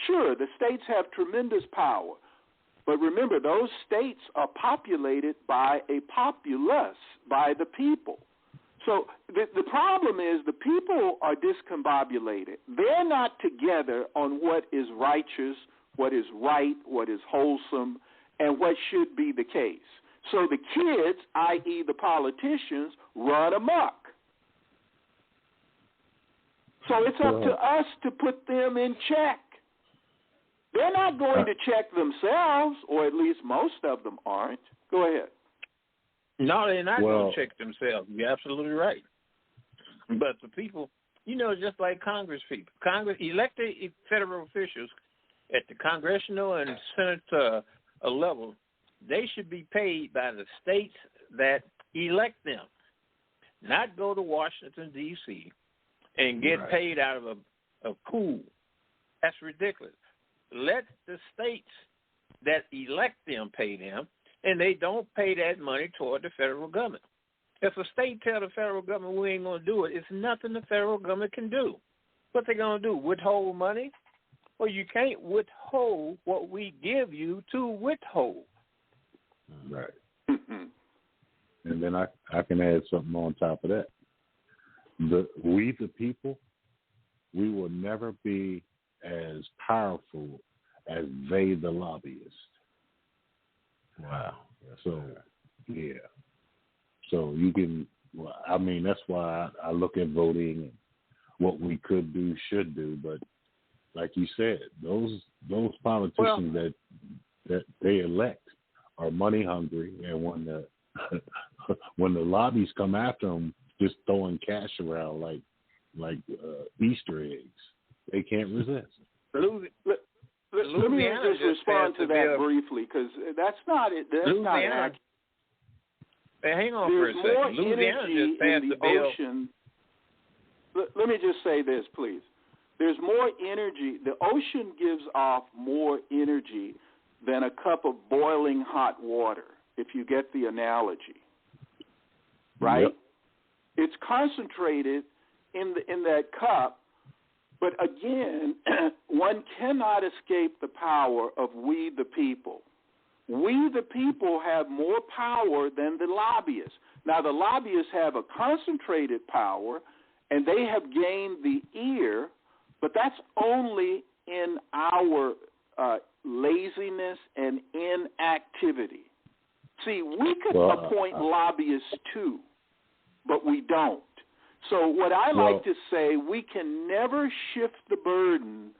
sure, the states have tremendous power. But remember, those states are populated by a populace, by the people. So the problem is the people are discombobulated. They're not together on what is righteous, what is right, what is wholesome, and what should be the case. So the kids, i.e. the politicians, run amok. So it's up to us to put them in check. They're not going to check themselves, or at least most of them aren't. Go ahead. No, they're not going to check themselves. You're absolutely right. But the people, just like Congress people, elected federal officials at the congressional and Senate level, they should be paid by the states that elect them, not go to Washington, D.C., and get paid out of a pool. That's ridiculous. Let the states that elect them pay them, and they don't pay that money toward the federal government. If a state tell the federal government we ain't going to do it, it's nothing the federal government can do. What they going to do, withhold money? Well, you can't withhold what we give you to withhold. Right. And then I can add something on top of that. We the people, we will never be as powerful as they the lobbyists. Wow. So, yeah. So you can, that's why I look at voting and what we could do, should do. But like you said, those politicians that they elect are money hungry, and when the lobbies come after them, just throwing cash around like Easter eggs, they can't resist. Let me just respond to that briefly, because that's not it. That's not accurate. Hey, hang on for a second. Louisiana just passed the bill. Ocean. Let me just say this, please. There's more energy. The ocean gives off more energy than a cup of boiling hot water, if you get the analogy. Right? Yep. It's concentrated in that cup, but again, one cannot escape the power of we the people. We the people have more power than the lobbyists. Now, the lobbyists have a concentrated power, and they have gained the ear, but that's only in our laziness and inactivity. See, we could appoint lobbyists too, but we don't. So what I like to say, we can never shift the burden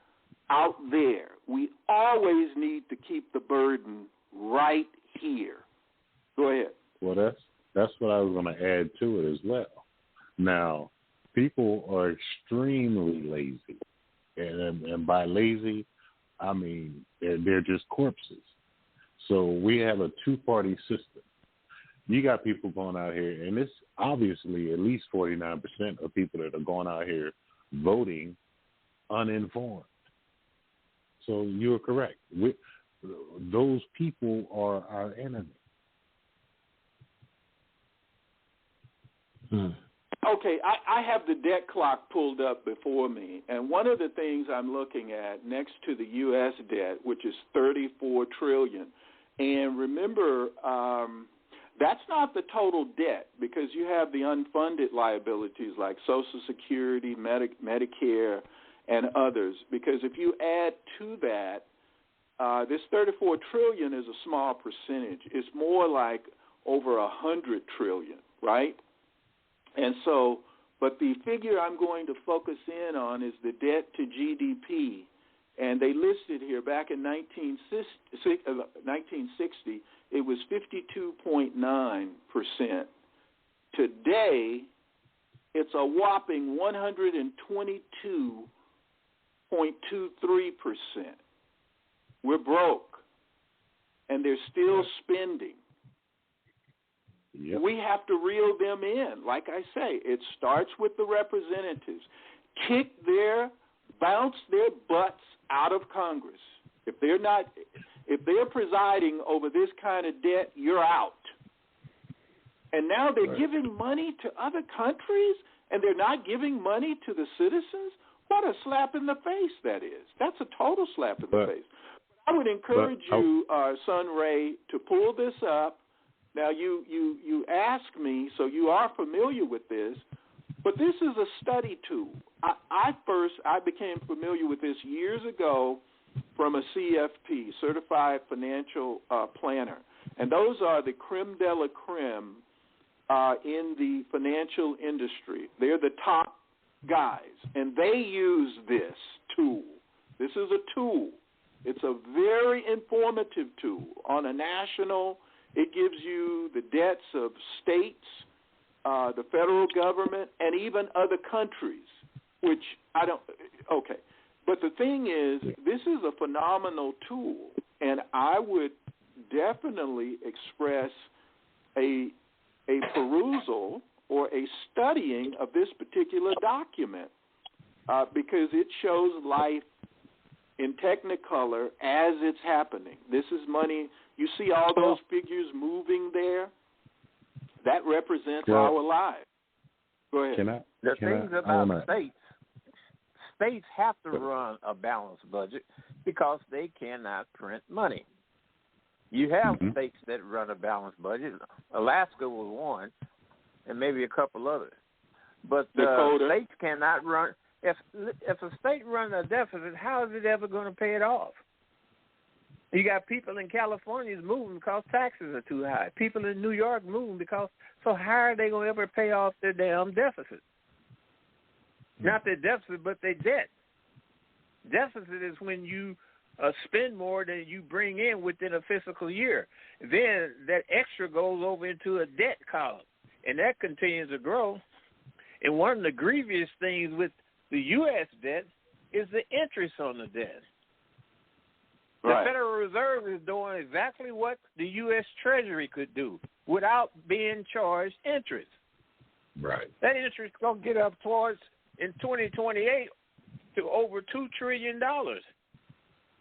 out there. We always need to keep the burden right here. Go ahead. Well, that's what I was going to add to it as well. Now, people are extremely lazy, and by lazy, I mean they're just corpses. So we have a two-party system. You got people going out here, and it's obviously at least 49% of people that are going out here voting uninformed. So you're correct. Those people are our enemy. Okay, I have the debt clock pulled up before me, and one of the things I'm looking at next to the U.S. debt, which is $34 trillion, and remember, that's not the total debt, because you have the unfunded liabilities like Social Security, Medicare, and others. Because if you add to that, this $34 trillion is a small percentage. It's more like over $100 trillion, right? And so, but the figure I'm going to focus in on is the debt to GDP. And they listed here back in 1960, it was 52.9%. Today, it's a whopping 122.23%. We're broke, and they're still spending. Yep. We have to reel them in. Like I say, it starts with the representatives. Bounce their butts out of Congress. If they're presiding over this kind of debt, you're out. And now they're giving money to other countries, and they're not giving money to the citizens? What a slap in the face that is. That's a total slap in the face. I would encourage you, Son Ray, to pull this up. Now, you asked me, so you are familiar with this, but this is a study tool. I became familiar with this years ago from a CFP, Certified Financial Planner. And those are the creme de la creme in the financial industry. They're the top guys, and they use this tool. This is a tool. It's a very informative tool. On a national, it gives you the debts of states, the federal government, and even other countries, which I don't, okay. But the thing is, this is a phenomenal tool, and I would definitely express a perusal or a studying of this particular document because it shows life in technicolor as it's happening. This is money. You see all those figures moving there? That represents our lives. Go ahead. The things about states have to run a balanced budget because they cannot print money. You have states that run a balanced budget. Alaska was one, and maybe a couple others. But states cannot run. If a state runs a deficit, how is it ever going to pay it off? You got people in California moving because taxes are too high. People in New York moving because, so how are they going to ever pay off their damn deficit? Not their deficit, but their debt. Deficit is when you spend more than you bring in within a fiscal year. Then that extra goes over into a debt column, and that continues to grow. And one of the grievous things with the U.S. debt is the interest on the debt. The Federal Reserve is doing exactly what the U.S. Treasury could do without being charged interest. Right. That interest is going to get up towards, in 2028, to over $2 trillion,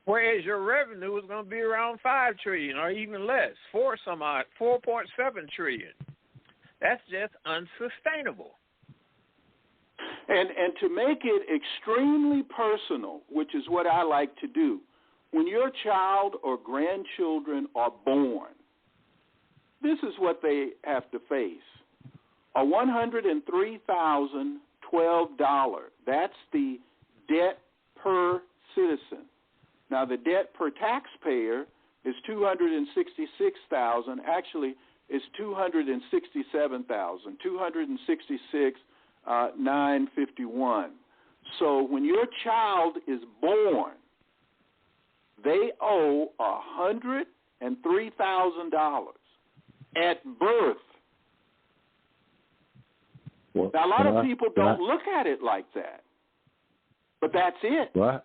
whereas your revenue is going to be around $5 trillion or even less, 4.7 trillion. That's just unsustainable. And to make it extremely personal, which is what I like to do, when your child or grandchildren are born, this is what they have to face. A $103,012. That's the debt per citizen. Now, the debt per taxpayer is $266,000. Actually, it's $267,000. $266,951. So when your child is born, they owe $103,000 at birth. Well, now, a lot of people don't look at it like that, but that's it. What?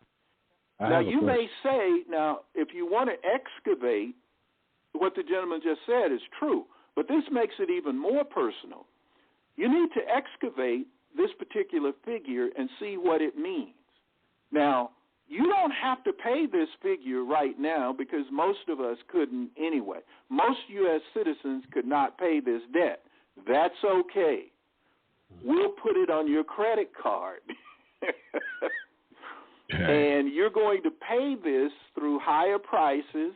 Now, you may say, now, if you want to excavate, what the gentleman just said is true, but this makes it even more personal. You need to excavate this particular figure and see what it means. Now, you don't have to pay this figure right now because most of us couldn't anyway. Most U.S. citizens could not pay this debt. That's okay. We'll put it on your credit card. And you're going to pay this through higher prices,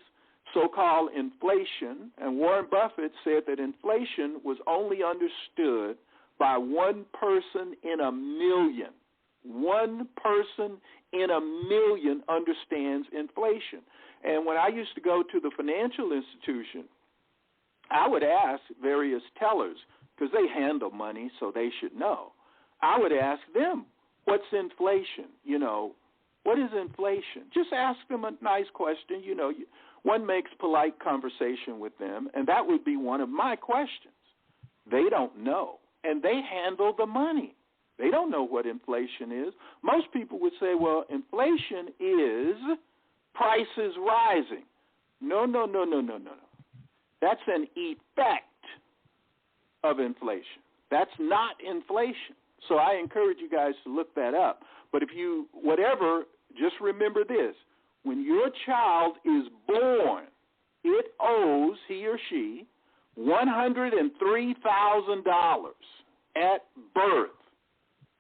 so-called inflation. And Warren Buffett said that inflation was only understood by one person in a million. One person in a million understands inflation. And when I used to go to the financial institution, I would ask various tellers, because they handle money, so they should know. I would ask them, what's inflation? You know, what is inflation? Just ask them a nice question. You know, one makes polite conversation with them, and that would be one of my questions. They don't know, and they handle the money. They don't know what inflation is. Most people would say, well, inflation is prices rising. No. That's an effect of inflation. That's not inflation. So I encourage you guys to look that up. But if you, whatever, just remember this. When your child is born, it owes, he or she, $103,000 at birth.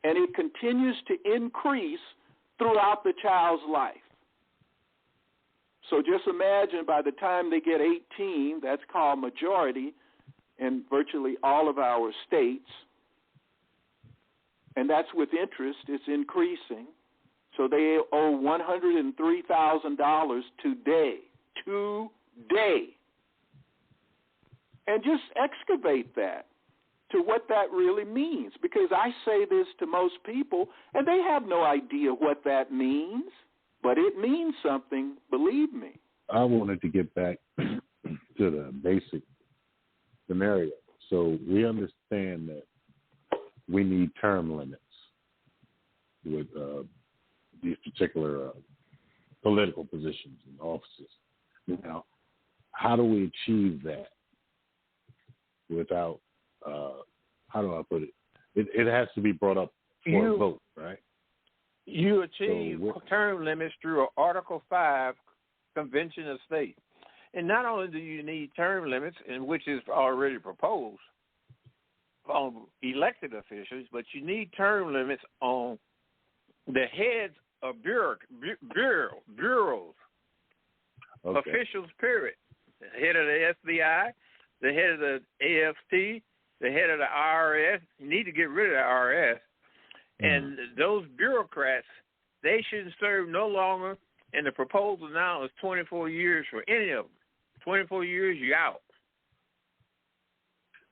And it continues to increase throughout the child's life. So just imagine by the time they get 18, that's called majority in virtually all of our states, and that's with interest, it's increasing. So they owe $103,000 today. and just excavate that to what that really means. Because I say this to most people, and they have no idea what that means, but it means something, believe me. I wanted to get back to the basic scenario. So we understand that we need term limits with these particular political positions and offices. Now, how do we achieve that without, how do I put it? It has to be brought up for a vote, right? You achieve term limits through Article 5 Convention of States. And not only do you need term limits, in which is already proposed on elected officials, but you need term limits on the heads of bureaus, officials, period. The head of the FBI, the head of the AFT, the head of the IRS. You need to get rid of the IRS. And those bureaucrats, they shouldn't serve no longer, and the proposal now is 24 years for any of them. 24 years, you're out.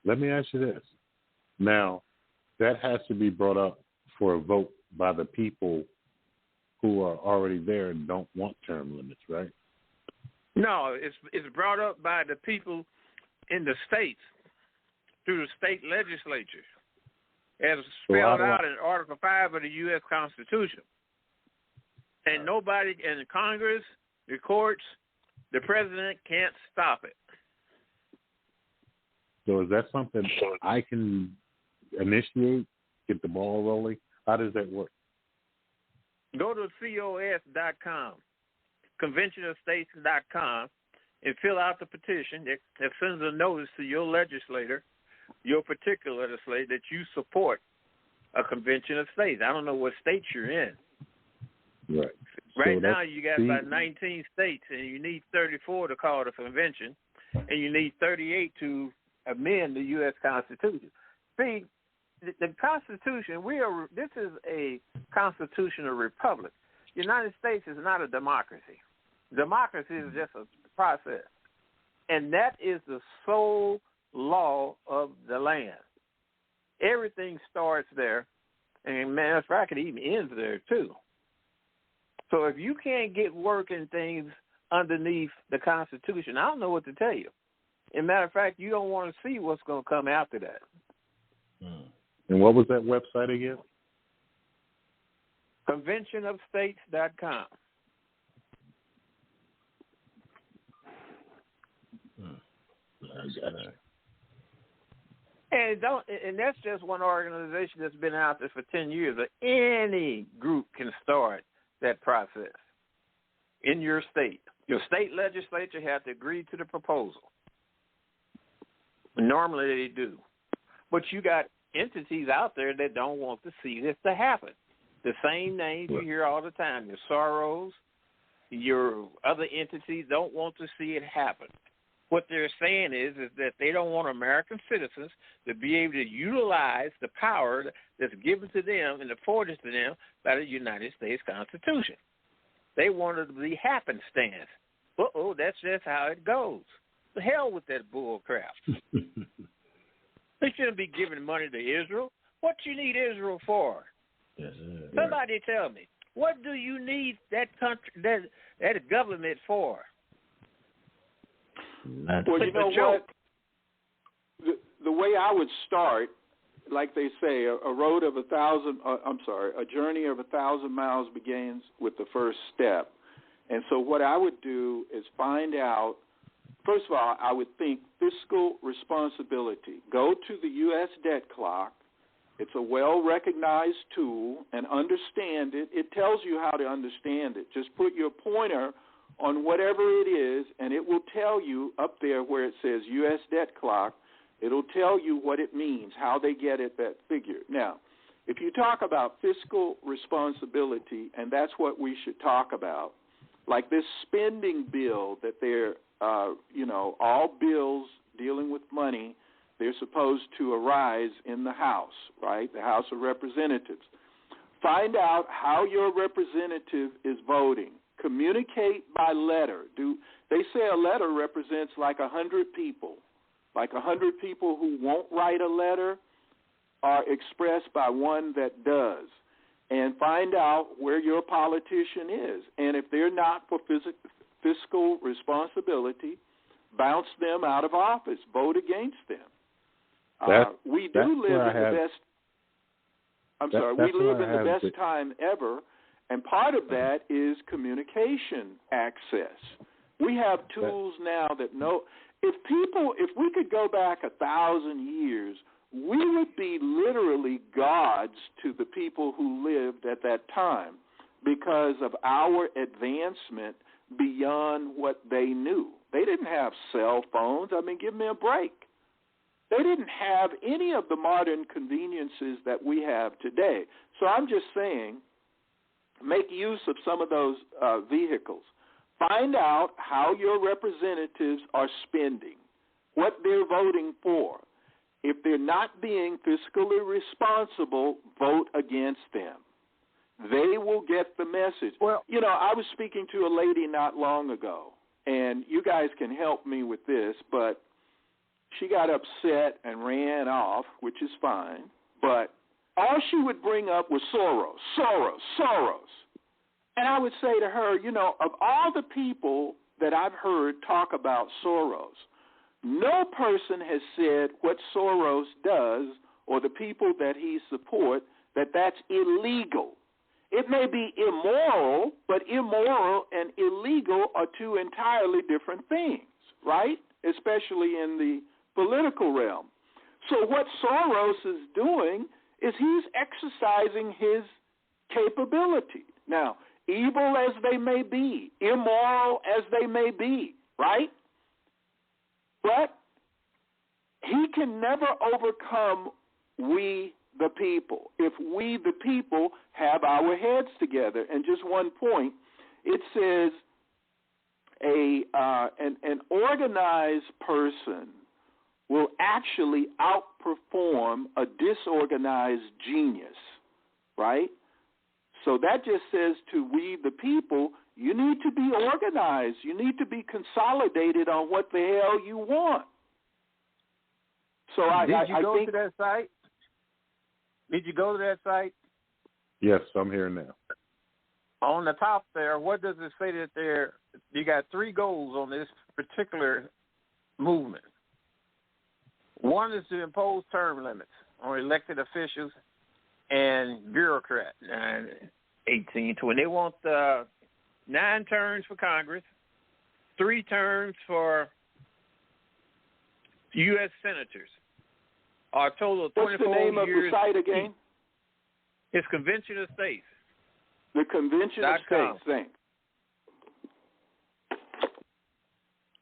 Let me ask you this. Now, that has to be brought up for a vote by the people who are already there and don't want term limits, right? No, it's brought up by the people in the states through the state legislatures, as spelled out in Article 5 of the U.S. Constitution. And nobody in Congress, the courts, the president can't stop it. So is that something I can initiate, get the ball rolling? How does that work? Go to COS.com, conventionofstates.com, and fill out the petition that sends a notice to your legislator, your particular legislator, that you support a convention of states. I don't know what state you're in. Right. Right now, you got about 19 states, and you need 34 to call the convention, and you need 38 to amend the U.S. Constitution. See, the Constitution, this is a constitutional republic. The United States is not a democracy. Democracy is just a process. And that is the sole law of the land. Everything starts there, and matter of fact, it even ends there, too. So if you can't get working things underneath the Constitution, I don't know what to tell you. As a matter of fact, you don't want to see what's going to come after that. And what was that website again? Conventionofstates.com. And that's just one organization that's been out there for 10 years. But any group can start that process in your state. Your state legislature has to agree to the proposal. Normally they do. But you got entities out there that don't want to see this to happen. The same names you hear all the time. Your Soros, your other entities don't want to see it happen. What they're saying is that they don't want American citizens to be able to utilize the power that's given to them and afforded to them by the United States Constitution. They want it to be happenstance. That's just how it goes. The hell with that bull crap. They shouldn't be giving money to Israel. What you need Israel for? Yes, somebody tell me. What do you need that country, that government for? Well, you know what? The way I would start, like they say, a journey of 1,000 miles begins with the first step. And so what I would do is find out, first of all, I would think fiscal responsibility. Go to the U.S. debt clock. It's a well-recognized tool, and understand it. It tells you how to understand it. Just put your pointer on whatever it is, and it will tell you up there where it says U.S. debt clock, it'll tell you what it means, how they get at that figure. Now, if you talk about fiscal responsibility, and that's what we should talk about, like this spending bill that they're, all bills dealing with money, they're supposed to arise in the House, right, the House of Representatives. Find out how your representative is voting. Communicate by letter. They say a letter represents like 100 people. like 100 people who won't write a letter are expressed by one that does. And find out where your politician is. And if they're not for fiscal responsibility, bounce them out of office. Vote against them. We do live in the best. I'm sorry. We live in the best time ever, and part of that is communication access. We have tools now that know. If we could go back 1,000 years, we would be literally gods to the people who lived at that time because of our advancement beyond what they knew. They didn't have cell phones. I mean, give me a break. They didn't have any of the modern conveniences that we have today. So I'm just saying, make use of some of those vehicles. Find out how your representatives are spending, what they're voting for. If they're not being fiscally responsible, vote against them. They will get the message. Well, I was speaking to a lady not long ago, and you guys can help me with this, but she got upset and ran off, which is fine, but all she would bring up was Soros. And I would say to her, of all the people that I've heard talk about Soros, no person has said what Soros does or the people that he supports, that's illegal. It may be immoral, but immoral and illegal are two entirely different things, right? Especially in the political realm. So what Soros is doing is he's exercising his capability. Now, evil as they may be, immoral as they may be, right? But he can never overcome we the people if we the people have our heads together. And just one point, it says an organized person will actually outperform a disorganized genius, right? So that just says to we the people, you need to be organized. You need to be consolidated on what the hell you want. So Did you go to that site? Did you go to that site? Yes, I'm here now. On the top there, what does it say that there? You got 3 goals on this particular movement. One is to impose term limits on elected officials and bureaucrats. 18, 20. They want 9 terms for Congress, 3 terms for U.S. senators. A total of 24 years. What's the name of the site again? It's Convention of States. The Convention of States, thanks.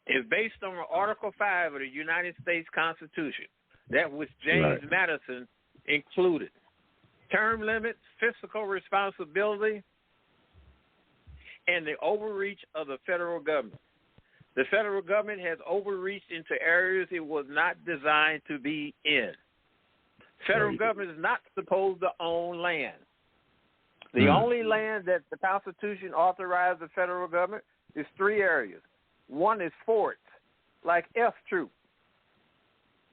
It's based on Article 5 of the United States Constitution, that which James Madison included. Term limits, fiscal responsibility, and the overreach of the federal government. The federal government has overreached into areas it was not designed to be in. Federal government is not supposed to own land. The only land that the Constitution authorized the federal government is 3 areas. One is forts, like F Troop.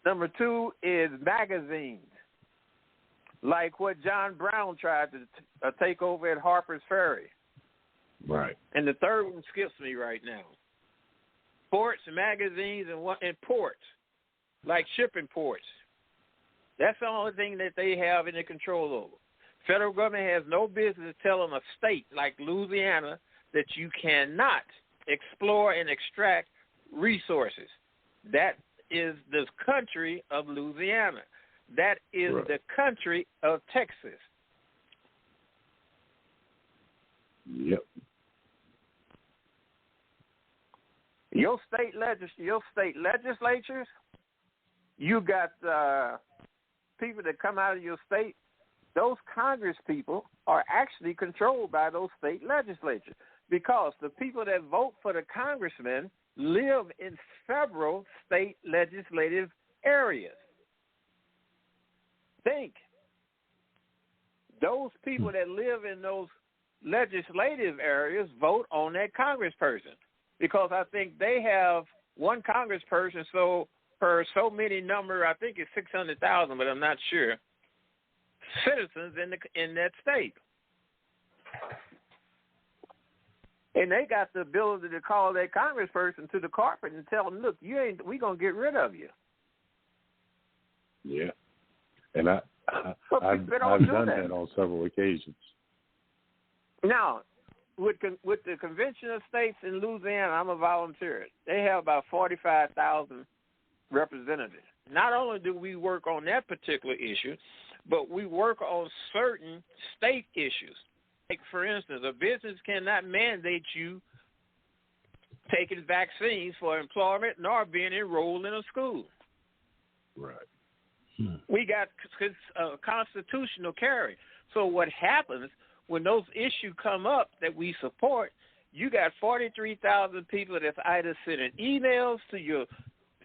Number 2 is magazines, like what John Brown tried to take over at Harper's Ferry. Right. And the third one skips me right now. Ports, magazines, and ports, like shipping ports. That's the only thing that they have any control over. Federal government has no business telling a state like Louisiana that you cannot explore and extract resources. That is the country of Louisiana. That is the country of Texas. Yep. Your state legislatures, you got people that come out of your state. Those Congress people are actually controlled by those state legislatures because the people that vote for the congressmen live in several state legislative areas. Think. Those people that live in those legislative areas vote on that congressperson because I think they have one congressperson, so per so many number, I think it's 600,000, but I'm not sure, citizens in that state. And they got the ability to call their congressperson to the carpet and tell them, look, we going to get rid of you. Yeah. And I've done that on several occasions. Now, with the Convention of States in Louisiana, I'm a volunteer. They have about 45,000 representatives. Not only do we work on that particular issue, but we work on certain state issues. Like, for instance, a business cannot mandate you taking vaccines for employment nor being enrolled in a school. Right. We got constitutional carry. So what happens when those issues come up that we support, you got 43,000 people that's either sending emails to your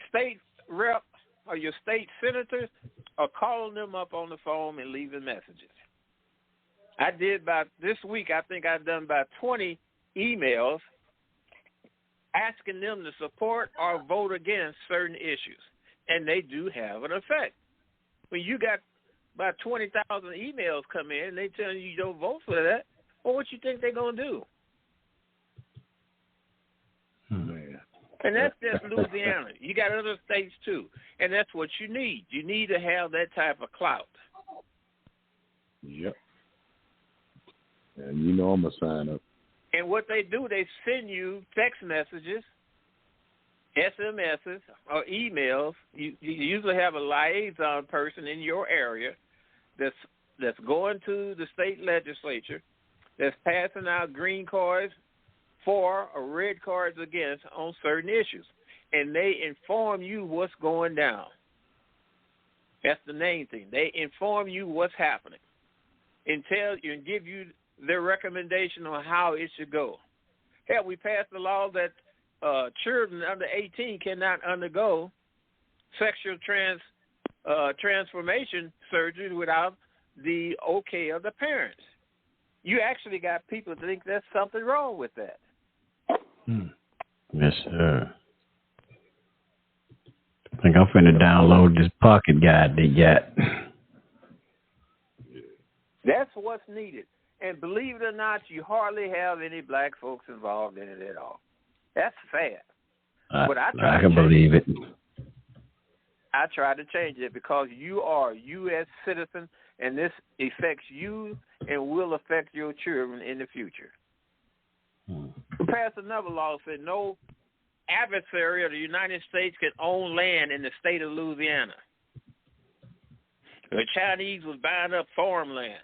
state rep or your state senators or calling them up on the phone and leaving messages. I did this week, I think I've done about 20 emails asking them to support or vote against certain issues, and they do have an effect. When you got about 20,000 emails come in and they tell you don't vote for that, well, what you think they're going to do? Man. And that's just Louisiana. You got other states, too, and that's what you need. You need to have that type of clout. Yep. And you know I'm going to sign up. And what they do, they send you text messages, SMSs, or emails. You usually have a liaison person in your area that's going to the state legislature, that's passing out green cards for or red cards against on certain issues. And they inform you what's going down. That's the main thing. They inform you what's happening and tell you and give you their recommendation on how it should go. Hell, we passed a law that children under 18 cannot undergo sexual transformation surgery without the okay of the parents. You actually got people that think there's something wrong with that. Yes, sir. I think I'm finna download this pocket guide they got. That's what's needed. And believe it or not, you hardly have any black folks involved in it at all. That's sad. But I can believe it. I try to change it because you are a U.S. citizen, and this affects you and will affect your children in the future. We passed another law that said no adversary of the United States can own land in the state of Louisiana. The Chinese was buying up farmland.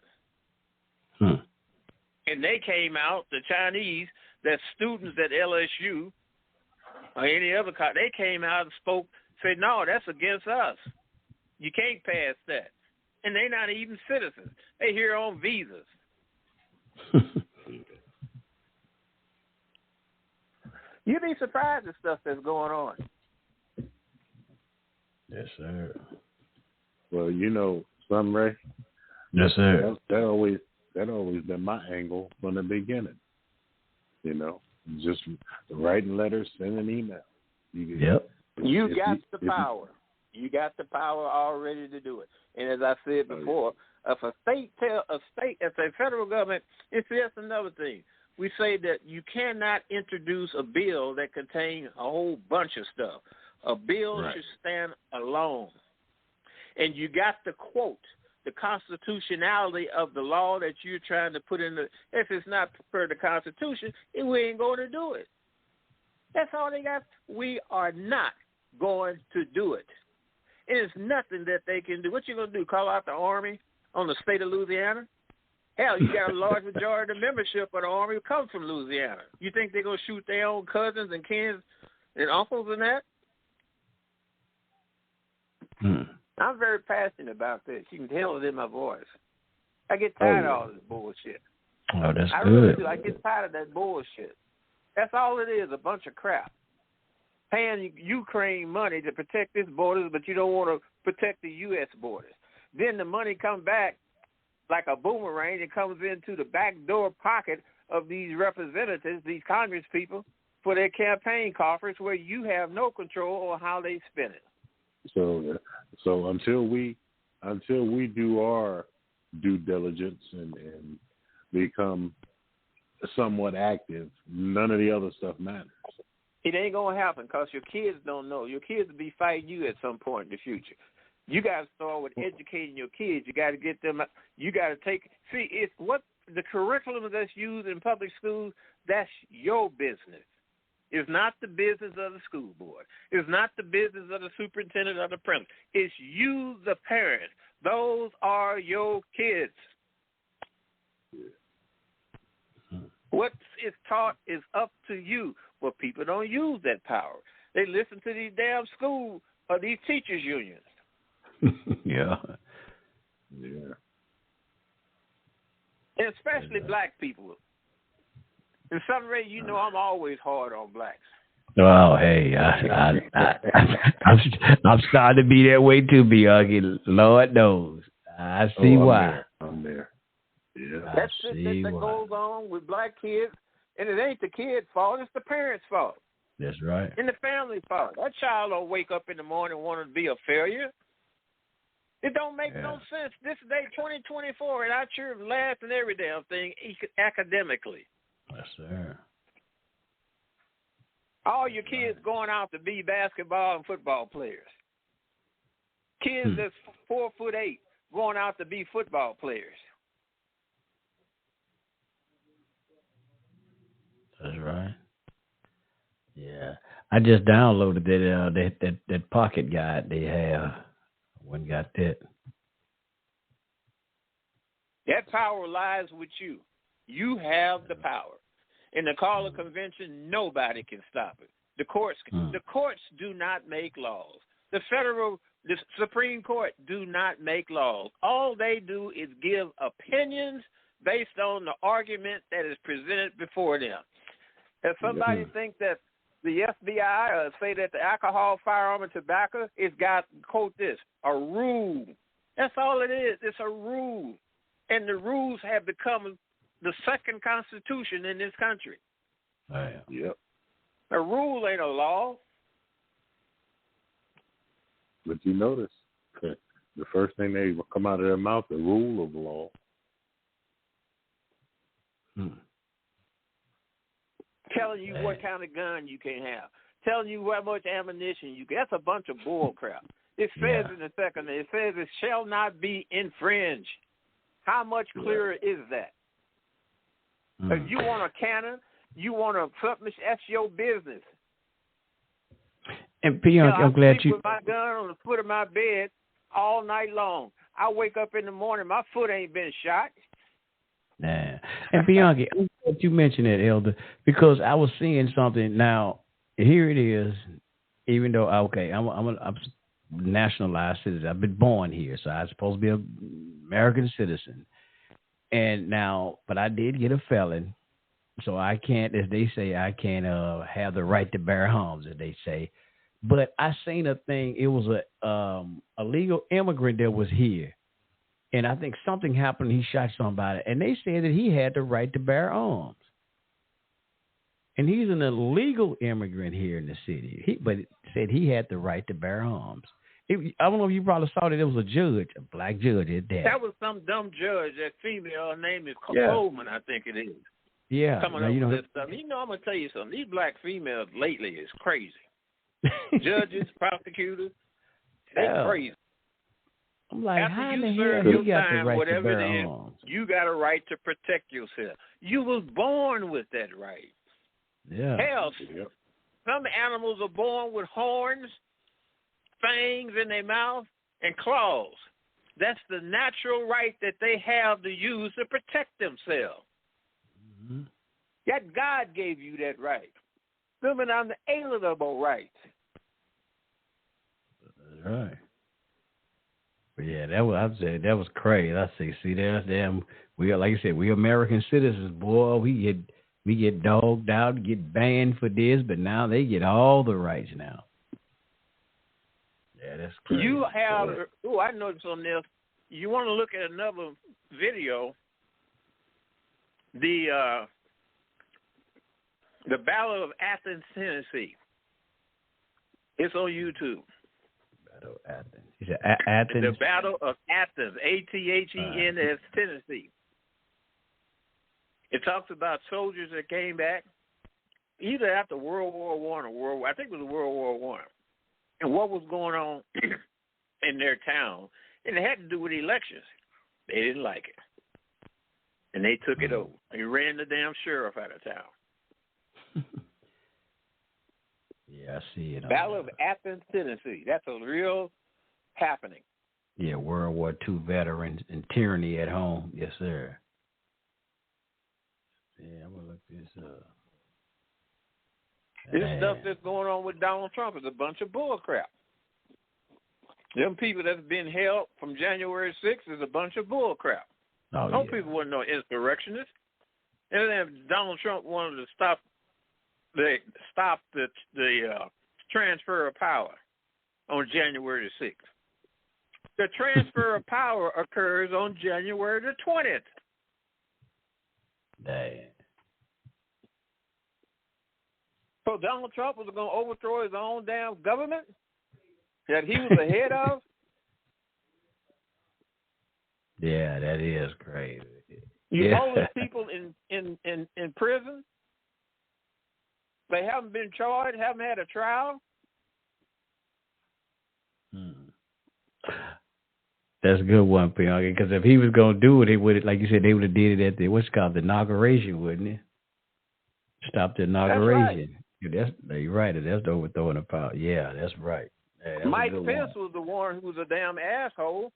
And they came out, the Chinese, that students at LSU or any other college, they came out and spoke, said, no, that's against us. You can't pass that. And they're not even citizens. They here on visas. You'd be surprised at stuff that's going on. Yes, sir. Well, you know, Sun Ray. Yes, sir. That always been my angle from the beginning. You know, just writing letters, sending emails. You got the power. You got the power already to do it. And as I said before, if a federal government, it's just another thing. We say that you cannot introduce a bill that contains a whole bunch of stuff. A bill should stand alone. And you got to quote the constitutionality of the law that you're trying to put in. If it's not per the Constitution, we ain't going to do it. That's all they got. We are not going to do it. And it's nothing that they can do. What you going to do, call out the Army on the state of Louisiana? Hell, you got a large majority of the membership of the Army who comes from Louisiana. You think they're going to shoot their own cousins and kin and uncles and that? I'm very passionate about this. You can tell it in my voice. I get tired of all this bullshit. Oh, that's I good. really do. I get tired of that bullshit. That's all it is, a bunch of crap. Paying Ukraine money to protect its borders, but you don't want to protect the U.S. borders. Then the money comes back like a boomerang. It comes into the backdoor pocket of these representatives, these Congress people, for their campaign coffers where you have no control on how they spend it. So until we do our due diligence and become somewhat active, none of the other stuff matters. It ain't gonna happen because your kids don't know. Your kids will be fighting you at some point in the future. You got to start with educating your kids. You got to get them. You got to it's what the curriculum that's used in public schools. That's your business. It's not the business of the school board. It's not the business of the superintendent or the principal. It's you, the parents. Those are your kids. What is taught is up to you. Well, people don't use that power. They listen to these damn school or these teachers' unions. Yeah. And especially black people. In some way, you know I'm always hard on blacks. Well, hey, I'm starting to be that way too, Bianchi. Lord knows. I see why. I'm there. Yeah. That's it that goes on with black kids, and it ain't the kid's fault, it's the parents' fault. That's right. And the family's fault. That child don't wake up in the morning wanting to be a failure. It don't make no sense. This day, 2024, and I sure have laughed at every damn thing academically. Yes, sir. All your kids going out to be basketball and football players. Kids that's 4'8" going out to be football players. That's right. Yeah, I just downloaded that pocket guide they have. One got that. That power lies with you. You have the power. In the Carla Convention, nobody can stop it. The courts do not make laws. The Supreme Court do not make laws. All they do is give opinions based on the argument that is presented before them. If somebody thinks that the FBI say that the alcohol, firearm, and tobacco, it's got, quote this, a rule. That's all it is. It's a rule. And the rules have become the second constitution in this country. Yep. A rule ain't a law. But you notice the first thing they will come out of their mouth, the rule of law. Telling you what kind of gun you can have. Telling you how much ammunition you can. That's a bunch of bull crap. It says in the second, it says it shall not be infringed. How much clearer is that? If you want a cannon, you want a submission, that's your business. And Bianchi, I'm glad you. I sleep with my gun on the foot of my bed all night long. I wake up in the morning, my foot ain't been shot. Nah. And Bianchi, I'm glad you mentioned that, Elder, because I was seeing something. Now, here it is. Even though I'm a nationalized citizen. I've been born here, so I'm supposed to be an American citizen. And now, but I did get a felon, so I can't, as they say, I can't have the right to bear arms, as they say. But I seen a thing. It was a legal immigrant that was here, and I think something happened. He shot somebody, and they said that he had the right to bear arms. And he's an illegal immigrant here in the city. But it said he had the right to bear arms. I don't know if you probably saw that it was a judge, a black judge at that. That was some dumb judge, that female, her name is Coleman, I think it is. Yeah. Coming up with this stuff. You know, I'm going to tell you something. These black females lately is crazy. Judges, prosecutors, they're crazy. I'm like, after how you the serve hell your you got time, the right whatever to bear it is, arms? you got a right to protect yourself. You was born with that right. Yeah. Hell, some animals are born with horns, fangs in their mouth, and claws. That's the natural right that they have to use to protect themselves. Mm-hmm. That God gave you that right. Them and unalienable rights. That's right. But yeah, that was crazy. I say, see, there's them. We are, like I said, we American citizens, boy. We get dogged out, get banned for this, but now they get all the rights now. Yeah, that's crazy. You have. Oh, I noticed something else. You want to look at another video? The Battle of Athens, Tennessee. It's on YouTube. Battle of Athens. He said Athens. The Battle of Athens, Athens, Tennessee. It talks about soldiers that came back either after World War I or I think it was World War I, and what was going on in their town, and it had to do with elections. They didn't like it, and they took it over. They ran the damn sheriff out of town. Yeah, I see it. Battle of Athens, Tennessee. That's a real happening. Yeah, World War II veterans and tyranny at home. Yes, sir. Yeah, I'm going to look this up. This stuff that's going on with Donald Trump is a bunch of bull crap. Them people that's been held from January 6th is a bunch of bull crap. Those people weren't no insurrectionists. And then if Donald Trump wanted to stop the transfer of power on January the 6th. The transfer of power occurs on January the 20th. Dang. So Donald Trump was going to overthrow his own damn government that he was the head of? Yeah, that is crazy. You hold people in prison? They haven't been charged, haven't had a trial? That's a good one, Pion. Because if he was going to do it, he would, like you said, they would have did it at the, what's called the inauguration, wouldn't it? Stop the inauguration. That's right. You're right. That's the overthrowing of power. Yeah, that's right. Yeah, Mike Pence was the one who was a damn asshole.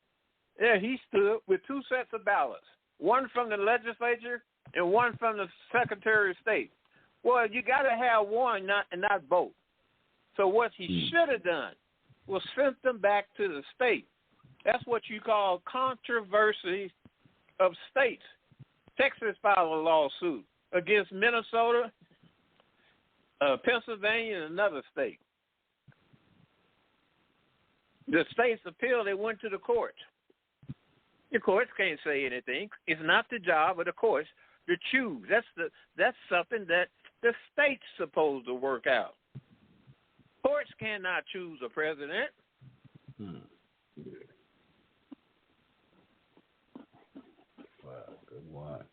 Yeah, he stood with two sets of ballots, one from the legislature and one from the Secretary of State. Well, you got to have one, not both. So what he should have done was sent them back to the state. That's what you call controversy of states. Texas filed a lawsuit against Minnesota, Pennsylvania, and another state. The states appealed. They went to the courts. The courts can't say anything. It's not the job of the courts to choose. That's something that the state's supposed to work out. Courts cannot choose a president. Wow, good one.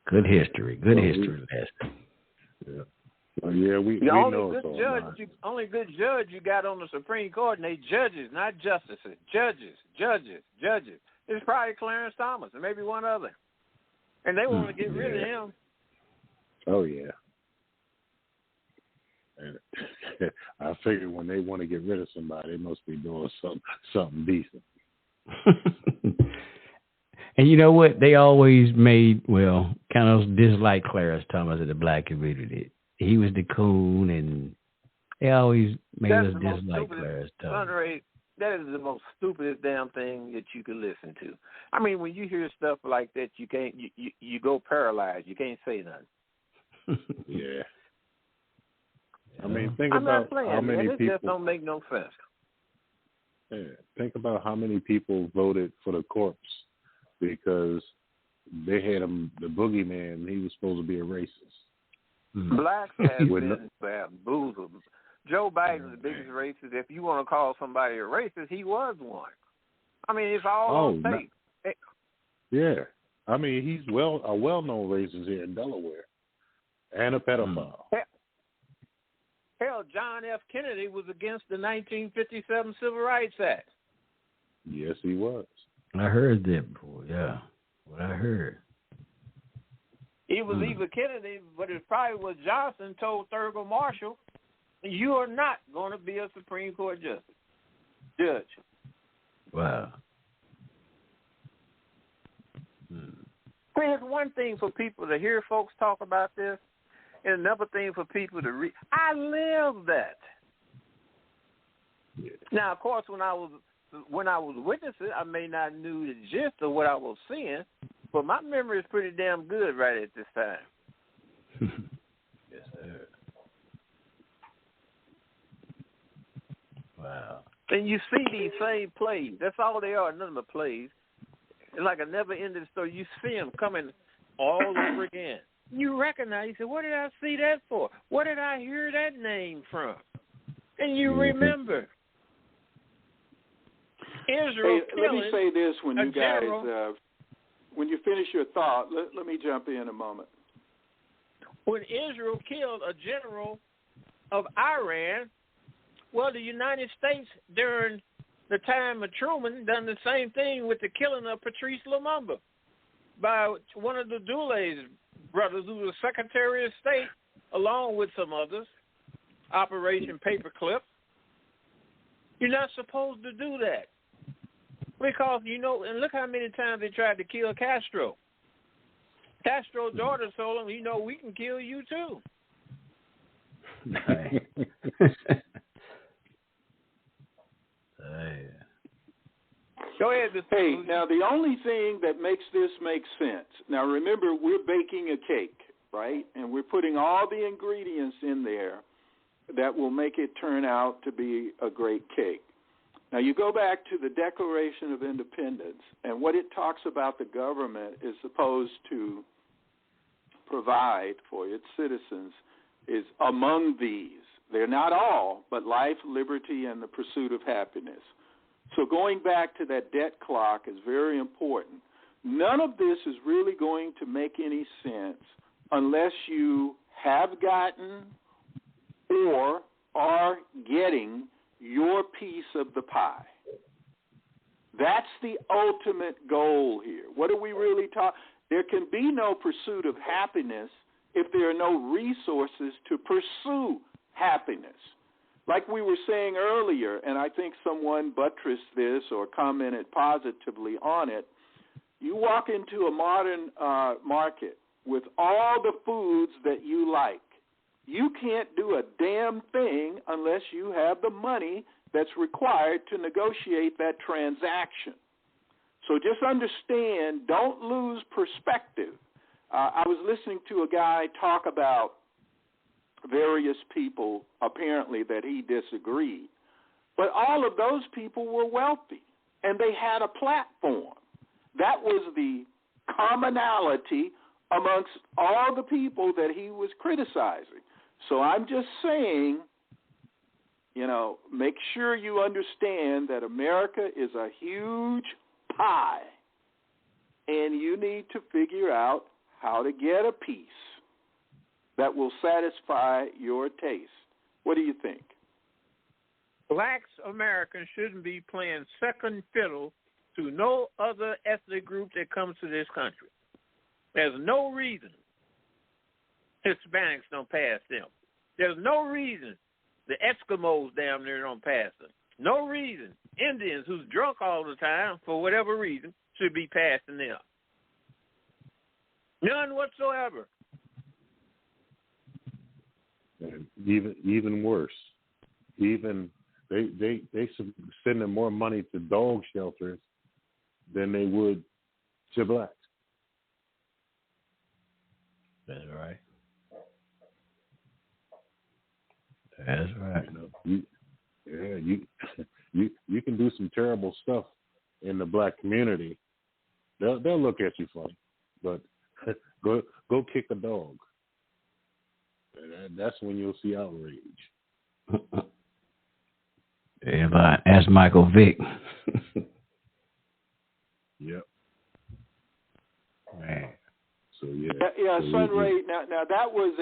Good history. Good history lesson. Yeah. Well, yeah, we the only know good judge, only good judge you got on the Supreme Court, and they judges, not justices. Judges. It's probably Clarence Thomas and maybe one other, and they want to get rid of him. Oh yeah. And I figure when they want to get rid of somebody, they must be doing something decent. And you know what? They always made, kind of dislike Clarence Thomas in the black community. He was the coon, and they always made us dislike Clarence Thomas. That is the most stupidest damn thing that you can listen to. I mean, when you hear stuff like that, you can't. You go paralyzed. You can't say nothing. Yeah. I mean, think about how many people. It just don't make no sense. Yeah. Think about how many people voted for the corpse because they had him, the boogeyman. He was supposed to be a racist. Blacks have been bamboozled. Joe Biden's the biggest racist. If you want to call somebody a racist, he was one. I mean, it's all on tape. Yeah. I mean, he's a well-known racist here in Delaware and a pedophile. Hell, John F. Kennedy was against the 1957 Civil Rights Act. Yes, he was. I heard that before, yeah. What I heard. It was either Kennedy, but it probably was Johnson told Thurgood Marshall, you are not going to be a Supreme Court judge. Wow. It's one thing for people to hear folks talk about this, and another thing for people to read. I live that. Yeah. Now, of course, when I was witnessing, I may not knew the gist of what I was seeing, but my memory is pretty damn good right at this time. Yes, sir. Wow. And you see these same plays. That's all they are, none of the plays. It's like a never-ending story. You see them coming all over again. You recognize, you say, what did I see that for? What did I hear that name from? And you remember. Israel let me say this when you guys, general, when you finish your thought, let me jump in a moment. When Israel killed a general of Iran, well, the United States during the time of Truman done the same thing with the killing of Patrice Lumumba by one of the Dulles brothers who was Secretary of State along with some others, Operation Paperclip. You're not supposed to do that. Because, and look how many times they tried to kill Castro. Castro's daughter told him, we can kill you too. Go ahead. Hey, now the only thing that makes this make sense, now remember we're baking a cake, right? And we're putting all the ingredients in there that will make it turn out to be a great cake. Now you go back to the Declaration of Independence, and what it talks about the government is supposed to provide for its citizens is among these. They're not all, but life, liberty, and the pursuit of happiness. So going back to that debt clock is very important. None of this is really going to make any sense unless you have gotten or are getting your piece of the pie. That's the ultimate goal here. What are we really talking? There can be no pursuit of happiness if there are no resources to pursue happiness. Like we were saying earlier, and I think someone buttressed this or commented positively on it, you walk into a modern market with all the foods that you like. You can't do a damn thing unless you have the money that's required to negotiate that transaction. So just understand, don't lose perspective. I was listening to a guy talk about various people, apparently, that he disagreed. But all of those people were wealthy, and they had a platform. That was the commonality amongst all the people that he was criticizing. So I'm just saying, make sure you understand that America is a huge pie, and you need to figure out how to get a piece that will satisfy your taste. What do you think? Blacks Americans shouldn't be playing second fiddle to no other ethnic group that comes to this country. There's no reason Hispanics don't pass them. There's no reason the Eskimos down there don't pass them. No reason Indians who's drunk all the time, for whatever reason, should be passing them. None whatsoever. And even worse, they sending more money to dog shelters than they would to blacks. That's right. That's right. You can do some terrible stuff in the black community. They'll look at you funny, but go kick a dog. That's when you'll see outrage. If I ask Michael Vick. Yep. Man. So yeah. Yeah, Sunray. Now that was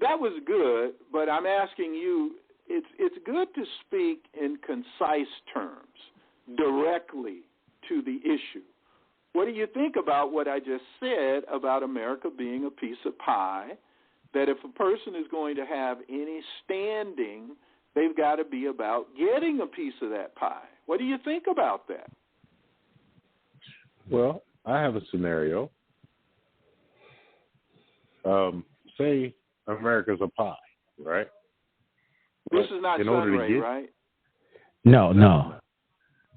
that was good, but I'm asking you. It's good to speak in concise terms, directly to the issue. What do you think about what I just said about America being a piece of pie, that if a person is going to have any standing, they've got to be about getting a piece of that pie? What do you think about that? Well, I have a scenario. Say America's a pie, right? This is not Sunray, right? No.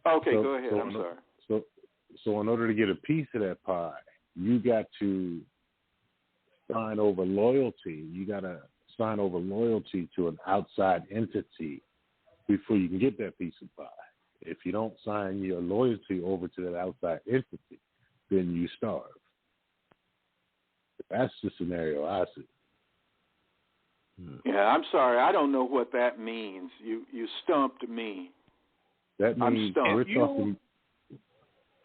Okay, go ahead. I'm sorry. So in order to get a piece of that pie, you got to sign over loyalty. You got to sign over loyalty to an outside entity before you can get that piece of pie. If you don't sign your loyalty over to that outside entity, then you starve. That's the scenario I see. Yeah, I'm sorry. I don't know what that means. You stumped me. That means we're talking.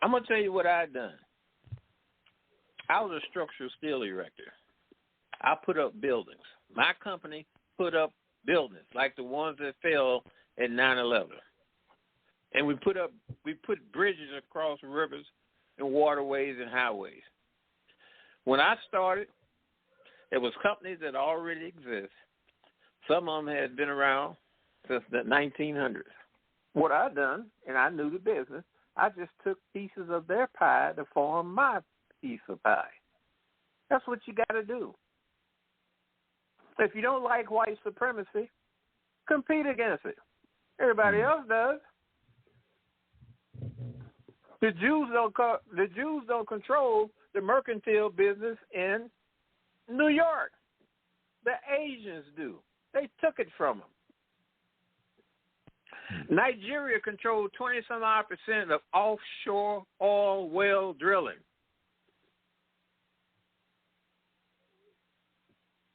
I'm going to tell you what I've done. I was a structural steel erector. I put up buildings. My company put up buildings like the ones that fell at 9/11. And we put bridges across rivers and waterways and highways. When I started, there was companies that already exist. Some of them had been around since the 1900s. What I done, and I knew the business, I just took pieces of their pie to form my piece of pie. That's what you got to do. If you don't like white supremacy, compete against it. Everybody else does. The Jews don't control the mercantile business in New York. The Asians do. They took it from them. Nigeria controlled 20-some-odd% of offshore oil well drilling.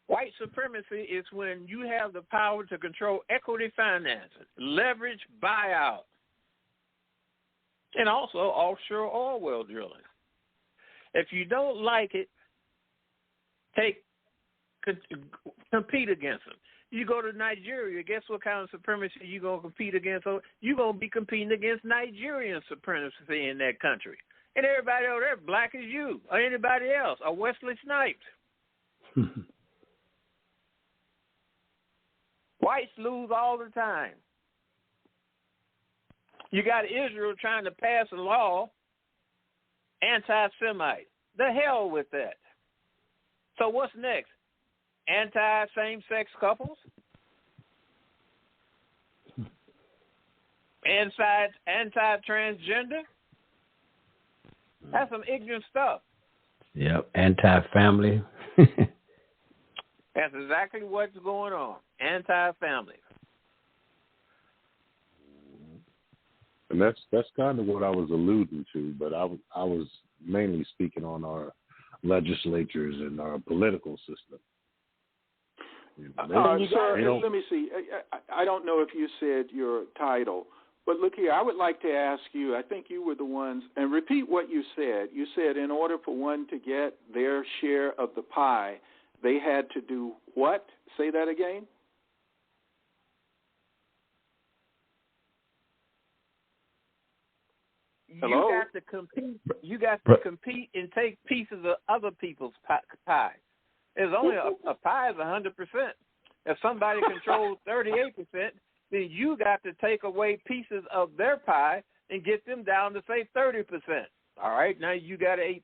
White supremacy is when you have the power to control equity financing, leverage buyout, and also offshore oil well drilling. If you don't like it, compete against them. You go to Nigeria, guess what kind of supremacy you're going to compete against? You're going to be competing against Nigerian supremacy in that country. And everybody over there black as you or anybody else or Wesley Snipes. Whites lose all the time. You got Israel trying to pass a law, anti-Semite. The hell with that. So what's next? Anti-same-sex couples? Anti-transgender? That's some ignorant stuff. Yep, anti-family. That's exactly what's going on. Anti-family. And that's kind of what I was alluding to, but I was mainly speaking on our legislatures and our political system. Sir, let me see. I don't know if you said your title, but look here, I would like to ask you, I think you were the ones, and repeat what you said. You said in order for one to get their share of the pie, they had to do what? Say that again. Hello? You got to compete. You got to compete and take pieces of other people's pie. There's only a pie is 100%. If somebody controls 38%, then you got to take away pieces of their pie and get them down to say 30%. All right, now you got 8%.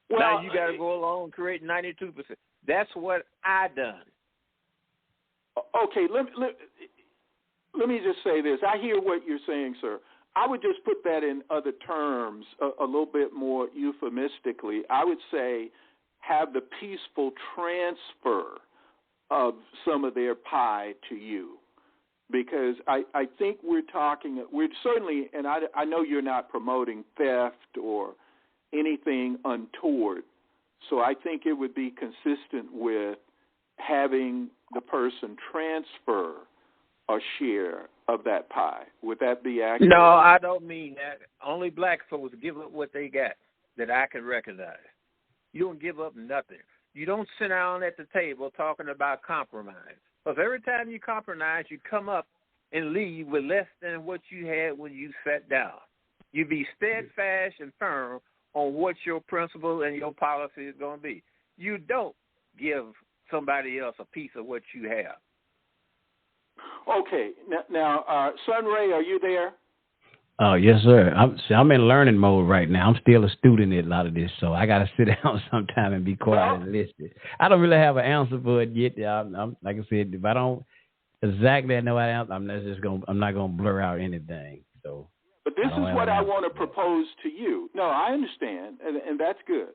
Well, now you got to go along and create 92%. That's what I done. Okay, let me just say this. I hear what you're saying, sir. I would just put that in other terms, a little bit more euphemistically. I would say have the peaceful transfer of some of their pie to you. Because I think we're certainly, and I know you're not promoting theft or anything untoward, so I think it would be consistent with having the person transfer a share of that pie. Would that be accurate? No, I don't mean that. Only black folks give up what they got that I can recognize. You don't give up nothing. You don't sit down at the table talking about compromise. Because every time you compromise, you come up and leave with less than what you had when you sat down. You be steadfast and firm on what your principle and your policy is going to be. You don't give somebody else a piece of what you have. Okay. Now Sun Ray, are you there? Oh, yes, sir. I'm in learning mode right now. I'm still a student in a lot of this, so I got to sit down sometime and be quiet and listen. I don't really have an answer for it yet. I'm like I said, if I don't exactly know what I'm not gonna blur out anything. So, but this is what I want to propose to you. No, I understand, and that's good.